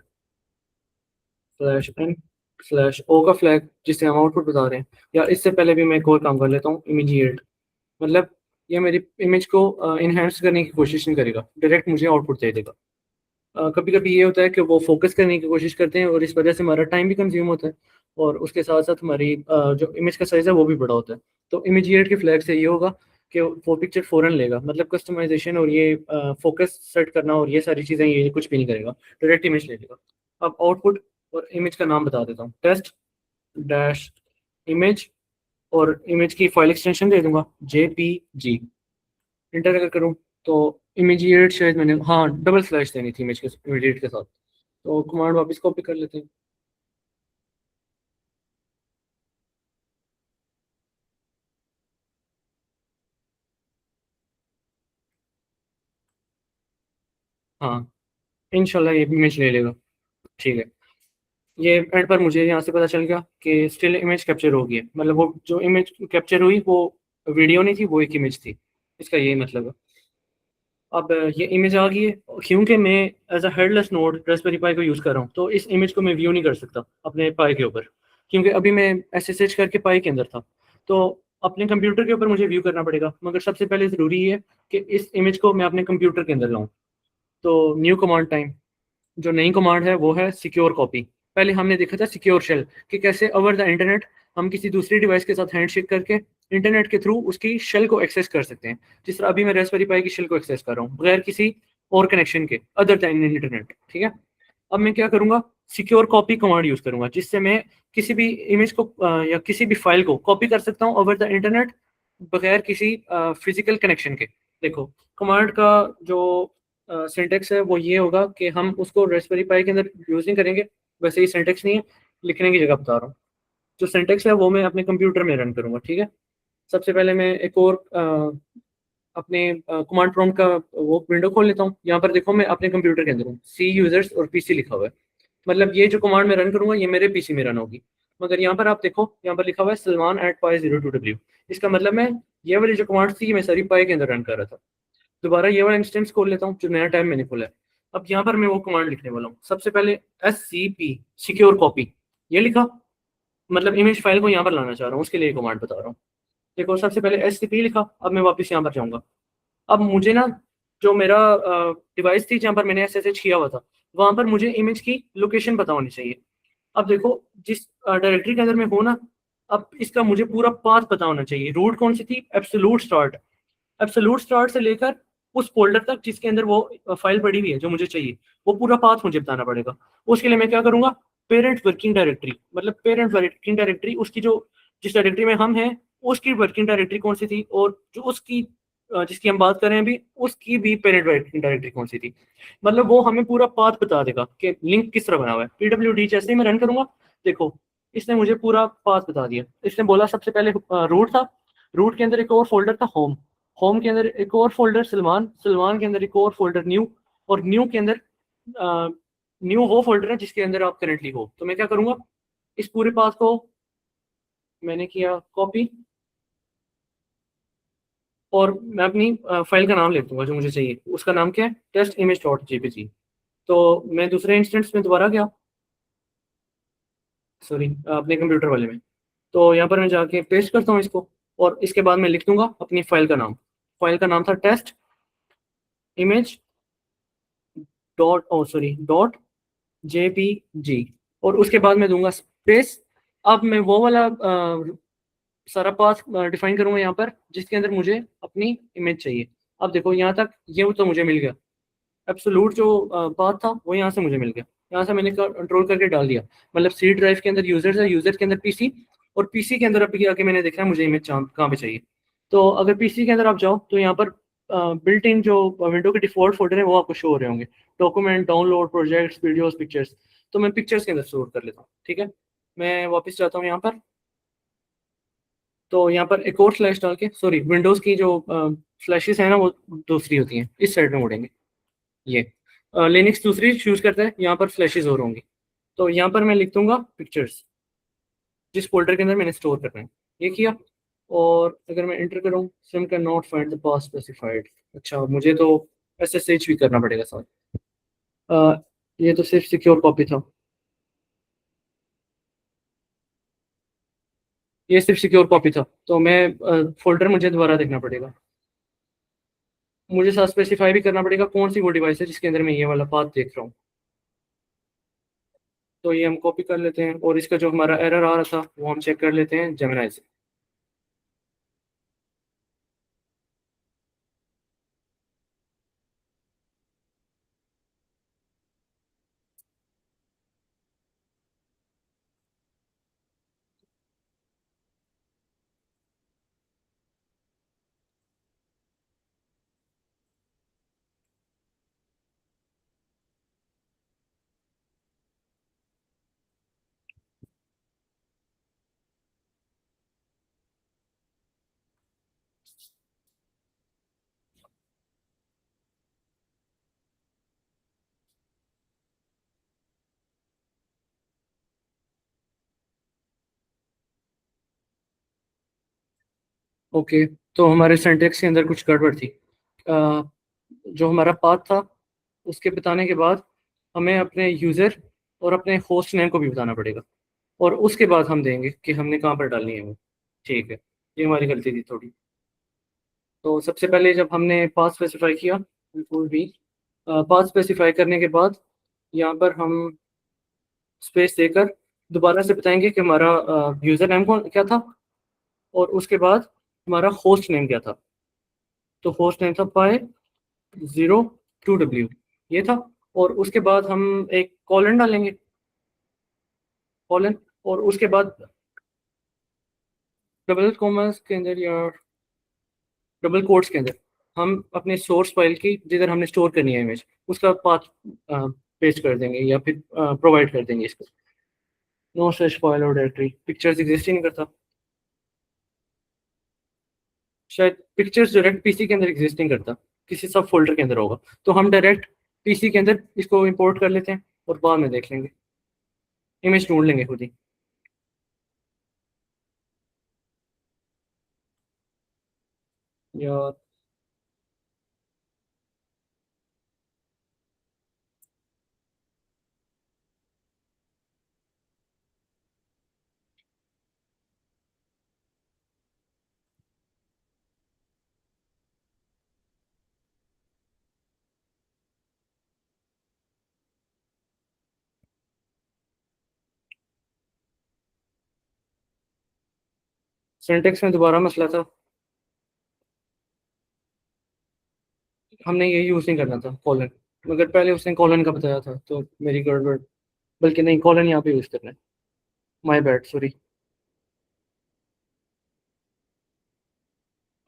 स्लैश एन स्लैश ओ का फ्लैग जिससे हम आउटपुट बता रहे हैं। या इससे पहले भी मैं एक और काम कर लेता हूँ, इमीडिएट, मतलब ये मेरी इमेज को इनहेंस करने की कोशिश नहीं करेगा, डायरेक्ट मुझे आउटपुट दे देगा। कभी कभी ये होता है कि वो फोकस करने की कोशिश करते हैं और इस वजह से हमारा टाइम भी कंज्यूम होता है, और उसके साथ साथ हमारी जो इमेज का साइज़ है वो भी बड़ा होता है। तो इमीडिएट के फ्लैग से ये होगा कि वो पिक्चर फ़ौरन लेगा, मतलब कस्टमाइजेशन और ये फोकस सेट करना और ये सारी चीज़ें ये कुछ भी नहीं करेगा, डायरेक्ट इमेज ले लेगा। अब आउटपुट और इमेज का नाम बता देता हूँ, टेस्ट डैश इमेज, और इमेज की फाइल एक्सटेंशन दे दूंगा JPG। इंटर अगर करूँ तो इमीडिएट, शायद मैंने हाँ डबल स्लैश देनी थी इमेज के इमीडिएट के साथ, तो कमांड वापस कॉपी कर लेते हैं। हाँ इंशाल्लाह ये इमेज ले लेगा। ठीक है, ये एंड पर मुझे यहाँ से पता चल गया कि स्टिल इमेज कैप्चर हो गई है, मतलब वो जो इमेज कैप्चर हुई वो वीडियो नहीं थी, वो एक इमेज थी, इसका यही मतलब है। अब ये इमेज आ गई है, क्योंकि मैं as a headless node Raspberry Pi को यूज़ कर रहा हूँ तो इस इमेज को मैं व्यू नहीं कर सकता अपने पाई के ऊपर, क्योंकि अभी मैं SSH करके पाई के अंदर था। तो अपने कंप्यूटर के ऊपर मुझे व्यू करना पड़ेगा, मगर सबसे पहले ज़रूरी है कि इस इमेज को मैं अपने कंप्यूटर के अंदर लाऊं। तो न्यू कमांड टाइम, जो नई कमांड है वो है सिक्योर कॉपी। पहले हमने देखा था सिक्योर शेल, कि कैसे ओवर द इंटरनेट हम किसी दूसरी डिवाइस के साथ हैंडशेक करके इंटरनेट के थ्रू उसकी शेल को एक्सेस कर सकते हैं, जिस तरह अभी मैं रास्पबेरी पाई की शेल को एक्सेस कर रहा हूँ बगैर किसी और कनेक्शन के, अदर दैन इंटरनेट। ठीक है, अब मैं क्या करूंगा, सिक्योर कॉपी कमांड यूज करूंगा, जिससे मैं किसी भी इमेज को या किसी भी फाइल को कॉपी कर सकता हूँ ओवर द इंटरनेट बगैर किसी फिजिकल कनेक्शन के। देखो कमांड का जो सिंटेक्स है वो ये होगा कि हम उसको रास्पबेरी पाई के अंदर यूज नहीं करेंगे, वैसे ही सिंटेक्स नहीं है, लिखने की जगह बता रहा हूँ। जो सिंटेक्स है वो मैं अपने कंप्यूटर में रन करूंगा। ठीक है, सबसे पहले मैं एक और अपने कमांड प्रॉम्प्ट का वो विंडो खोल लेता हूँ। यहाँ पर देखो मैं अपने कंप्यूटर के अंदर हूँ, सी यूजर्स और पीसी लिखा हुआ है, मतलब ये जो कमांड मैं रन करूंगा ये मेरे पीसी में रन होगी। मगर यहाँ पर आप देखो, यहाँ पर लिखा हुआ है Salman@pi02w, इसका मतलब मैं ये वाली जो कमांड थी ये मैं सारी पाई के अंदर रन कर रहा था। दोबारा ये वाला इंस्टेंस खोल लेता हूँ जो नया टैब मैंने खोला है। अब यहाँ पर मैं वो कमांड लिखने वाला हूँ। सबसे पहले SCP सिक्योर कॉपी, ये लिखा, मतलब इमेज फाइल को यहाँ पर लाना चाह रहा हूँ, उसके लिए कमांड बता रहा हूँ। देखो सबसे पहले SCP लिखा, अब मैं वापस यहाँ पर जाऊँगा। अब मुझे ना जो मेरा डिवाइस थी जहाँ पर मैंने SSH किया हुआ था वहाँ पर मुझे इमेज की लोकेशन पता होनी चाहिए। अब देखो जिस डायरेक्टरी के अंदर मैं हूँ ना, अब इसका मुझे पूरा पाथ पता होना चाहिए। रूट कौन सी थी, एब्सोल्यूट स्टार्ट, एब्सोल्यूट स्टार्ट से लेकर उस फोल्डर तक जिसके अंदर वो फाइल पड़ी हुई है जो मुझे चाहिए, वो पूरा पाथ मुझे बताना पड़ेगा। उसके लिए मैं क्या करूंगा, पेरेंट वर्किंग डायरेक्टरी, मतलब पेरेंट वर्किंग डायरेक्टरी उसकी जो जिस डायरेक्टरी में हम हैं उसकी वर्किंग डायरेक्टरी कौन सी थी, और जो उसकी जिसकी हम बात कर रहे हैं अभी उसकी भी पेरेंट वर्किंग डायरेक्टरी कौन सी थी, मतलब वो हमें पूरा पाथ बता देगा कि लिंक किस तरह बना हुआ है। PWD जैसे ही मैं रन करूंगा, देखो इसने मुझे पूरा पाथ बता दिया। इसने बोला सबसे पहले रूट था, रूट के अंदर एक और फोल्डर था होम, होम के अंदर एक और फोल्डर सलमान, सलमान के अंदर एक और फोल्डर न्यू, और न्यू के अंदर न्यू वो फोल्डर है जिसके अंदर आप करेंटली हो। तो मैं क्या करूंगा, इस पूरे पाथ को मैंने किया कॉपी, और मैं अपनी फाइल का नाम लिख दूंगा जो मुझे चाहिए, उसका नाम क्या है, टेस्ट इमेज डॉट JPG। तो मैं दूसरे इंस्टेंस में दोबारा गया, सॉरी अपने कंप्यूटर वाले में, तो यहाँ पर मैं जाके पेस्ट करता हूँ इसको, और इसके बाद मैं लिख दूंगा अपनी फाइल का नाम। फाइल का नाम था test image dot O sorry dot JPG, और उसके बाद मैं दूंगा स्पेस। अब मैं वो वाला सारा पाथ डिफाइन करूंगा यहाँ पर जिसके अंदर मुझे अपनी इमेज चाहिए। अब देखो यहाँ तक ये तो मुझे मिल गया, एब्सोल्यूट जो पाथ था वो यहाँ से मुझे मिल गया, यहाँ से मैंने कंट्रोल करके डाल दिया, मतलब सी ड्राइव के अंदर यूजर्स है, यूजर के अंदर पीसी, और पीसी के अंदर अभी आके मैंने देखा है मुझे इमेज कहाँ पे चाहिए। तो अगर पीसी के अंदर आप जाओ तो यहाँ पर बिल्ट इन जो विंडो के डिफॉल्ट फोल्डर है वो आपको शो हो रहे होंगे, document, download, projects, videos, pictures. तो मैं पिक्चर्स के अंदर स्टोर कर लेता हूँ। ठीक है, मैं वापस जाता हूँ यहाँ पर, तो यहाँ पर एक और स्लैश डाल के, सॉरी, विंडोज़ की जो स्लैशेस हैं ना वो दूसरी होती हैं, इस साइड में मुड़ेंगे। ये लिनक्स दूसरी चूज़ करता है, यहाँ पर स्लैशेस और होंगी। तो यहाँ पर मैं लिख दूंगा पिक्चर्स, जिस फोल्डर के अंदर मैंने स्टोर करना है, ये किया। और अगर मैं एंटर करूँ, SIM can not find the path specified. अच्छा, मुझे तो SSH भी करना पड़ेगा साथ। ये तो सिर्फ सिक्योर कॉपी था, ये सिर्फ सिक्योर कॉपी था, तो मैं फोल्डर मुझे दोबारा देखना पड़ेगा। मुझे साथ स्पेसिफाई भी करना पड़ेगा कौन सी वो डिवाइस है जिसके अंदर मैं ये वाला पाथ देख रहा हूँ। तो ये हम कॉपी कर लेते हैं, और इसका जो हमारा एरर आ रहा था वो हम चेक कर लेते हैं जेमिनी से। ओके, तो हमारे सिंटेक्स के अंदर कुछ गड़बड़ थी। अ, जो हमारा पाथ था उसके बताने के बाद हमें अपने यूज़र और अपने होस्ट नेम को भी बताना पड़ेगा, और उसके बाद हम देंगे कि हमने कहाँ पर डालनी है वो। ठीक है, ये हमारी गलती थी थोड़ी। तो सबसे पहले जब हमने पाथ स्पेसिफाई किया, बिल्कुल भी पाथ स्पेसिफाई करने के बाद यहाँ पर हम स्पेस देकर दोबारा से बताएंगे कि हमारा यूज़र नेम कौन क्या था, और उसके बाद हमारा होस्ट नेम क्या था। तो होस्ट नेम था Pi02W, ये था। और उसके बाद हम एक कॉलन डालेंगे, कॉलन, और उसके बाद डबल कॉमर्स के अंदर या डबल कोट्स के अंदर हम अपने सोर्स फाइल की, जिधर हमने स्टोर करनी है इमेज, उसका पाथ पेस्ट कर देंगे या फिर प्रोवाइड कर देंगे इसको। नो सच फाइल और डायरेक्टरी, पिक्चर्स एग्जिस्ट ही नहीं करता। शायद पिक्चर्स डायरेक्ट पीसी के अंदर एग्जिस्ट नहीं करता, किसी सब फोल्डर के अंदर होगा। तो हम डायरेक्ट पीसी के अंदर इसको इंपोर्ट कर लेते हैं और बाद में देख लेंगे, इमेज ढूंढ लेंगे खुद ही। यार सिंटेक्स में दोबारा मसला था, हमने ये यूज़ नहीं करना था कॉलन, मगर पहले उसने कॉलन का बताया था तो मेरी गड़बड़। बल्कि नहीं, कॉलन यहाँ पे यूज़ करना है, माय बैड, सॉरी।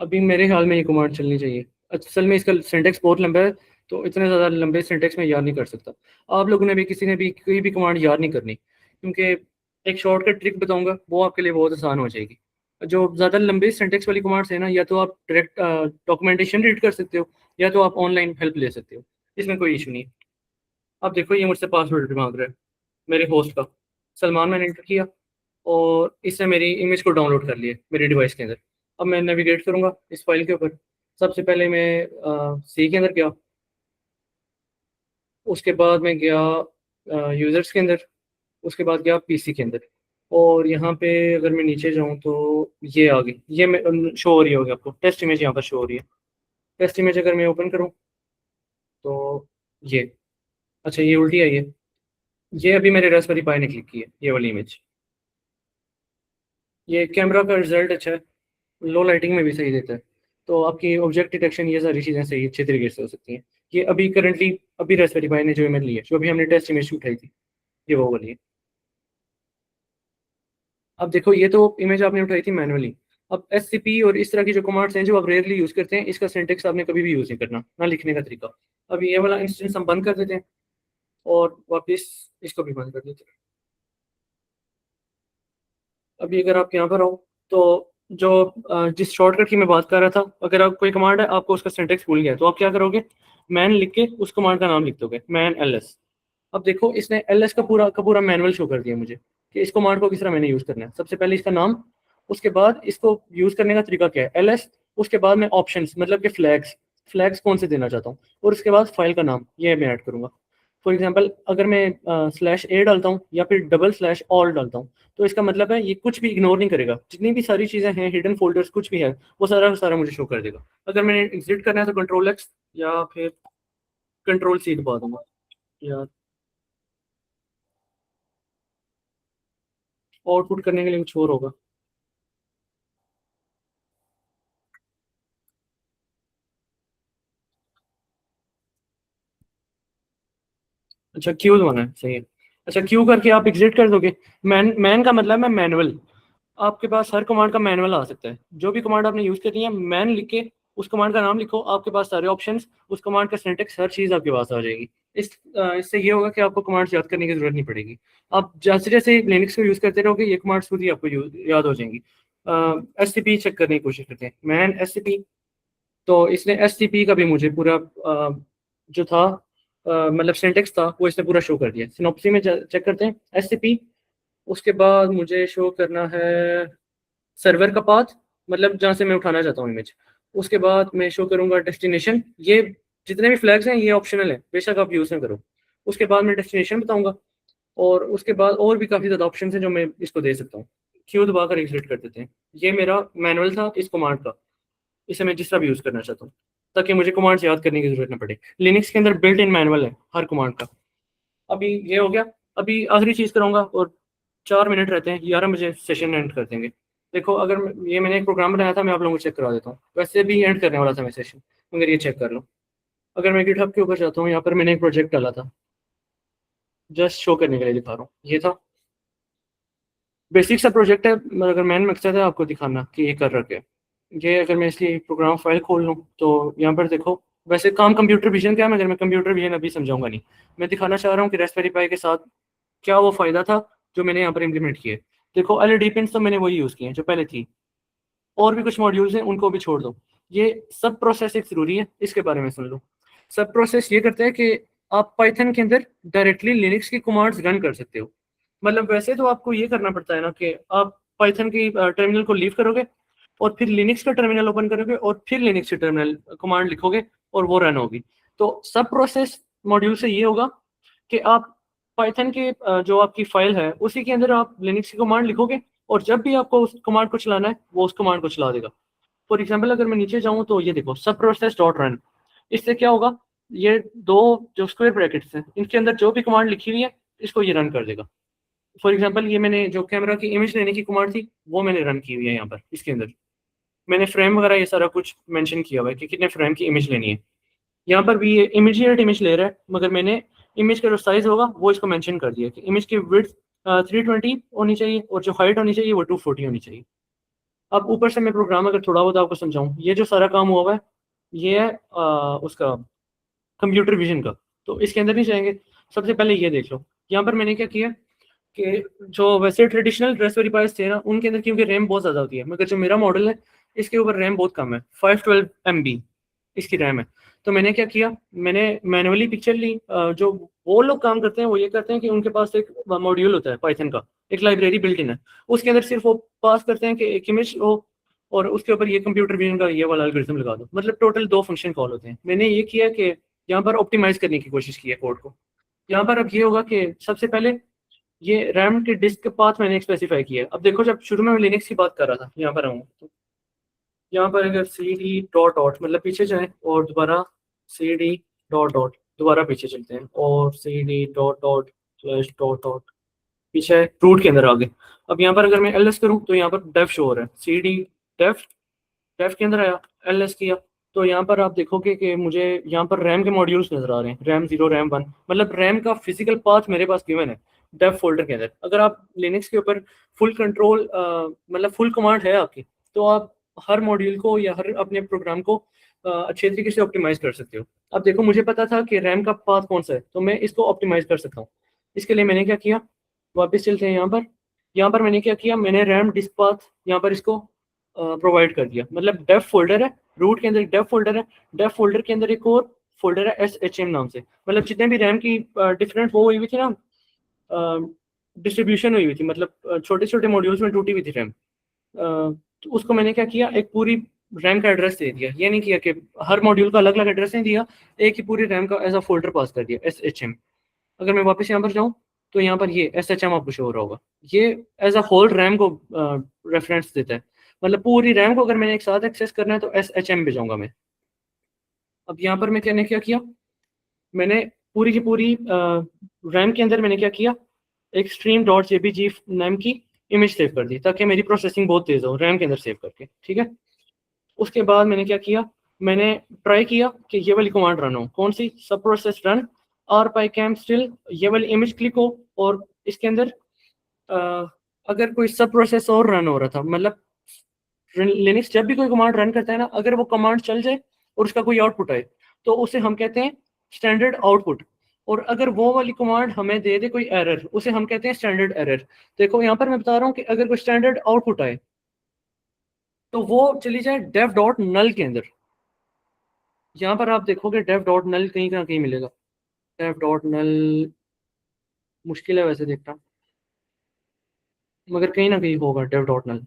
अभी मेरे ख्याल में ये कमांड चलनी चाहिए। असल में इसका सिंटेक्स बहुत लंबा है, तो इतने ज़्यादा लंबे सिंटेक्स में याद नहीं कर सकता। आप लोगों ने भी, किसी ने भी कोई भी कमांड याद नहीं करनी, क्योंकि एक शॉर्टकट ट्रिक बताऊंगा, वो आपके लिए बहुत आसान हो जाएगी। जो ज़्यादा लंबे सिंटेक्स वाली कमांड्स है ना, या तो आप डायरेक्ट डॉक्यूमेंटेशन रीड कर सकते हो, या तो आप ऑनलाइन हेल्प ले सकते हो, इसमें कोई इशू नहीं है। अब देखो, ये मुझसे पासवर्ड मांग रहा है मेरे होस्ट का, सलमान मैंने एंटर किया, और इसने मेरी इमेज को डाउनलोड कर लिया मेरे डिवाइस के अंदर। अब मैं नेविगेट करूंगा इस फाइल के ऊपर। सबसे पहले मैं सी के अंदर गया, उसके बाद मैं गया यूज़र्स के अंदर, उसके बाद गया पीसी के अंदर, और यहाँ पे अगर मैं नीचे जाऊँ तो ये आ गई, ये मैं शो हो रही होगी आपको, टेस्ट इमेज यहाँ पर शो हो रही है। टेस्ट इमेज अगर मैं ओपन करूँ तो ये, अच्छा ये उल्टी आई है, ये अभी मेरे रास्पबेरी पाई ने क्लिक की है, ये वाली इमेज। ये कैमरा का रिजल्ट अच्छा है, लो लाइटिंग में भी सही देता है, तो आपकी ऑब्जेक्ट डिटेक्शन, ये सारी चीज़ें सही अच्छे तरीके से हो सकती हैं। ये अभी करंटली अभी रास्पबेरी पाई ने जो इमेज ली है, जो अभी हमने टेस्ट इमेज उठाई थी, ये वो वाली है। अब देखो, ये तो इमेज आपने उठाई थी मैनुअली। अब SCP और इस तरह की जो कमांड्स हैं जो आप रेयरली यूज़ करते हैं, इसका सिंटेक्स आपने कभी भी यूज़ नहीं करना, ना लिखने का तरीका। अब ये वाला इंस्टेंस हम बंद कर देते हैं, और वापस इसको भी बंद कर देते हैं। अभी अगर आप यहाँ पर आओ तो जो जिस शॉर्टकट की मैं बात कर रहा था, अगर आप कोई कमांड है आपको उसका सिंटेक्स भूल गया तो आप क्या करोगे, मैन लिख के उस कमांड का नाम लिख दोगे, मैन ls। अब देखो इसने ls का पूरा मैनुअल शो कर दिया मुझे कि इस कमांड को किस तरह मैंने यूज़ करना है। सबसे पहले इसका नाम, उसके बाद इसको यूज़ करने का तरीका क्या है ls, उसके बाद मैं ऑप्शंस मतलब कि फ्लैग्स कौन से देना चाहता हूँ, और उसके बाद फाइल का नाम ये मैं ऐड करूँगा। फॉर एग्जांपल अगर मैं /a डालता हूँ या फिर $all डालता हूँ तो इसका मतलब है ये कुछ भी इग्नोर नहीं करेगा, जितनी भी सारी चीज़ें हैं हिडन फोल्डर्स कुछ भी है वो सारा का सारा मुझे शो कर देगा। अगर मैंने एग्जिट करना है तो Ctrl+X या फिर Ctrl+C दबा दूंगा, या आउटपुट करने के लिए कुछ और होगा। अच्छा क्यू दबाना है, सही है। अच्छा क्यू करके आप एग्जिट कर दोगे। मैन का मतलब है मैनुअल, आपके पास हर कमांड का मैनुअल आ सकता है। जो भी कमांड आपने यूज़ करनी है मैन लिख के उस कमांड का नाम लिखो, आपके पास सारे ऑप्शंस, उस कमांड का सिंटेक्स, हर चीज़ आपके पास आ जाएगी। इससे ये होगा कि आपको कमांड्स याद करने की जरूरत नहीं पड़ेगी। आप जैसे जैसे लिनक्स को यूज़ करते रहोगे ये कमांड्स खुद ही आपको याद हो जाएंगी। SCP चेक करने की कोशिश करते हैं, मैन SCP। तो इसने SCP का भी मुझे पूरा जो था मतलब सिंटेक्स था वो इसने पूरा शो कर दिया। सिनॉप्सी में चेक करते हैं SCP। उसके बाद मुझे शो करना है सर्वर का पाथ, मतलब जहाँ से मैं उठाना चाहता हूँ इमेज। उसके बाद मैं शो करूँगा डेस्टिनेशन। ये जितने भी फ्लैग्स हैं ये ऑप्शनल है, बेशक आप यूज़ ना करो। उसके बाद मैं डेस्टिनेशन बताऊँगा, और उसके बाद और भी काफ़ी ज़्यादा ऑप्शन हैं जो मैं इसको दे सकता हूँ। क्यू दबा कर एग्जिट कर देते हैं। ये मेरा मैनुअल था इस कमांड का, इसे मैं जिस तरह भी यूज़ करना चाहता हूँ ताकि मुझे कमांड्स याद करने की जरूरत ना पड़े। लिनक्स के अंदर बिल्ट इन मैनुअल है हर कमांड का। अभी ये हो गया। अभी आखिरी चीज़ कराऊंगा और 4 मिनट रहते हैं, 11 बजे सेशन एंड कर देंगे। देखो अगर ये मैंने एक प्रोग्राम बनाया था, मैं आप लोगों को चेक करा देता हूँ। वैसे भी एंड करने वाला था मैं सेशन, मगर ये चेक कर लो। अगर मैं गिटहब के ऊपर जाता हूँ, यहाँ पर मैंने एक प्रोजेक्ट डाला था, जस्ट शो करने के लिए दिखा रहा हूँ। ये था बेसिक सा प्रोजेक्ट है, मगर मेन मकसद है आपको दिखाना कि ये कर रखे। ये अगर मैं इसकी प्रोग्राम फाइल खोल लूँ तो यहाँ पर देखो, वैसे काम कंप्यूटर विजन का है मगर मैं कंप्यूटर विजन अभी समझाऊंगा नहीं। मैं दिखाना चाह रहा हूँ कि रास्पबेरी पाई के साथ क्या वो फ़ायदा था जो मैंने यहाँ पर इम्प्लीमेंट किए। देखो LED पिन तो मैंने वही यूज़ किए हैं जो पहले थी, और भी कुछ मॉड्यूल्स हैं उनको भी छोड़ दो। ये सब प्रोसेस एक ज़रूरी है, इसके बारे में सुन लो। सब प्रोसेस ये करते हैं कि आप पाइथन के अंदर डायरेक्टली लिनक्स की कमांड्स रन कर सकते हो। मतलब वैसे तो आपको ये करना पड़ता है ना कि आप पाइथन की टर्मिनल को लीव करोगे और फिर लिनक्स का टर्मिनल ओपन करोगे और फिर लिनक्स की टर्मिनल कमांड लिखोगे और वो रन होगी। तो सब प्रोसेस मॉड्यूल से ये होगा कि आप पाइथन के जो आपकी फाइल है उसी के अंदर आप लिनक्स की कमांड लिखोगे, और जब भी आपको उस कमांड को चलाना है वो उस कमांड को चला देगा। फॉर एग्जाम्पल अगर मैं नीचे जाऊँ तो ये देखो सब प्रोसेस डॉट रन। इससे क्या होगा, ये दो जो स्क्वायर ब्रैकेट्स हैं इनके अंदर जो भी कमांड लिखी हुई है इसको ये रन कर देगा। फॉर एग्जाम्पल ये मैंने जो कैमरा की इमेज लेने की कमांड थी वो मैंने रन की हुई है यहाँ पर। इसके अंदर मैंने फ्रेम वगैरह ये सारा कुछ मेंशन किया हुआ है कि कितने फ्रेम की इमेज लेनी है। यहाँ पर भी ये इमीडिएट इमेज ले रहा है, मगर मैंने इमेज का जो साइज होगा वो इसको मेंशन कर दिया कि इमेज की विड्थ 320 होनी चाहिए और जो हाइट होनी चाहिए वो 240 होनी चाहिए। अब ऊपर से मैं प्रोग्राम अगर थोड़ा बहुत आपको समझाऊं, ये जो सारा काम हुआ हुआ है ये है उसका कंप्यूटर विजन का। तो इसके अंदर नहीं जाएंगे, सबसे पहले ये देख लो। यहाँ पर मैंने क्या किया कि जो वैसे ट्रेडिशनल रास्पबेरी पाइस थे ना उनके अंदर क्योंकि रैम बहुत ज़्यादा होती है, मगर जो मेरा मॉडल है इसके ऊपर रैम बहुत कम है, 512 MB इसकी रैम है। तो मैंने क्या किया, मैंने मैनुअली पिक्चर ली। जो वो लोग काम करते हैं वो ये करते हैं कि उनके पास एक मॉड्यूल होता है पाइथन का, एक लाइब्रेरी बिल्ट इन है, उसके अंदर सिर्फ वो पास करते हैं कि एक इमेज हो और उसके ऊपर ये कंप्यूटर विजन का ये वाला एल्गोरिथम लगा दो। मतलब टोटल 2 फंक्शन कॉल होते हैं। मैंने ये किया कि यहाँ पर ऑप्टिमाइज करने की कोशिश की है कोड को। यहाँ पर अब ये होगा कि सबसे पहले ये रैम के डिस्क का पाथ मैंने स्पेसिफाई किया है। अब देखो जब शुरू में मैं लिनक्स की बात कर रहा था, यहाँ पर आऊँ तो यहाँ पर अगर CD डॉट डॉट मतलब पीछे जाएं और दोबारा CD डॉट डॉट दोबारा पीछे चलते हैं और CD dot dot slash dot dot पीछे रूट के अंदर आ गए। अब यहाँ पर अगर मैं ls करूँ तो यहाँ पर डेफ शो हो रहा है, CD डेफ डेफ के अंदर आया, ls किया तो यहाँ पर आप देखोगे कि मुझे यहाँ पर रैम के मॉड्यूल्स नजर आ रहे हैं, रैम 0 रैम 1, मतलब रैम का फिजिकल पाथ मेरे पास गिवन है डेफ फोल्डर के अंदर। अगर आप लिनक्स के ऊपर फुल कंट्रोल मतलब फुल कमांड है आपकी, तो आप हर मॉड्यूल को या हर अपने प्रोग्राम को अच्छे तरीके से ऑप्टिमाइज कर सकते हो। अब देखो मुझे पता था कि रैम का पाथ कौन सा है तो मैं इसको ऑप्टिमाइज कर सकता हूँ। इसके लिए मैंने क्या किया, वापस चलते हैं यहाँ पर। यहाँ पर मैंने क्या किया, मैंने रैम डिस्क पाथ यहाँ पर इसको प्रोवाइड कर दिया। मतलब डेव फोल्डर है, रूट के अंदर एक डेव फोल्डर है, डेव फोल्डर के अंदर एक और फोल्डर है SHM नाम से। मतलब जितने भी रैम की डिफरेंट वो हुई हुई थी ना, डिस्ट्रीब्यूशन हुई हुई थी, मतलब छोटे छोटे मॉड्यूल्स में टूटी हुई थी रैम, तो उसको मैंने क्या किया, एक पूरी रैम का एड्रेस दे दिया। ये नहीं किया कि हर मॉड्यूल का अलग अलग एड्रेस नहीं दिया, एक ही पूरी रैम का एज अ फोल्डर पास कर दिया SHM। अगर मैं वापस यहाँ पर जाऊँ तो यहाँ पर ये SHM आपको शो हो रहा होगा, ये एज अ होल रैम को रेफरेंस देता है। मतलब पूरी रैम को अगर मैंने एक साथ एक्सेस करना है तो SHM पे जाऊँगा मैं। अब यहाँ पर मैं क्या किया, मैंने पूरी की पूरी रैम के अंदर मैंने क्या किया, एक stream.jpg नाम की इमेज सेव कर दी, ताकि मेरी प्रोसेसिंग बहुत तेज़ हो रैम के अंदर सेव करके, ठीक है। उसके बाद मैंने क्या किया, मैंने ट्राई किया कि ये वाली कमांड रन हो, कौन सी, सब प्रोसेस रन rpycam स्टिल, ये वाली इमेज क्लिक हो, और इसके अंदर अगर कोई सब प्रोसेस और रन हो रहा था, मतलब लिनक्स जब भी कोई कमांड रन करता है ना, अगर वो कमांड चल जाए और उसका कोई आउटपुट आए तो उसे हम कहते हैं स्टैंडर्ड आउटपुट। और अगर वो वाली कमांड हमें दे दे कोई एरर, उसे हम कहते हैं स्टैंडर्ड एरर। देखो यहाँ पर मैं बता रहा हूँ कि अगर कोई स्टैंडर्ड आउटपुट आए तो वो चली जाए dev डॉट नल के अंदर। यहाँ पर आप देखोगे dev डॉट नल कहीं ना कहीं मिलेगा। dev डॉट नल मुश्किल है वैसे देखना, मगर कहीं ना कहीं होगा dev डॉट नल।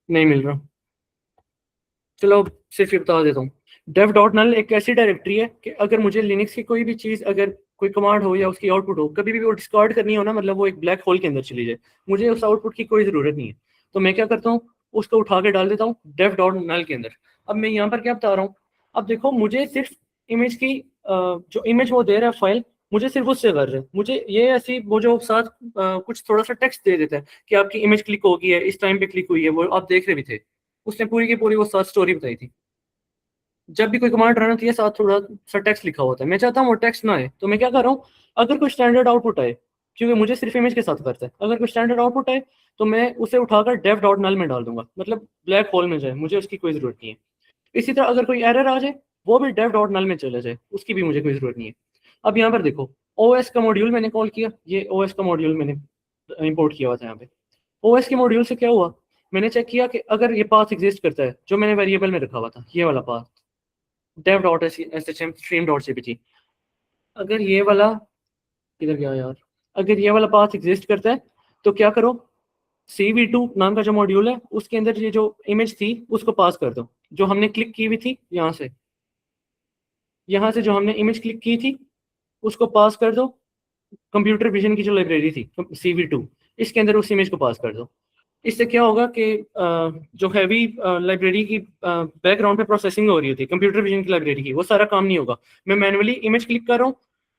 नहीं मिल रहा, चलो सिर्फ ये बता देता हूँ। dev डॉट नल एक ऐसी डायरेक्टरी है कि अगर मुझे लिनक्स की कोई भी चीज़, अगर कोई कमांड हो या उसकी आउटपुट हो, कभी भी वो डिस्कार्ड करनी हो ना, मतलब वो एक ब्लैक होल के अंदर चली जाए, मुझे उस आउटपुट की कोई ज़रूरत नहीं है, तो मैं क्या करता हूँ, उसको उठा के डाल देता हूँ dev डॉट नल के अंदर। अब मैं यहाँ पर क्या बता रहा हूँ, अब देखो मुझे सिर्फ इमेज की जो इमेज वो दे रहा है फाइल, मुझे सिर्फ उससे गर्ज है। मुझे ये ऐसी वो जो साथ कुछ थोड़ा सा टेक्स्ट दे देता है कि आपकी इमेज क्लिक होगी है, इस टाइम पे क्लिक हुई है, वो आप देख रहे भी थे, उसने पूरी की पूरी वो साथ स्टोरी बताई थी। जब भी कोई कमांड रन होती है साथ थोड़ा सा टेक्स्ट लिखा होता है, मैं चाहता हूँ वो टेक्स्ट ना आए, तो मैं क्या कर रहा हूँ, अगर कोई स्टैंडर्ड आउटपुट आए, क्योंकि मुझे सिर्फ इमेज के साथ करता है, अगर कोई स्टैंडर्ड आउटपुट आए तो मैं उसे उठाकर डेव डॉट नल में डाल दूंगा, मतलब ब्लैक होल में जाए, मुझे उसकी कोई जरूरत नहीं है। इसी तरह अगर कोई एरर आ जाए वो भी डेव डॉट नल में चला जाए, उसकी भी मुझे कोई जरूरत नहीं है। अब यहाँ पर देखो, OS का मॉड्यूल मैंने कॉल किया, ये OS का मॉड्यूल मैंने इंपोर्ट किया हुआ था यहाँ पे। OS के मॉड्यूल से क्या हुआ, मैंने चेक किया कि अगर ये पाथ एग्जिस्ट करता है जो मैंने वेरिएबल में रखा हुआ था, ये वाला पाथ dev.shm stream.cpg, अगर ये वाला किधर गया यार, अगर ये वाला पाथ एग्जिस्ट करता है तो क्या करो, CV2 नाम का जो मॉड्यूल है उसके अंदर ये जो इमेज थी उसको पास कर दो, जो हमने क्लिक की हुई थी, यहाँ से जो हमने इमेज क्लिक की थी उसको पास कर दो। कंप्यूटर विजन की जो लाइब्रेरी थी CV2, इसके अंदर उस इमेज को पास कर दो। इससे क्या होगा कि जो हैवी लाइब्रेरी की बैकग्राउंड पे प्रोसेसिंग हो रही होती है कंप्यूटर विजन की लाइब्रेरी की, वो सारा काम नहीं होगा। मैं मैनुअली इमेज क्लिक कर रहा हूँ,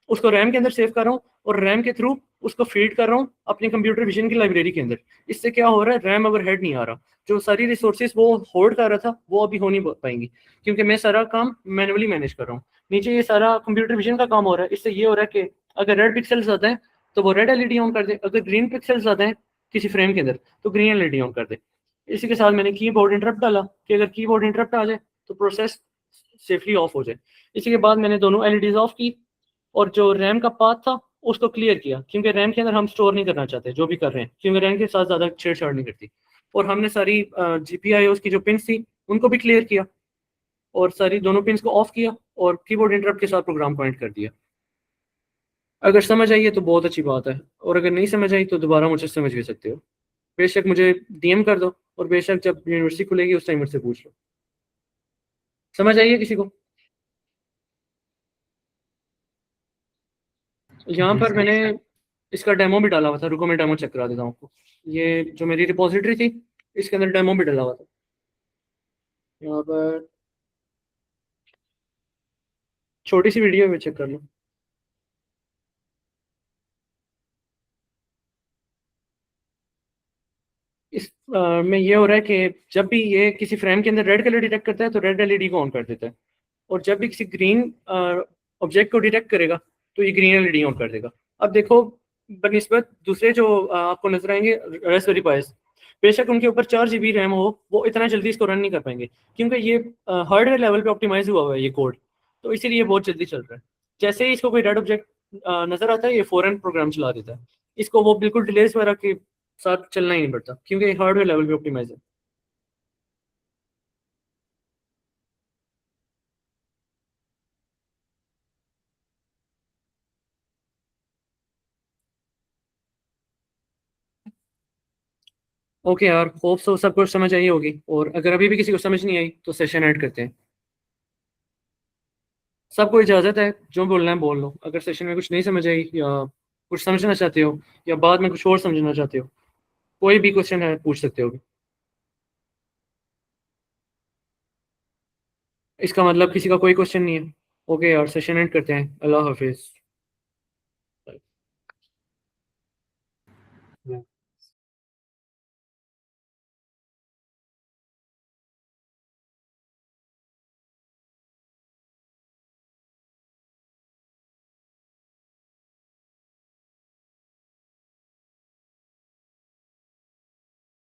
उसको रैम के अंदर सेव कर रहा हूँ और रैम के थ्रू उसको फीड कर रहा हूँ अपने कंप्यूटर विजन की लाइब्रेरी के अंदर। इससे क्या हो रहा है, रैम ओवर हेड नहीं आ रहा, जो सारी रिसोर्सेज वो होल्ड कर रहा था वो अभी हो नहीं पाएंगी, क्योंकि मैं सारा काम मैनुअली मैनेज कर रहा हूँ। नीचे ये सारा कंप्यूटर विजन का काम हो रहा है। इससे ये हो रहा है कि अगर रेड पिक्सल्स आते हैं तो वो रेड LED ऑन कर दे, अगर ग्रीन पिक्सल्स आते हैं किसी फ्रेम के अंदर तो ग्रीन LED ऑन कर दे। इसी के साथ मैंने कीबोर्ड इंटरप्ट डाला कि अगर कीबोर्ड इंटरप्ट आ जाए तो प्रोसेस सेफली ऑफ हो जाए। इसी के बाद मैंने दोनों LEDs ऑफ की और जो रैम का पाथ था उसको क्लियर किया, क्योंकि रैम के अंदर हम स्टोर नहीं करना चाहते जो भी कर रहे हैं, क्योंकि रैम के साथ ज़्यादा छेड़छाड़ नहीं करती। और हमने सारी GPIOs की जो पिन्स थी उनको भी क्लियर किया और सारी दोनों पिन्स को ऑफ किया और कीबोर्ड इंटरप्ट के साथ प्रोग्राम पॉइंट कर दिया। अगर समझ आई है तो बहुत अच्छी बात है, और अगर नहीं समझ आई तो दोबारा मुझसे समझ भी सकते हो। बेशक मुझे DM कर दो और बेशक जब यूनिवर्सिटी खुलेगी उस टाइम मुझसे पूछ लो। समझ आई है किसी को? यहाँ पर मैंने इसका डेमो भी डाला हुआ था, रुको मैं डेमो चेक करा देता हूँ आपको। ये जो मेरी रिपोजिटरी थी इसके अंदर डेमो भी डाला हुआ था। यहाँ पर छोटी सी वीडियो में चेक कर लो। इस में ये हो रहा है कि जब भी ये किसी फ्रेम के अंदर रेड कलर डिटेक्ट करता है तो रेड LED को ऑन कर देता है, और जब भी किसी ग्रीन ऑब्जेक्ट को डिटेक्ट करेगा तो ये ग्रीन LED ऑन कर देगा। अब देखो बनिस्बत दूसरे जो आपको नजर आएंगे रास्पबेरी पाइस, बेशक उनके ऊपर 4 GB रैम हो, वो इतना जल्दी इसको रन नहीं कर पाएंगे, क्योंकि ये हार्डवेयर लेवल पे ऑप्टिमाइज हुआ हुआ है ये कोड। तो इसीलिए ये बहुत जल्दी चल रहा है। जैसे ही इसको कोई डेड ऑब्जेक्ट नजर आता है, ये फौरन प्रोग्राम चला देता है। इसको वो बिल्कुल डिलेस वगैरह के साथ चलना ही नहीं पड़ता, क्योंकि हार्डवेयर लेवल पे ऑप्टिमाइज है। ओके यार, होप सो सबको समझ आई होगी, और अगर अभी भी किसी को समझ नहीं आई तो सेशन ऐड करते हैं। सबको इजाज़त है, जो बोलना है बोल लो। अगर सेशन में कुछ नहीं समझ आई या कुछ समझना चाहते हो या बाद में कुछ और समझना चाहते हो, कोई भी क्वेश्चन है पूछ सकते हो। इसका मतलब किसी का कोई क्वेश्चन नहीं है। ओके यार, सेशन एंड करते हैं। अल्लाह हाफिज़।